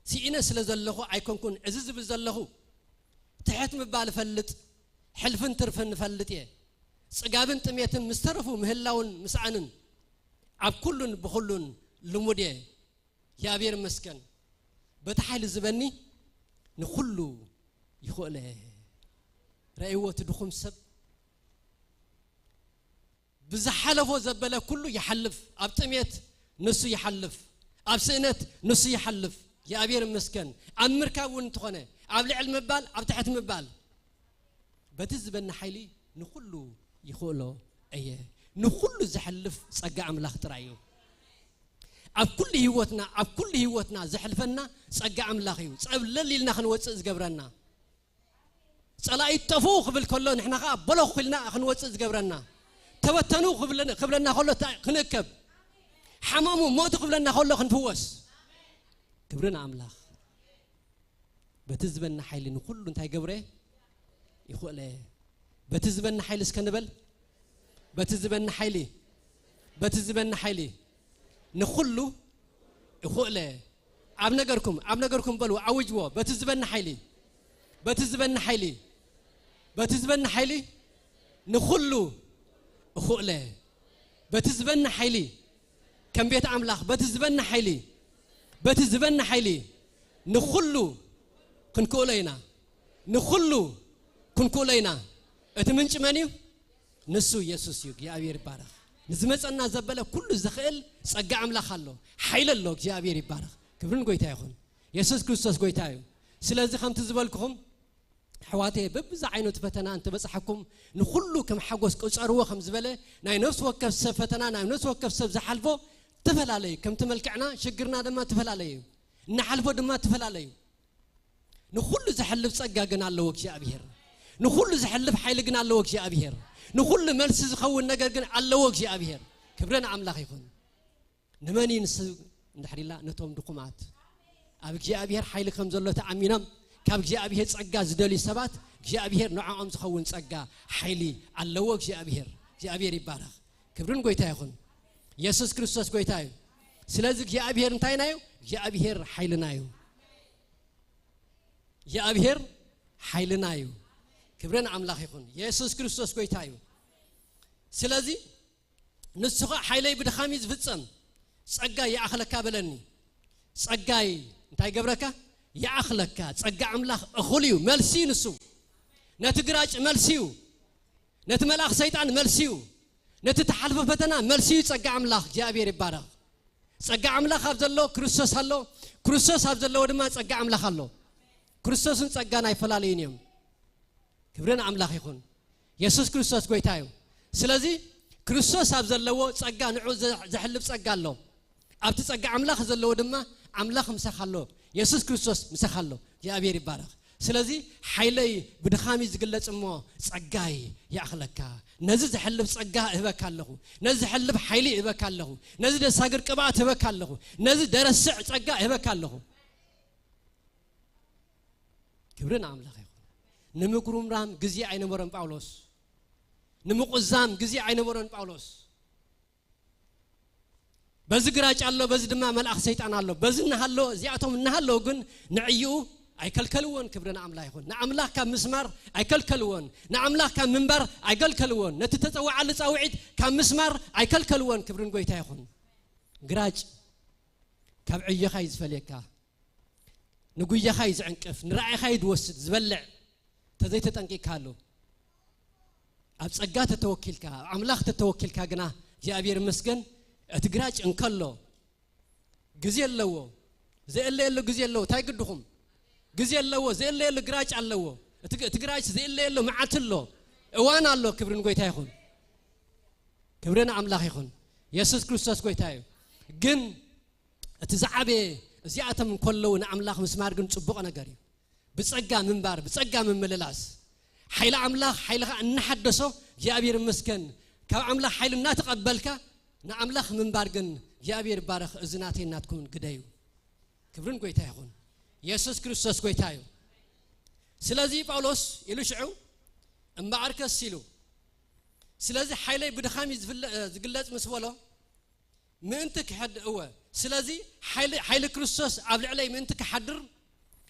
سينس لزله عيكون كون عزيز بزله تحت مبال فلت حلفن ترفن فلتيه سجابن تميتن مسترفو مهلاون مسعنن عب كلن بخلن لموديه يا أبير مسكن بتحيل الزبني نخلو يخوله رأيوه تدخم سب بزحلفه زبله كله يحلف أبتميت نسو يحلف أبسنت نسو يحلف يا أبير مسكن أمريكا ونتخنه أبلع المبال أبتحت المبال بتزبن حيلي نخلو يخوله أيه نخلو زحلف صقع عملاق ترايو أب كل هوتنا زحلفنا صقع عملاقيو صعب لليلنا خنوصز قبرنا صلاة التفوخ بالكلون إحنا بلو خلنا خنوصز قبرنا تبتنو خبلنا خلو خنكب حمامو موت خبلنا خلو خنفوس كبرنا أملاخ بتزبن حيل نخلو انتهي قبره يخوله بتزبن حيل اسكنبل بتزبن حيلي نخلو يخوله عب نجركم بلو عوجوا بتزبن حيلي نخلو يخوله بتزبن حيلي كم بيت أملاخ بتزبن حيلي نخلو كنكولينا اتمنش منيو نسو يسوس يوك يا أبير بارخ نزمتنا زبالة كل زخيل صقع أملاخ الله حيل اللوك يا أبير بارخ كبرن قويتا يخون يسوس كريستوس قويتايو سلازي خمت زبالكم حواتي ببزع عينو تفتنا انت بس حكم نخلو كم حقوس كوصارو خم زباله ناي نفس وكف سفتنا ناي نفس وكف سب زحلفو تفل علي كم تملكعنا شجرنا دما تفل علي نحلفو دما تفل علي نخلو زحلف صقا جنا الله وك يا أبير نخلو زحلف حيل جنا الله وك يا أبير نخلو ملس زخون نجر جنا الله وك يا أبير كبرنا عملاق يكون نماني نس ندحر الله نتوم دقمات أبيك يا أبير حيل خمس الله تعمينام كابك يا أبير صقا زدلي سبات يا أبير نوعهم زخون صقا حيلي الله وك يا أبير يبارك كبرنا قويتا يكون يسوع كريستوس قويتايو سلازك يا أبير انتاينايو يا أبير حيلنايو يا أبير حيلنايو كبرنا عملاق يكون يسوع كريستوس قويتايو سلازي نسخة حيلي بدخاميز فتصم صقا يا أخلك بلني صقاي انتاي قبرك يا أخلك صقا عملاق أخوليو ملسي نسو نتقراج ملسيو نتملاخ سيطان ملسيو نتتحالف فتنا ملسيو صقا عملاق يا أبير يبارك صقا عملاق أبزلو كريستوس هالو كريستوس أبزلو دما صقا عملاق هالو كريستوسن صقانا يفلالينيوم كبرنا عملاق يكون يسوع كريستوس قويتايو سلازي كريستوس أبزلو صقا نعو زحلب صقا له أبت صقا عملاق زلو دما عملاق مسخالو يسوع كريستوس مسخالو يا أبير يبارك سلازي حيلي بدخامي زقلت امو صقاي يا اخلكا نزز حلب صقا هبكالله نزز حلب حيلي هبكالله نزز دساغر قبات هبكالله نزز درسع صقا هبكالله كبرنا عملاق يكون نمقروم رام غزي عين مرن باولوس نمقزام غزي عين مرن باولوس بزغراچ الله بزدما ملأخ شيطان الله بزنا الله زياتهم نهالو غن نعيو أي كلكلون كبرنا عملاق يكون نعملاق كم مسمار أي كلكلون نعملاق كم منبر أي كلكلون نتتطوع على تصاوعد كم مسمار أي كلكلون كبرن قويتا يكون غراج كبعيه خايز فليكا نقويه خايز عنكف نراعي خايد وسد زبلع تزيت تنقي كالو أبصقات تتوكلك عملاق تتوكلك جنا يا أبير مسكن أتجراج انكلو جزيل لو زي اللي جزيل لو تايقدهم جزيل لو زي اللي جراج على تجراج زي اللي معتلو وانا الله كبرن قويتا يكون كبرنا عملاق يكون يسوع كريستوس قويتايو جن تزعبي زياتم كله نعملاق مسمار جن صبغ نجاري بتصقى منبر بتصقى من مللاس حيل عملاق حيل نحدثه يا أبير مسكن كعملاق حيل ناتقبلك نعملاق منبر جن يا أبير بارخ إذناتي ناتكم قديو كبرن قويتا يكون يسوع كريستوس قويتايو سلازي باولوس يلشعو اما عركس سيلو سلازي حيلي بدخامي زقلات مسولو منتك حد هو سلازي حيل كريستوس عبل علي منتك حدر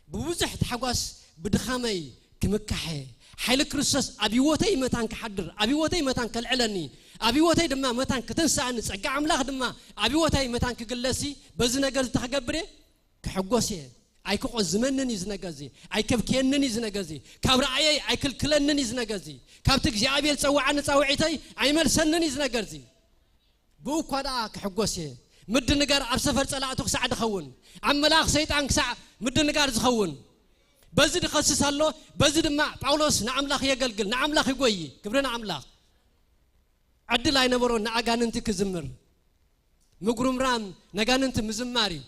بوزح تحقاس بدخامي كمكحي حيل كريستوس ابيوتي متان كحدر ابيوتي متان كالعلني ابيوتي دما متان كتنسان صقع عملاق دما ابيوتي متان كقلسي بز نجر تخغبري كحقوسي أي كقول زمنن يزنجازي أي كبكينن يزنجازي كابرعي أي كلكلنن يزنجازي كابتك جابيل تسوعنا تسوعيتي أي ملسنن يزنجازي بو قدا كحقوسي مد نجار عب سفر صلاته سعد خون عملاق شيطان سع مد نجار زخون بزد خصص الله بزد ما باولوس نعملاق يقلقل نعملاق يقوي كبرنا عملاق عدل أي نبرون نعجاننت كزمر مقروم رام نعجاننت مزماري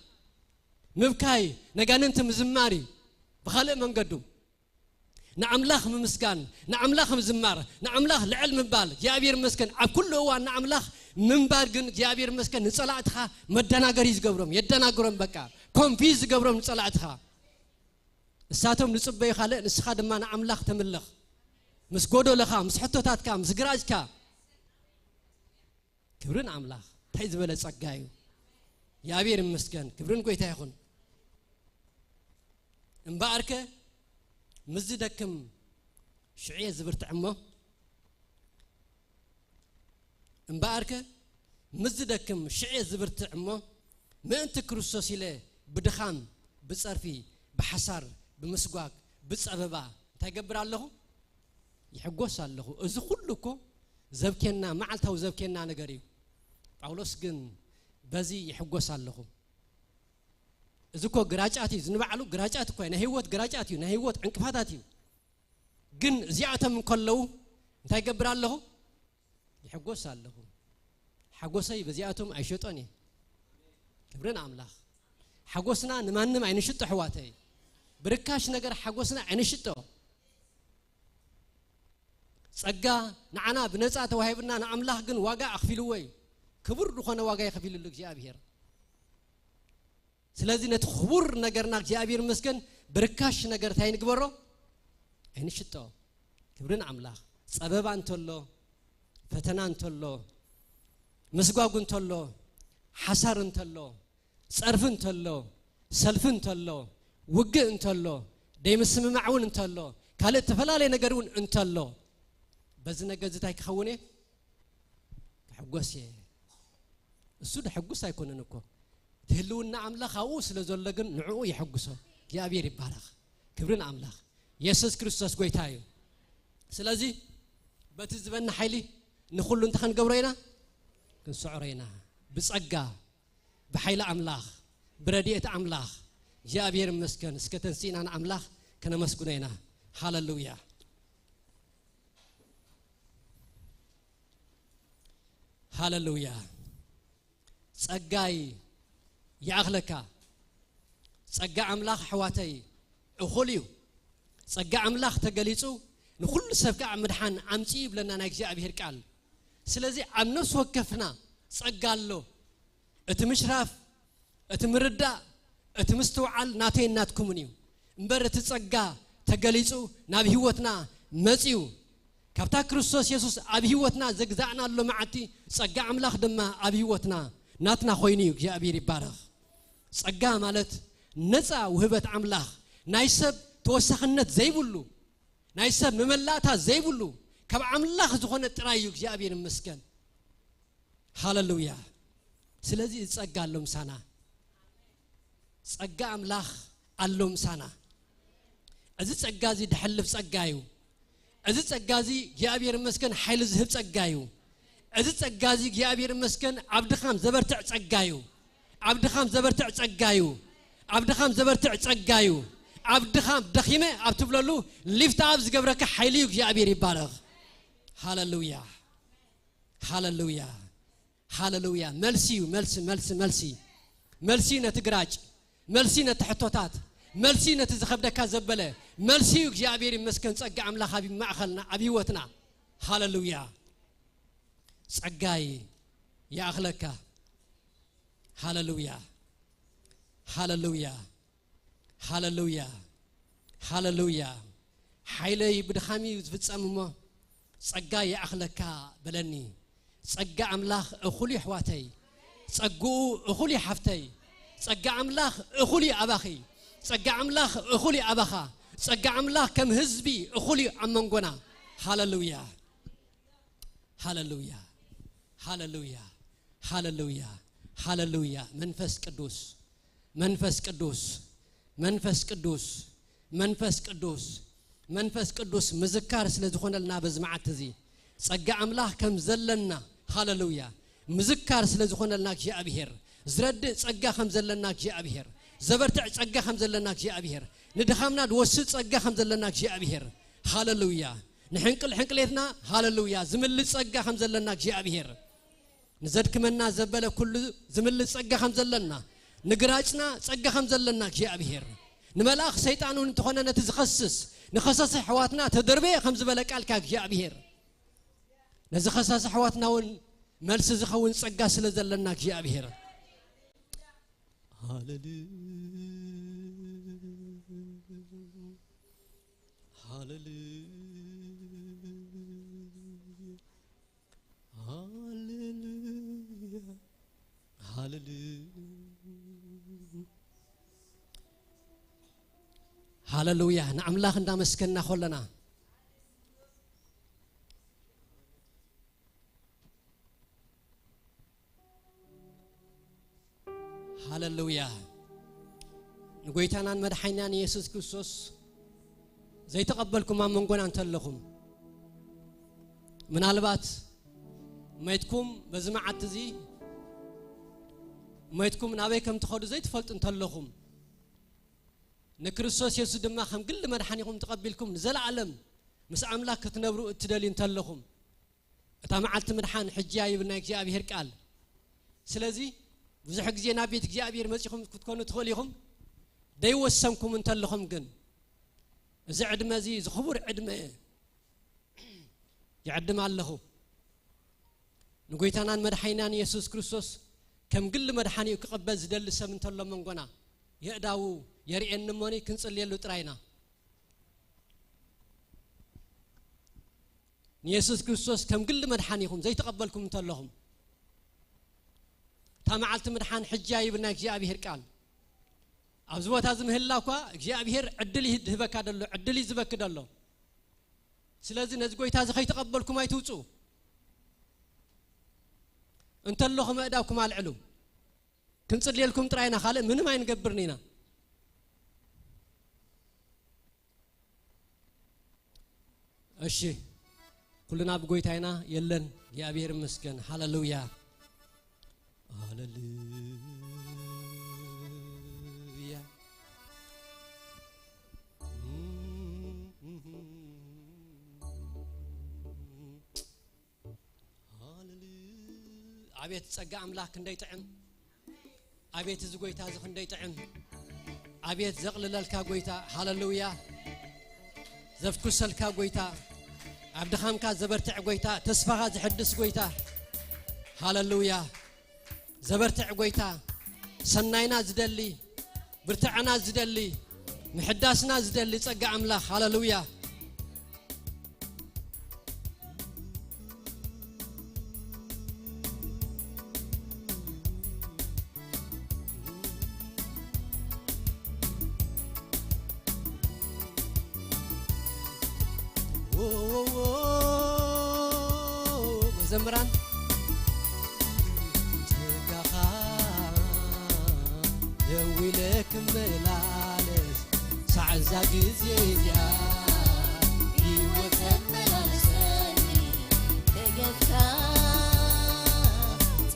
مبكاي نجاننت مزماري بخالق من قدو نعملاخ ممسكان نعملاخ مزمار نعملاخ لعلم بال جابير مسكن على كل هو نعملاخ من بارجن جابير مسكن نصلاتها مدناغر يزغبرم يدناغرم بقى كونفيز غبرم نصلاتها الساتهم نصبي خاله نسخا دما نعملاخ تملخ مسغودو لخا مسحتوتاتكا مسغراجكا كبرن املاخ تاي زبله صغايو جابير مسكن كبرن قويتا يخون امباركه مزدكم شعيه زبرت عمو امباركه مزدكم شعيه زبرت عمو ما انت كريستوس الى بدخان بصرفي بحصار بمسغاق بصببا تغبر الله يحغوس الله از كلكو زبكنا معلتاو زبكنا نغري باولوس جن بزي يحغوس الله ازكو غراጫati ዝንባዕሉ غراጫት እኮ ናይ ህይወት غراጫት እዩ ናይ ህይወት እንቅፋታት እዩ ግን እዚያተም እንከለው እንታይ ገብር ኣለሁ ይሕጎስ ኣለሁ ሓጎሰይ በዚያቶም አይሸጦኒ ክብርን አምላክ ሓጎስና ንማንም አይንሽጦ ህዋተይ ብርካሽ ነገር ሓጎስና አይንሽጦ ጸጋ ንዓና ብነጻ ተዋሂብና ንአምላክ ግን ዋጋ አኽፊልዎ ክቡር ዝኾነ ዋጋ ይኽፊልሉ እግዚአብሔር ስለዚህ ነት خبر ነገርና እግዚአብሔር መስገን ብርካሽ ነገር ታይን ግበሮ አይንሽጦ ክብርን አምላክ ጸበባ እንተሎ ፈተና እንተሎ መስጓጉ እንተሎ ሐሳር እንተሎ ጸርፍ እንተሎ ሰልፍ እንተሎ ውግ እንተሎ ደይምስምማውን እንተሎ ካለ ተፈላለየ ነገሩን እንተሎ በዚህ ነገር ዝታይ ከሆነ ከሐጎስ እሱ ደሐጎስ አይኮነን እኮ تهلونا أملاخ أو سلزولجن نعو يحجسه يا أبير بارخ كبرنا أملاخ يسوع كريستوس قويتايو سلازي بتزبن حيلي نخلون تخن قبرينا كنسعرينا بسأجا بحيل أملاخ بردية أملاخ يا أبير مسكن سكتن سين عن أملاخ كنا مسكونينا هاللويا هاللويا سأجاي يا أغلكا صقع أملاخ حواتي أخوليو صقع أملاخ تقليسو نخل سبكع مدحان عمتيب لنا نجزي أبيهر قال سلازي عمنوس وكفنا صقع له اتمشراف اتمردا اتمستوعل ناتين ناتكمنيو مبرت صقع تقليسو نابي هوتنا مزيو كابتا كريستوس يسوس أبي هوتنا زقزعنا له معتي صقع أملاخ دما أبي هوتنا ناتنا خوينيو يا أبير بارخ صقا مالت نصا وهبت املاح نايسب توسخنت زيبلو نايسب مملاتا زيبلو كب املاح زخونه طرايو እግዚአብሔር ይመስገን ሃሌሉያ ስለዚህ ጸጋ አለም ሳና ጸጋ አምላክ አለም ሳና እዚ ጸጋዚ ድሐልፍ ጸጋዩ እዚ ጸጋዚ እግዚአብሔር ይመስገን ኃይል ዝህብ ጸጋዩ እዚ ጸጋዚ እግዚአብሔር ይመስገን አብድኻም ዘበርትዕ ጸጋዩ عبدخام زبرتع ጸጋዩ عبدخام زبرتع ጸጋዩ عبدخام دخيمه ابتبللو ليفت اب زغبرك حيليو እግዚአብሔር ይባረክ ሃሌሉያ ሃሌሉያ ሃሌሉያ መልሲዩ መልሲ ነትግራጭ መልሲ ነትሕቶታት መልሲ ነትዝኸብደካ ዘበለ መልሲዩ እግዚአብሔር ይመስገን ጸጋ አምላክ አቢ ማዕኸልና አቢወትና ሃሌሉያ ጸጋይ ያኽለካ هاللويا هاللويا هاللويا هاللويا حيلي بدخامي بتصممه صقا يا اخلكا بلني صقا املاخ اخولي حواتي صقو اخولي حفتي صقا املاخ اخولي اباخي صقا املاخ اخولي اباخا صقا املاخ كم حزبي اخولي امنغونا هاللويا هاللويا هاللويا هاللويا هاللويا منفس قدوس منفس قدوس منفس قدوس منفس قدوس منفس قدوس مذكار ስለዝኾነልና በዝማዓት እዚ ጸጋ አምላክ ከም ዘለና ሃሌሉያ مذكار ስለዝኾነልና እግዚአብሔር ዝረድ ጸጋ ከም ዘለና እግዚአብሔር ዘበርትዕ ጸጋ ከም ዘለና እግዚአብሔር ንድኻምና ድወስድ ጸጋ ከም ዘለና እግዚአብሔር ሃሌሉያ ንሕንቅል ሕንቅሌትና ሃሌሉያ ዝምልጽ ጸጋ ከም ዘለና እግዚአብሔር نزدكمنا زبالة كل زمل ጸጋ ከም ዘለና ንግራጭና ጸጋ ከም ዘለና እግዚአብሔር ንመላእክ ሰይጣኑን ተኾነ ነትዝኸስስ ንኸሰስ ሕዋትና ተደርበ ከም ዝበለ ቃልካ እግዚአብሔር ነዚ ኸሰስ ሕዋትና ውን መልስ ዝኸውን ጸጋ ስለ ዘለና እግዚአብሔር ሃሌሉያ ሃሌሉያ ሃሌሉያ ሃሌሉያ ንአምላኽ እንዳመስገንና ኾለና ሃሌሉያ ንጎይታናን መድኃኒናን ኢየሱስ ክርስቶስ ዘይተቀበልኩም አመንጎና እንተለኹም ምናልባት ማይትኩም በዝማዓት እዚ ማይትኩም ናበይ ከም ትኸዱ ዘይትፈልጡ እንተለኹም ንክርስቶስ ኢየሱስ ድማ ከም ግል መድኃኒኹም ተቀቢልኩም ዘለዓለም ምስ አምላክ ክትነብሩ እትደልዩ እንተለኹም እታ መዓልቲ መድኃን ሕጅያ ይብልና እግዚአብሔር ቃል ስለዚ ብዙሕ ግዜ ናብ ቤት እግዚአብሔር መጽኹም ክትኮኑ ትኽእሉ ኢኹም ደይወሰንኩም እንተለኹም ግን እዚ ዕድመ እዚ ዝኽቡር ዕድመ ይዕድም ኣለኹ ንጎይታናን መድኃኒናን ኢየሱስ ክርስቶስ ከም ግል መድኃኒኡ ክቕበል ዝደሊ ሰብ እንተሎ መንጎና የእዳው የርኤን ሞኒ ክንጽልየሉ ጥራይና ኢየሱስ ክርስቶስ ከም ግል መድኃኒኹም ዘይተቀበልኩም እንተለኹም ታማዓልቲ መድኃን ሕጃ ይብልና እግዚአብሔር ቃል ኣብዚ ቦታ ዝምህላኳ እግዚአብሔር ዕድል ይህበካ ደሎ ዕድል ይዝበክ ደሎ ስለዚ ነዚ ጎይታ ዝኸይተቀበልኩም ኣይትውፁ እንተለኹም እዳውኩም አልዕሉ ክንጽልየልኩም ጥራይና ካልእ ምንም ኣይንገብርን ኢና እሺ ኩልና ብጎይታይና የለን እግዚአብሔር ይመስገን ሃሌሉያ ሃሌሉያ አቤት ጸጋ አምላክ እንደይጥዕም አቤት እዚ ጎይታ ዝኽ እንደይጥዕም አቤት ዘቕልለልካ ጎይታ ሃሌሉያ ዘፍኩሰልካ ጎይታ አብድኻምካ ዘበርትዕ ጎይታ ተስፋኻ ዝሕድስ ጎይታ ሃሌሉያ ዘበርትዕ ጎይታ ሰናይና ዝደሊ ብርትዕና ዝደሊ ምሕዳስና ዝደሊ ጸጋ አምላክ ሃሌሉያ መዘምራን ደዊለክም መላለስ ሳዕዛ ጊዜ እዚኣ ሕይወተት መላለሰኒ ደገፍካ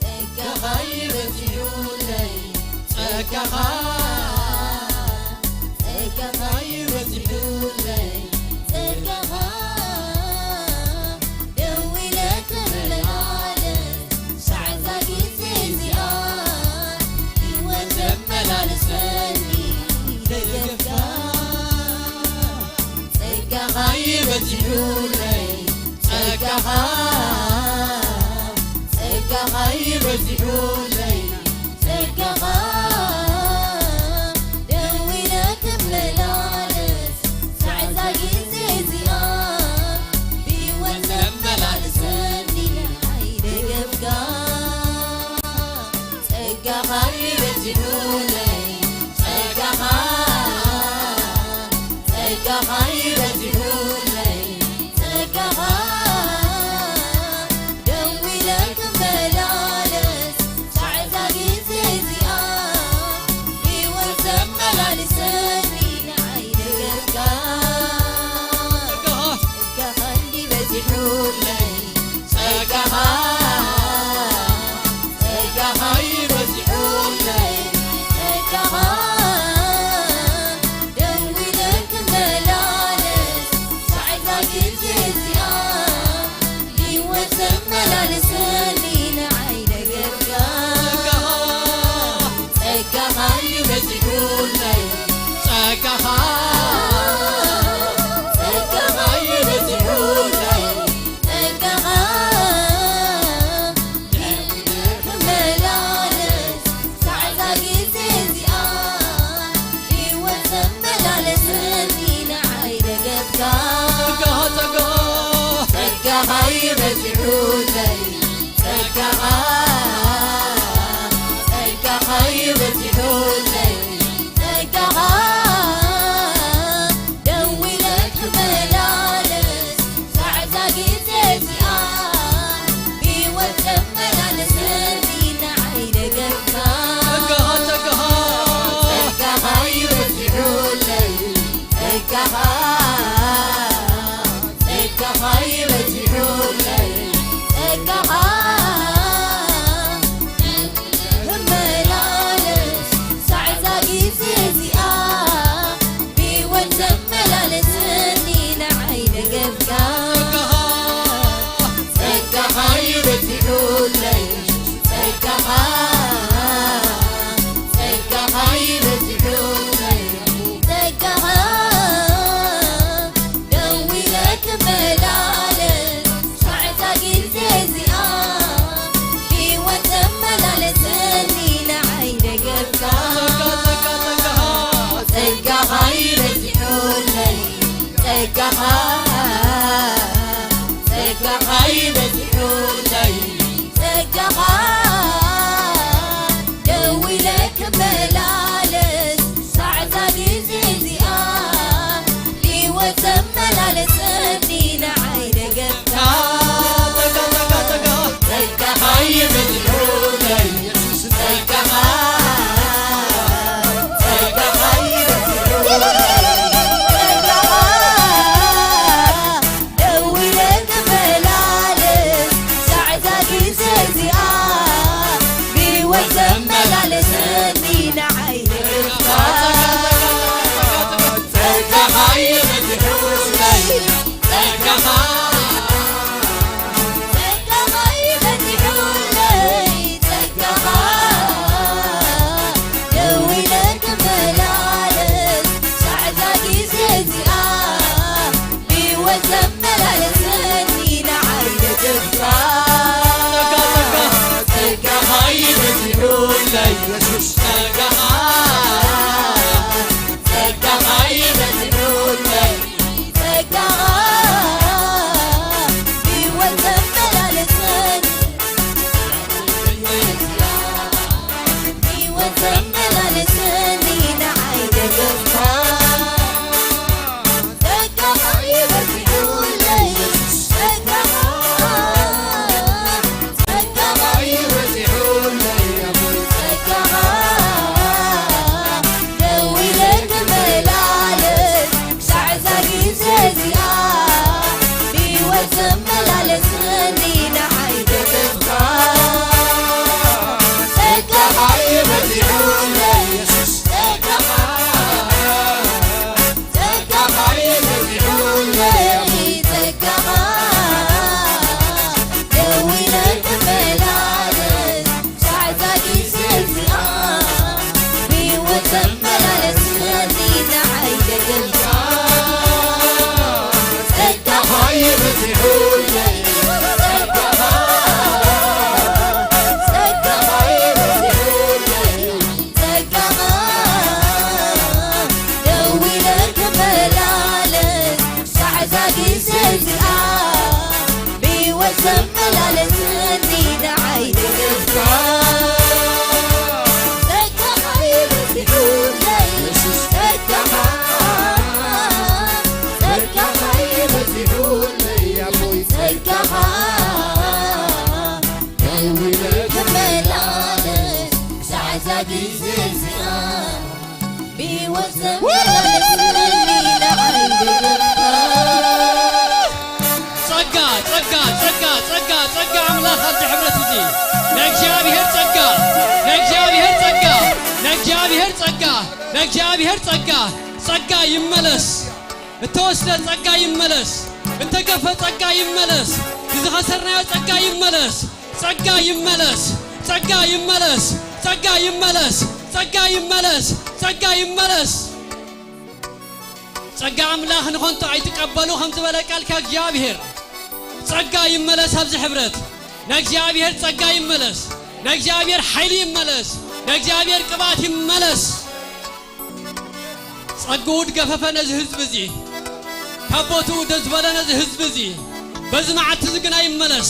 ጸጋኻ ይበዝሑለይ ጸጋኻ ይበዝሑለይ ጸጋኻ ደዊለክም መላለስ ሳዕዛ ጊዜ እዚኣ ملالسني دقفك ጸጋኻ ይበዝሑለይ ጸጋኻ ይበዝሑለይ ጸጋኻ ደዊለክ መላለስ ሳዕዛ ጊዜ እዚኣ ብሕይወት ዘመላልሰኒ ደገፍካ ጸጋኻ ይበዝሑለይ ጸጋኻ ይበዝሑለይ ጸጋኻ ደዊለክ መላለስ ሳዕዛ ጊዜ እዚኣ ብሕይወት ዘመላልሰኒ ንዓይ ደገፍካ ጸጋኻ ይበዝሑለይ ጸጋኻ ይበዝሑለይ ጸጋኻ ደዊለክ መላለስ ሳዕዛ ጊዜ እዚኣ ብሕይወት ዘመላልሰኒ ንዓይ ደገፍካ ጸጋኻ ይበዝሑለይ ጸጋኻ ለእግዚአብሔር ጸጋ ይመለስ እተወስደ ጸጋ ይመለስ እንተገፈ ጸጋ ይመለስ ዝኸሰርናዮ ጸጋ ይመለስ ጸጋ ይመለስ ጸጋ ይመለስ ጸጋ ይመለስ ጸጋ ይመለስ ጸጋ ይመለስ ጸጋ አምላኽ ንኾንቶ አይተቀበሉ ከም ዝበለ ቃልካ እግዚአብሔር ጸጋ ይመለስ ኣብዚ ሕብረት ለእግዚአብሔር ጸጋ ይመለስ ለእግዚአብሔር ኃይል ይመለስ ለእግዚአብሔር ቅባት ይመለስ ጸጋውድ ገፈፈነ ህዝብ እዚ ካቦቱ ደዝበለነ ህዝብ እዚ በዝማዓት ዝግና ይመለስ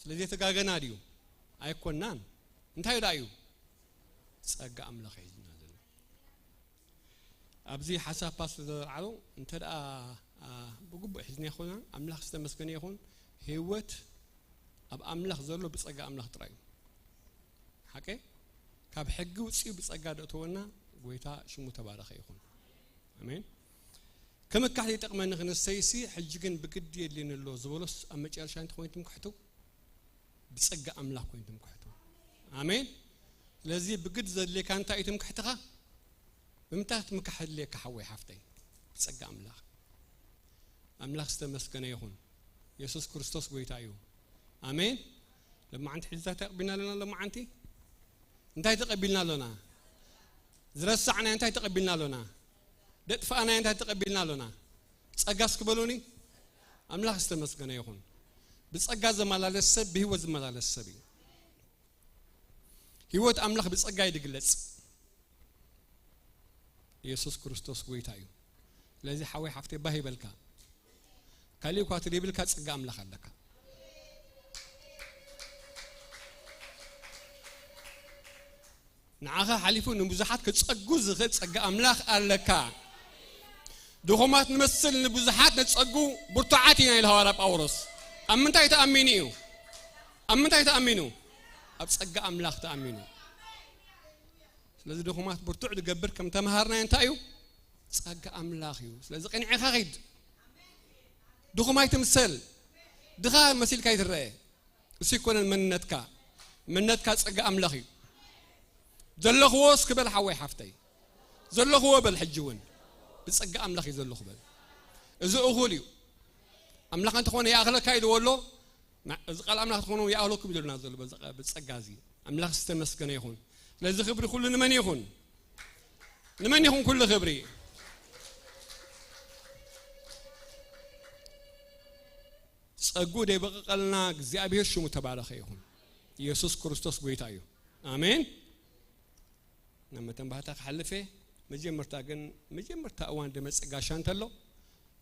ስለዚህ ተጋገና ዲዩ አይኮናን እንታይ ዳዩ ጸጋ አምላኽ ይዝና ዘሎ ኣብዚ ሓሳብ ፓስ ዘርዓሎ እንተዳ ብግቡእ ሒዝና ይኾና ኣምላኽ ዝተመስገነ ይኹን ህይወት ኣብ ኣምላኽ ዘሎ ብጸጋ ኣምላኽ ጥራይ ሓቀ ካብ ሕጊ ውፅኡ ብጸጋ ደእተወና ጎይታ ሽሙ ተባረኸ ይኹን ኣሜን ከመካሕ ይጠቅመን ክንሰይሲ ሕጂ ግን ብግድ የለንሎ ዝበሎስ ኣብ መጨረሻ እንት ኮይንኩም ክሕቱ ብጸጋ ኣምላኽ ኮይንኩም ክሕቱ ኣሜን ስለዚህ ብግድ ዘለካ እንታይ ኢትም ክሕትኻ ብምታት ምካሕለካ ሓወይ ሓፍተይ ብጸጋ ኣምላኽ ኣምላኽ ዝተመስገነ ይኹን ኢየሱስ ክርስቶስ ጎይታ እዩ ኣሜን ለማዓንቲ ሒዛ ተቀቢልና ለና ለማዓንቲ እንታይ ተቀቢልና ለና ዝረሳዕና እንታይ ተቀቢልና ለና ደጥፋና እንታይ ተቀቢልና ለና ጸጋስ ክበሉኒ ኣምላኽ ዝተመስገነ ይኹን ብጸጋ ዘመላለስ ሰብ በህይወት ዘመላለስ ሰብ ህይወት ኣምላኽ ብጸጋ ይድግለጽ ኢየሱስ ክርስቶስ ጎይታ እዩ ስለዚህ ሓወይ ሓፍቴ ባህ ይበልካ ካሊእ ኳ ትሪብልካ ጸጋ ኣምላኽ ኣለካ ንዓኻ ሓሊፉ ንብዙሓት ክጸጉ ዝኽእል ጸጋ ኣምላኽ ኣለካ ድኹማት ንመስል ንብዙሓት ነጸጉ ብርቱዓት ኢና ኢሉ ሐዋርያ ጳውሎስ ኣብ ምንታይ ተኣሚኑ እዩ ኣብ ምንታይ ተኣሚኑ ኣብ ጸጋ ኣምላኽ ተኣሚኑ ስለዚ ድኹማት ብርቱዕ ዝገብር ከም ተማሃርና እንታይ እዩ ጸጋ ኣምላኽ እዩ ስለዚ ቀኒዕኻ ኺድ ድኹማይ ትምሰል ድኻ መሲልካ ይትረአ እሱ ይኮነን መንነትካ ጸጋ ኣምላኽ እዩ ዘለኽዎስ ክበል ሓወይ ሓፍተይ ዘለኽዎ በል ሕጂ እውን ብጸጋ ኣምላኽ እዩ ዘለኹ በል እዚ እኹል እዩ ኣምላኽ እንተኾነ ይኣኽለካ ኢልዎ ኣሎ እዚ ቃል ኣምላኽ ትኾኑ ይኣኽለኩም ኢሉና ዘሎ ብጸጋ እዚ ኣምላኽ ዝተመስገነ ይኹን ስለዚ ክብሪ ኩሉ ንመን ይኹን ኩሉ ክብሪ ጸጉ ደይበቀልና እግዚአብሔር ሽሙ ተባረኸ ይኹን ኢየሱስ ክርስቶስ ጎይታ እዩ ኣሜን ነመተን ባህታ ከሐልፈ መጀመርታ እዋን ደመጽጋሻ እንተሎ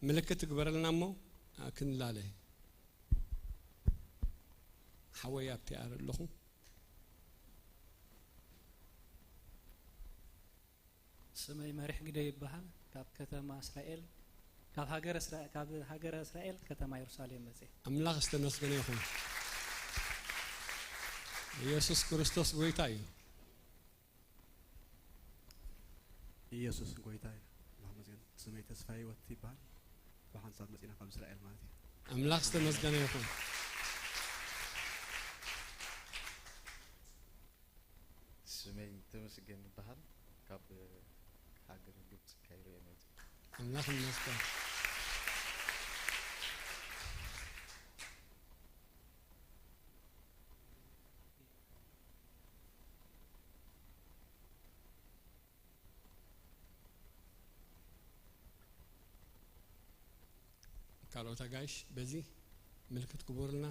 ምልክት ግበረልናሞ ክንላለ ሓወይ ኣብቲ አረለኹ ስመይ መሪሕ ግደ ይባሃል ካብ ከተማ እስራኤል ካብ ሃገረ እስራኤል ከተማ ኢየሩሳሌም መጽ አምላኽ ዝተመስገነ ይኹን ኢየሱስ ክርስቶስ ጎይታ እዩ ኢየሱስ ጎይታ እዩ ማመዝገን ስመይ ተስፋዬ ወት ይባሃል በሐንሳብ መጽና ካብ እስራኤል ማለት እዩ አምላኽ ዝተመስገነ ይኹን ስመይ ተመስገን ይባሃል ካብ ሃገር ግብጽ ካይሮ የመጽ አምላኽ ይመስገን ካሎታ ጋሽ በዚህ ምልክት ክቡርልና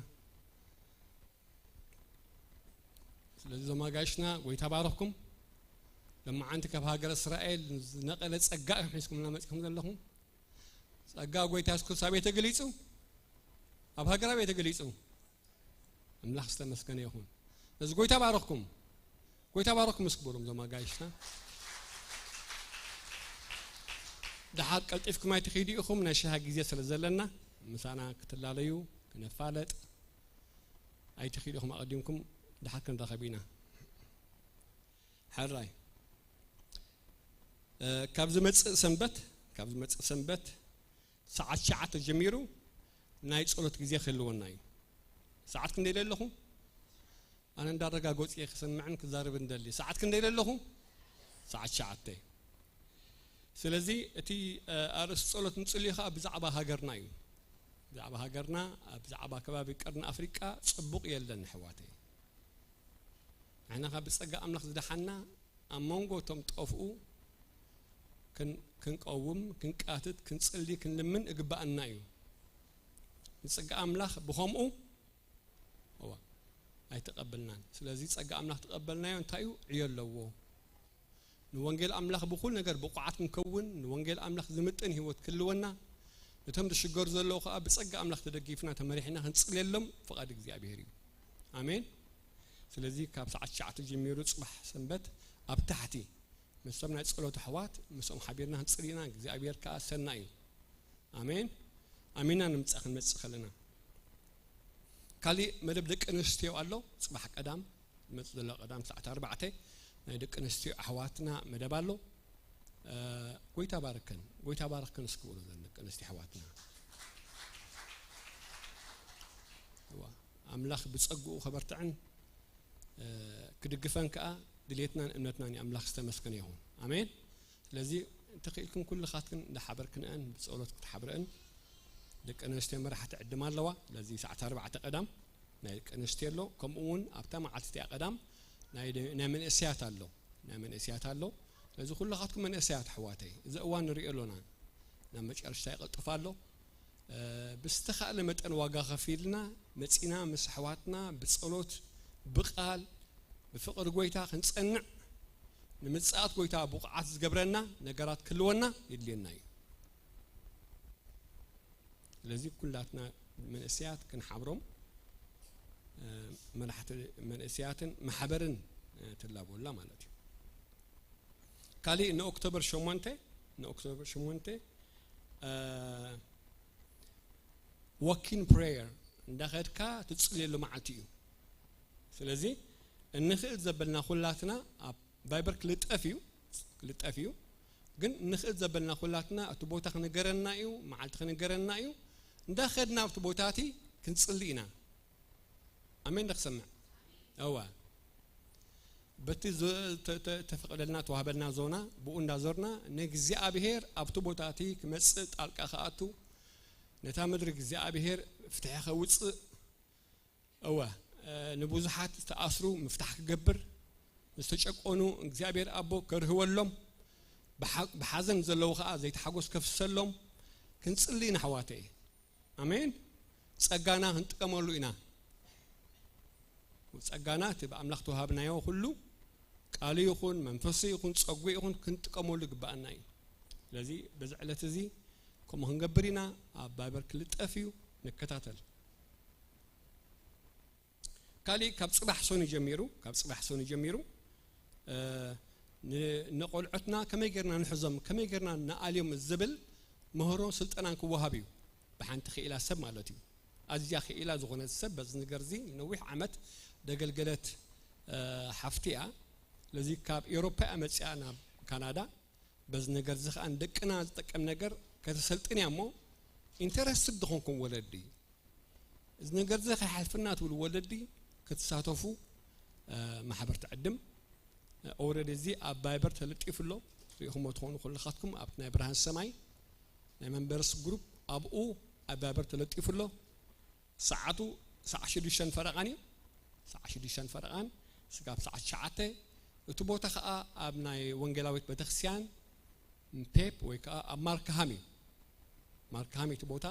ስለዚህ ዘማጋሽና ጎይታ ባረኩም ለማ አንተ ከሀገረ እስራኤል ነቀለ ጸጋ ሒስኩምና መጽኩም ዘለኹም ጸጋ ጎይታ ስኩሳ ቤተ ግሊጹ ኣብ ሀገራ ቤተ ግሊጹ አምላኽ ዝተመስገነ ይኹን ስለዚህ ጎይታ ባረኩም እስክቡሩም ዘማጋሽና دحات قلطفكم ما تخيديكم نشها غزيه سلازلنا مسانا كتلاليو كنفالط اي تخيديكم اقدمكم دحات كنرخبينا حراي كابز مص سنبت ساعات شعات جميرو ناي صلوت غزيه خلونا ساعات كن ديللخو انا ندارغا غوصي خسمعن كزارب ندلي ساعات كن ديللخو ساعات شعاتي ስለዚህ እቲ አርስ ጸሎት ንጽልይኻ ብዛዕባ ሃገርና እዩ ብዛዕባ ሃገርና ብዛዕባ ከባቢ ቀርና አፍሪካ ጽቡቅ የለን ሕዋተይ አናኻ ብጸጋ አምላኽ ዝደሓና አመንጎቶም ጠፍኡ ክንቀውም ክንቃትት ክንጽልይ ክንልምን እግባአና እዩ ብጸጋ አምላኽ ብኸምኡ አይተቀበልናን ስለዚህ ጸጋ አምላኽ ተቀበልናዮ እንታይ እዩ ዕየለዎ ንወንጌል አምላኽ በኩል ነገር በቋዓት ንከውን ንወንጌል አምላኽ ዝምጥን ህይወት ክልወና ነተም ተሽገር ዘለው ኸ ብጸጋ አምላኽ ተደጊፍና ተመሪሕና ክንጽልየሎም ፍቃድ እግዚአብሔር እዩ አሜን ስለዚህ ካብ ሰዓት 9 ጀሚሩ ጽባሕ ሰንበት ኣብ ታሕቲ መስም ናይ ጸሎት ኣሕዋት መስም ሓቢርና ንጽሪና እግዚአብሔር ከኣ ሰናይ አሜን አሜና ንምጻኽ ንመጽኸለና ካሊ መደብ ደቂ ኣንስትዮ ኣሎ ጽባሕ ቀዳም መጽደለ ቀዳም ሰዓት 4 ናይ ደቂ ኣንስትዮ ኣሕዋትና መደብ ኣሎ ጎይታ ባረከን እስክብሉ ደቂ ኣንስትዮ ኣሕዋትና ኣምላኽ ብጸጉኡ ኸበርትዕን ክድግፈን ከኣ ድሌትናን እምነትናን ኣምላኽ ዝተመስገነ ይሁን አሜን ስለዚ ተኽኢልኩም ኩልኻትክን እንዳሓበርክንአን ብጸሎት ክትሓብረን ደቂ ኣንስትዮ መራሕቲ ዕድማ ኣለዋ ለዚ ሰዓት 4 ቀዳም ናይ ደቂ ኣንስትዮ ኣሎ ከምኡውን ኣብታ መዓልቲ ቀዳም ናይ መንእስያት ኣሎ ለዚ ኩልኻትኩም መንእስያት ኣሕዋተይ እዚ እዋን ንሪኦ ኣለና ናብ መጨረሻ ይቕልጥፍ ኣሎ ብዝተኻእለ መጠን ዋጋ ኸፊልና መፂና ምስ ኣሕዋትና ብጸሎት ብቓል ብፍቕሪ ጎይታ ክንጸንዕ ንምጽኣት ጎይታ ብቕዓት ዝገብረና ነገራት ክልወና ይድልየና እዩ ስለዚ ኩላትና መንእስያት ክንሓብሮም መራሕቲ መንእስያትን ማሕበርን ትላበላ ማለት እዩ ካሊእ ንኦክቶበር 8 walking prayer እንዳኸድካ ትጽልየሉ መዓልቲ እዩ ስለዚ እንኽእል ዘበልና ሁላትና ኣብ ቫይበር ክልጠፍ እዩ ግን እንኽእል ዘበልና ሁላትና እቲ ቦታ ክነገረና እዩ መዓልቲ ክነገረና እዩ እንዳኸድና ኣብቲ ቦታቲ ክንጽልይና አሜን ደኽሰምዕ ኣዋ በቲ ተፈቀደልና ተዋህበልና ዞና ብኡ እንዳዞርና ንእግዚአብሔር ኣብቲ ቦታቲ ክመጽእ ጣልቃ ከኣቱ ነታ ምድሪ እግዚአብሔር ፍትሕ ኸውጽእ ኣዋ ንብዙሓት ተኣስሩ ምፍታሕ ክገብር ዝተጨቆኑ እግዚአብሔር ኣቦ ከርህወሎም ብሓዘን ዘለዉ ከዓ ዘይተሓጎስ ከፍሰሎም ክንጽልይ ንሕዋተይ አሜን ጸጋና ክንጥቀመሉ ኢና ጸጋና ብኣምላኽ ተዋሃብናዮ ሁሉ ቃል ይኹን መንፈስ ይኹን ጸጉ ይኹን ክንጥቀመሉ ግባአና እዩ ስለዚ በዚ ዕለት እዚ ከምኡ ክንገብር ኢና ኣብ ቫይበር ክልጠፍ እዩ ንከታተል ካሊእ ካብ ጽባሕ ሶኒ ጀሚሩ ንቆልዑትና ከመይ ጌርና ንሕዞም ከመይ ጌርና ንኣልዮም ዝብል ምህሮ ስልጠናን ክወሃብ እዩ ብሓንቲ ኽኢላ ሰብ ማለት እዩ ኣዝያ ኽኢላ ዝኾነት ሰብ በዚ ነገር እዚ ነዊሕ ዓመት ደገልገለት ሓፍቲያ ለዚ ካብ ኤውሮፓ መጽያ ናብ ካናዳ በዚ ነገር እዚ ከዓ ደቅና ዝጠቀም ነገር ከተሰልጥንያ እሞ ኢንተረስትድ ዝኾንኩም ወለዲ እዚ ነገር እዚ ከይሓልፍና ትብሉ ወለዲ ክትሳተፉ ማሕበር ትዕድም ኦልሬዲ እዚ ኣብ ቫይበር ተለጢፉሎ ሪኢኹሞ ትኾኑ ኩልኻትኩም ኣብ ናይ ብርሃን ሰማይ ናይ መንበርስ ግሩፕ ኣብኡ ኣብ ቫይበር ተለጢፉሎ ሰዓቱ ሰዓት 6 ፈረቓን እዩ ሰዓት 6 ፈረቓን ስጋብ ሰዓት 9 እቲ ቦታ ከዓ ኣብ ናይ ወንጌላዊት ቤተክርስቲያን ፔፕ ወይ ከዓ ኣብ ማርካሃም እቲ ቦታ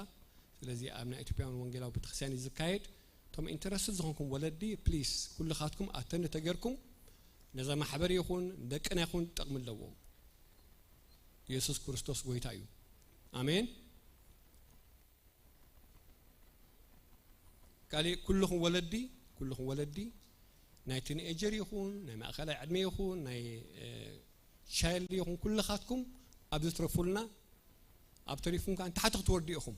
ስለዚ ኣብ ናይ ኢትዮጵያውን ወንጌላዊ ቤተክርስቲያን ዝካየድ ቶም ኢንተረስትድ ዝኾንኩም ወለዲ ፕሊስ ኩልኻትኩም ኣተን ተገርኩም ነዛ ማሕበር ይኹን ደቅና ይኹን ጠቕሚ ኣለዎ ኢየሱስ ክርስቶስ ጎይታ እዩ አሜን ካሊእ ኩልኹም ወለዲ ናይ ቲንኤጀር ይኹን ናይ ማእኸላይ ዕድሜ ይኹን ናይ ቻይልድ ይኹን ኩልኻትኩም ኣብ ዝትረፉልና ኣብ ተሪፉም ከዓ ታሕቲ ክትወርዱ ኢኹም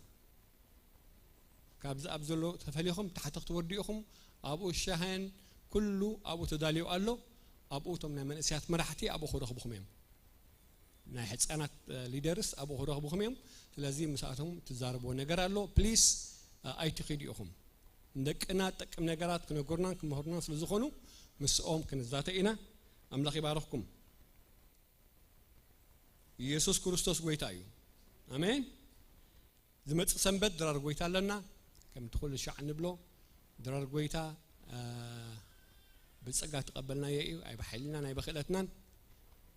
ካብዚ ኣብ ዘሎ ተፈሊኹም ታሕቲ ክትወርዱ ኢኹም ኣብኡ ሻሃን ኩሉ ኣብኡ ተዳልዩ ኣሎ ኣብኡ ቶም ናይ መንእስያት መራሕቲ ኣብኡ ክረኽብኹም እዮም ናይ ህፃናት ሊደርስ ኣብኡ ክረኽብኹም እዮም ስለዚ ምስኣቶም ትዛረብዎ ነገር ኣሎ ፕሊስ ኣይትኺዱ ኢኹም እንደቅና ጠቅም ነገራት ክነገሩና ክመህሩና ስለ ዝኾኑ ምስኦም ክንዛተ ኢና ኣምላኽ ይባርኽኩም ኢየሱስ ክርስቶስ ጎይታ እዩ አሜን ዝመጽእ ሰንበት ድራር ጎይታ ኣለና ከም ትኹል ሻዕ ንብሎ ድራር ጎይታ ብጸጋ ተቀበልና እዩ ኣይ በሓይልና ናይ በኽእለትናን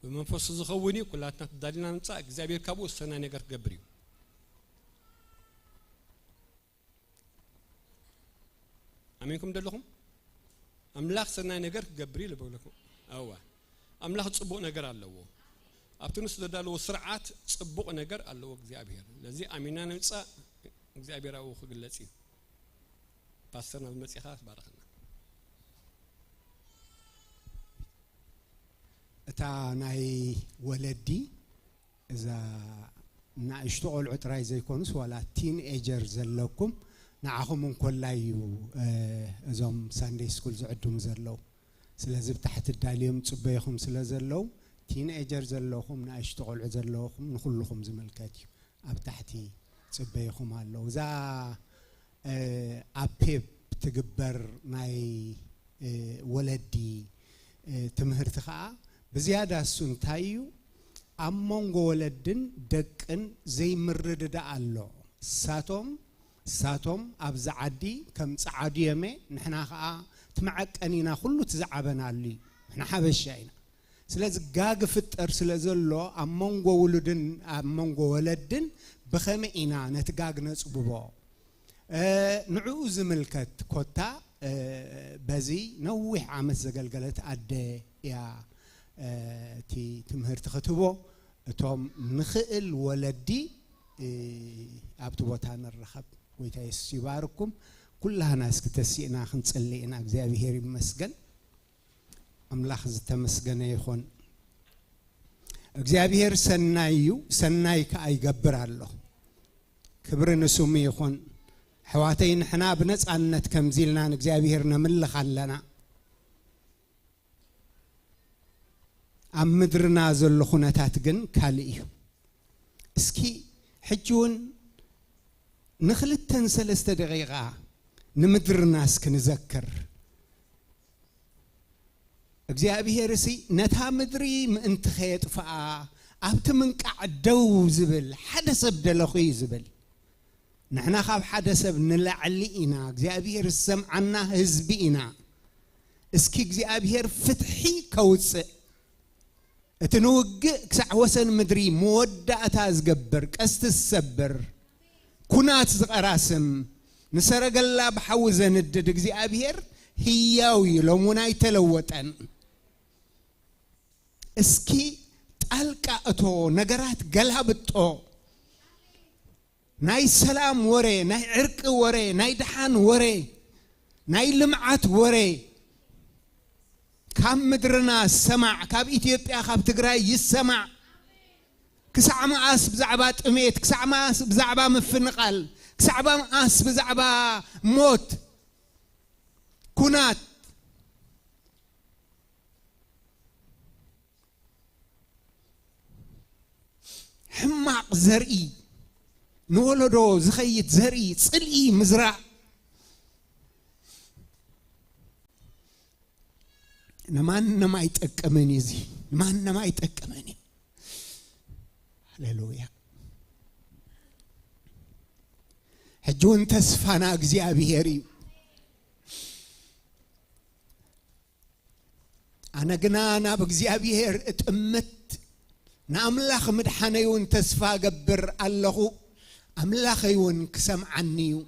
ብመንፈስ ዝኸውን እዩ ኩላትና ተዳሊና ንምጻእ እግዚአብሔር ካብኡ ሰናይ ነገር ክገብር እዩ አሜንኩም ደለኹም ኣምላኽ ሰናይ ነገር ክገብር እዩ ልበለኩም ኣዋ ኣምላኽ ጽቡቕ ነገር ኣለዎ ኣብቲ ንሱ ዘዳለዎ ስርዓት ጽቡቕ ነገር ኣለዎ እግዚአብሔር ለዚ ኣሚና ንምጻእ እግዚአብሔር ኣብኡ ክግለጽ እዩ ፓስተርና ብመጽኢኻ ባረኸና ناي ولدي إذا ناشتغل عطراي زي كونس ولا تين ايجر زلكم نعهم من كل يو زم ساندي سكول زعدهم زلوا سلازم تحت الداليم تصبيهم سلازلوا تين ايجر زلوهم ناشتغل زلوهم نخلهم زملكاتي اب تحتي تصبيهم هالو ذا ابيب تجبر ناي ولدي تمهرت خا بزيادة سنتايو أمونغ ولدن دقن زي مرد الله ساتوم أبز عدي كم سعادي يمي نحنا خا تمعك أنينا كله تزعبنا لي نحنا حبشينا سلاز جاج فتر سلاز الله أمونغ ولدن بخمئنا نتجاج نصبوا نعوز ملكت كوتا بزي نوح عمس زقلقلت عدي يا تي تمهر تختبو توم نخيل ولدي أبتوتان الرخب ويتايس يباركم كلها ناس كتسينا خنصلينا እግዚአብሔር ይመስገን አምላክ ዝተመስገነ ይሁን እግዚአብሔር ሰናይ ከአይገብራለሁ ክብር ንሱም ይሁን حواتين حنا بنصانت كمزيلنا እግዚአብሔር ነምልኻለና أمدرنا زل خناتات جن كاليو اسكي حجون نخلت تنسل استدقيقا نمدرنا سكنذكر እግዚአብሔር سي نتا مدري انت خيط فا ابت من قعدو زبل حدث بدلخي زبل نحنا خاب حدث نلعلينا እግዚአብሔር سمعنا حزبينا اسكي እግዚአብሔር فتحي كوص اتنوق كسع وسن مدري مودعتا زقبر قست السبر كنات زقراسم نسرق الله بحوزن الدد እግዚአብሔር هياوي لومنا يتلوطن اسكي طالقاتو نغرات قلابطو ناي سلام وري ناي عرق وري ناي دحان وري ناي لمعات وري كم مدرنا سمع كاب إثيوبيا كاب تجري يسمع كسع ما أس بزعبات أميت كسع ما أس بزعبا مفنقل كسع ما أس بزعبا موت كنات حماق زرئي نولدو زخيت زرئي صلئي مزرع نما يتأكمني زي نما يتأكمني هللويا حجون تسفانا እግዚአብሔርي أنا جنانا بእግዚአብሔር اتأمت نأملاخ مدحنيون تسفا قبر الله أملاخيون كسم عنيو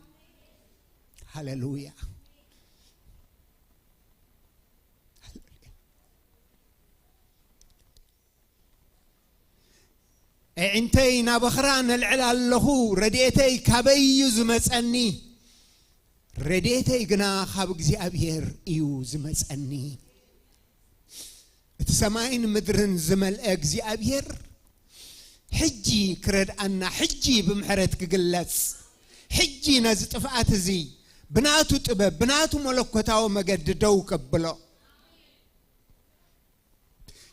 هللويا انتينا بخران العلال له رديتي كبيز مسأني رديتي قنا خاب እግዚአብሔር يوز مسأني تسمعين مدرن زمل እግዚአብሔር حجي كرد أنا حجي بمحرتك قلت حجي نزت فات زي بناتو تبب بناتو ملكوتاو مقد دو كبلو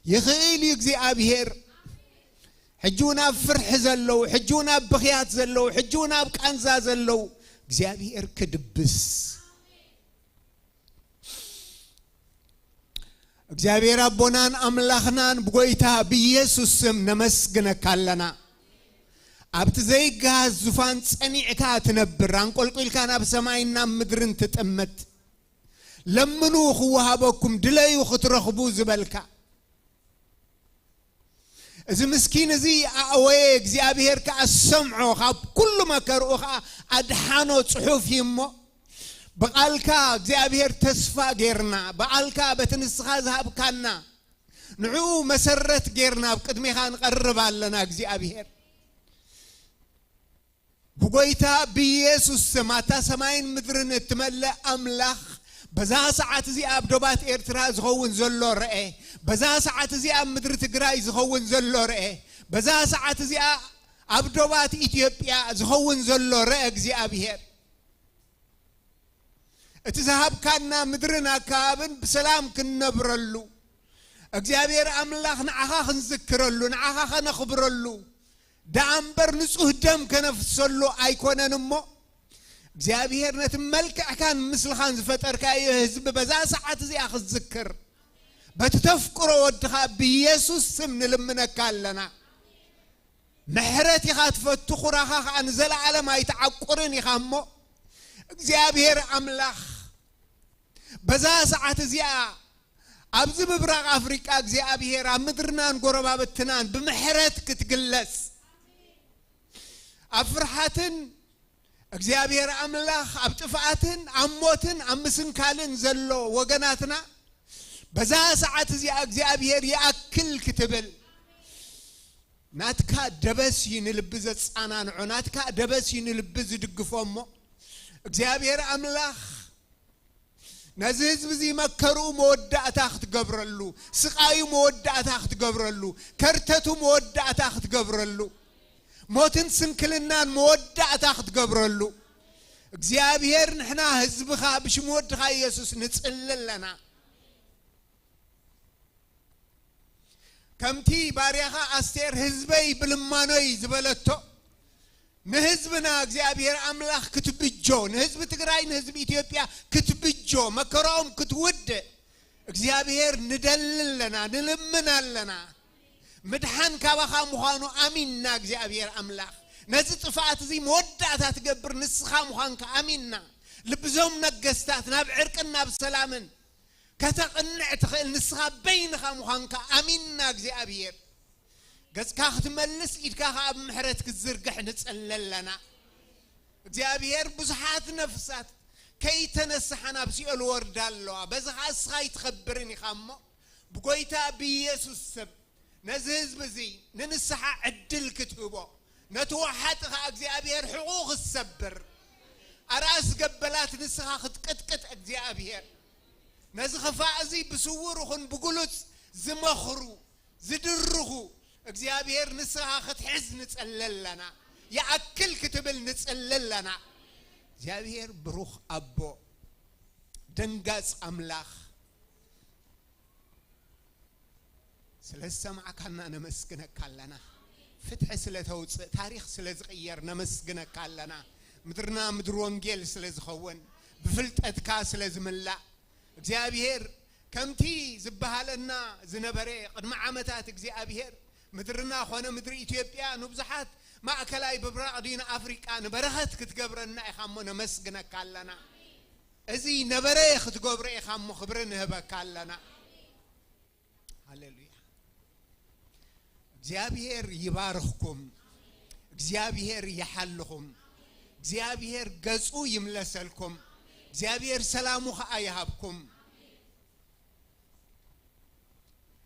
يخيلي እግዚአብሔር حجونا بفرح زلو حجونا ببخيات زلو حجونا بقنزا زلو እግዚአብሔር كدبس እግዚአብሔር አቦናን አምላኽናን በጎይታ በኢየሱስ ስም ነመስግነክ አለና አብት ዘይጋ ዙፋን ጸኒዕካ ትነብር አንቆልቆልካና በሰማይና ምድርን ትጥመት ለምኑ ኸዋሃበኩም ድለዩ ኽትረኽቡ ዝበልካ إذا مسكين زي أوي እግዚአብሔር كأسمعه خاب كل ما كروخا أدحانو صحوف يمو بقالكا እግዚአብሔር تسفا غيرنا بقالكا بتنسخا ذهب كنا نعو مسرت غيرنا بقدميها نقرب لنا እግዚአብሔር بقويتا بيسوس سماتا سماين مدرن تملأ أملاخ በዛ ሰዓት እዚ ኣብ ዶባት ኤርትራ ዝኸውን ዘሎ ርአ በዛ ሰዓት እዚ ኣብ ምድሪ ትግራይ ዝኸውን ዘሎ ርአ በዛ ሰዓት እዚ ኣብ ዶባት ኢትዮጵያ ዝኸውን ዘሎ ርአ እግዚአብሔር እቲ ዝሃብካና ምድርን ኣካባብን ብሰላም ክንነብረሉ እግዚአብሔር አምላኽ ንዓኻ ክንዝክረሉ ንዓኻ ከነኽብረሉ ዳእምበር ንጹህ ደም ከነፍሰሉ ኣይኮነን እሞ እግዚአብሔር ነቲ መልክዕካን ምስልኻን ዝፈጠርካዮ ህዝቢ በዛ ሰዓት እዚኣ ክትዝክር በትተፍቅሮ ወድኻ ብኢየሱስ ስም ንልምነካ ኣለና ምሕረት ኢኻ ትፈቱ ኹራኻ ከዓ ንዘለዓለም ኣይተዓቁርን ኢኻ እሞ እግዚአብሔር አምላኽ በዛ ሰዓት እዚኣ ኣብዚ ምብራቕ ኣፍሪቃ እግዚአብሔር ኣብ ምድርናን ጎረባብትናን ብምሕረት ክትግለጽ ኣብ ፍርሓትን እግዚአብሔር አምላኽ ኣብ ጥፍኣትን ኣብ ሞትን ኣብ ምስንካልን ዘሎ ወገናትና በዛ ሰዓት እዚኣ እግዚአብሔር ይኣክል ክትብል ናትካ ደበስ ይንልብ ዘጻናንዖ ናትካ ደበስ ይንልብ ዝድግፎሞ እግዚአብሔር አምላኽ ነዚ ህዝብ እዚ መከሩ መወዳእታ ክትገብረሉ ስቃዩ መወዳእታ ክትገብረሉ ከርተቱ መወዳእታ ክትገብረሉ ሞትን ስንክልናን መወዳእታ ክትገብረሉ እግዚአብሔር ንሕና ህዝብኻ ብሽም ወድኻ ኢየሱስ ንጽልለና ከምቲ ባርያኻ አስቴር ህዝበይ ብልማኖይ ዝበለቶ ንህዝብና እግዚአብሔር አምላኽ ክትብጆ ንህዝብ ትግራይ ንህዝብ ኢትዮጵያ ክትብጆ መከራኦም ክትውድ እግዚአብሔር ንደልለና ንልምናለና ምድሓን ካባኻ ምዃኑ አሚንና እግዚአብሔር አምላኽ ነዚ ጥፋት እዚ መወዳእታ ትገብር ንስኻ ምዃንካ አሚንና ልብዞም ነገስታት ናብ ዕርቅን ናብ ሰላምን ከተቕንዕ ትኽእል ንስኻ በይንኻ ምዃንካ አሚንና እግዚአብሔር ገጽካ ክትመልስ ኢድካ ኣብ ምሕረት ክትዝርግሕ ንጸለለና እግዚአብሔር ብዙሓት ነፍሳት ከይተነስሓና ብሲኦል ወርዳ ኣለዋ በዚ ኸ እስኻ ይትኸብርን ኢኻ እሞ ብጎይታ ብኢየሱስ ስም ነዚ ህዝቢ እዚ ንንስሓ ዕድል ክትህቦ ነቲ ወሓጥኻ እግዚአብሔር ሕቑቕ ክትሰብር ኣራእስ ገበላት ንስኻ ክትቅጥቅጥ እግዚአብሔር ነዚ ኽፋእ እዚ ብስውር ይኹን ብግሉጽ ዝመኽሩ ዝድርኹ እግዚአብሔር ንስኻ ክትሕዝ ንጸለለና ይኣክል ክትብል ንጸለለና እግዚአብሔር ብሩኽ ኣቦ ደንጋጽ አምላኽ ስለሰማዕካና ነመስግነካ ኣለና ፍትሒ ስለተውፅእ ታሪኽ ስለዝቕየር ነመስግነካ ኣለና ምድርና ምድር ወንጌል ስለዝኸውን ብፍልጠትካ ስለዝምላእ እግዚአብሔር ከምቲ ዝበሃለና ዝነበረ ቅድሚ ዓመታት እግዚአብሔር ምድርና ኾነ ምድሪ ኢትዮጵያ ንብዙሓት ማእከላይ ብብራቕ ዲና ኣፍሪቃ ንበረኸት ክትገብረና ኢኻ እሞ ነመስግነካ ኣለና እዚ ነበረ ክትገብሮ ኢኻ እሞ ክብሪ ንህበካ ኣለና ሃሌሉያ እግዚአብሔር ይባርኽኩም እግዚአብሔር ይሓልኹም እግዚአብሔር ገጹ ይምለሰልኩም እግዚአብሔር ሰላሙ ኸኣ ይሃብኩም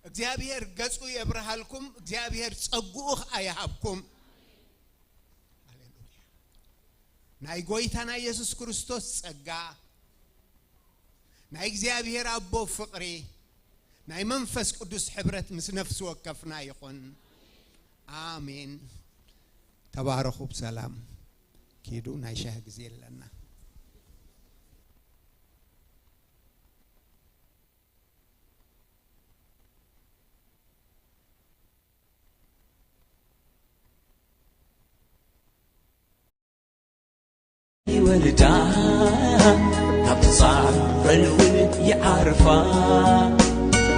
እግዚአብሔር ገጹ የብርሃልኩም እግዚአብሔር ጸጉኡ ኸኣ ይሃብኩም ሃሌሉያ ናይ ጎይታና ኢየሱስ ክርስቶስ ጸጋ ናይ እግዚአብሔር አቦ ፍቕሪ ናይ መንፈስ ቅዱስ ሕብረት ምስ ነፍስ ወከፍና ይኹን አሜን ተባረኹ በሰላም ኪዱ ናይ ሻህ ጊዜ የለና ولدا كابتصار فالولد يعرفا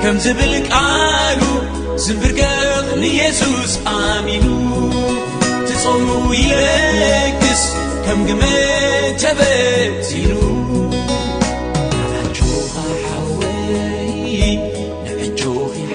كم زبلك قالوا زنبرقق ليسوس آمينو تصوروا يلكس كم قمت جبت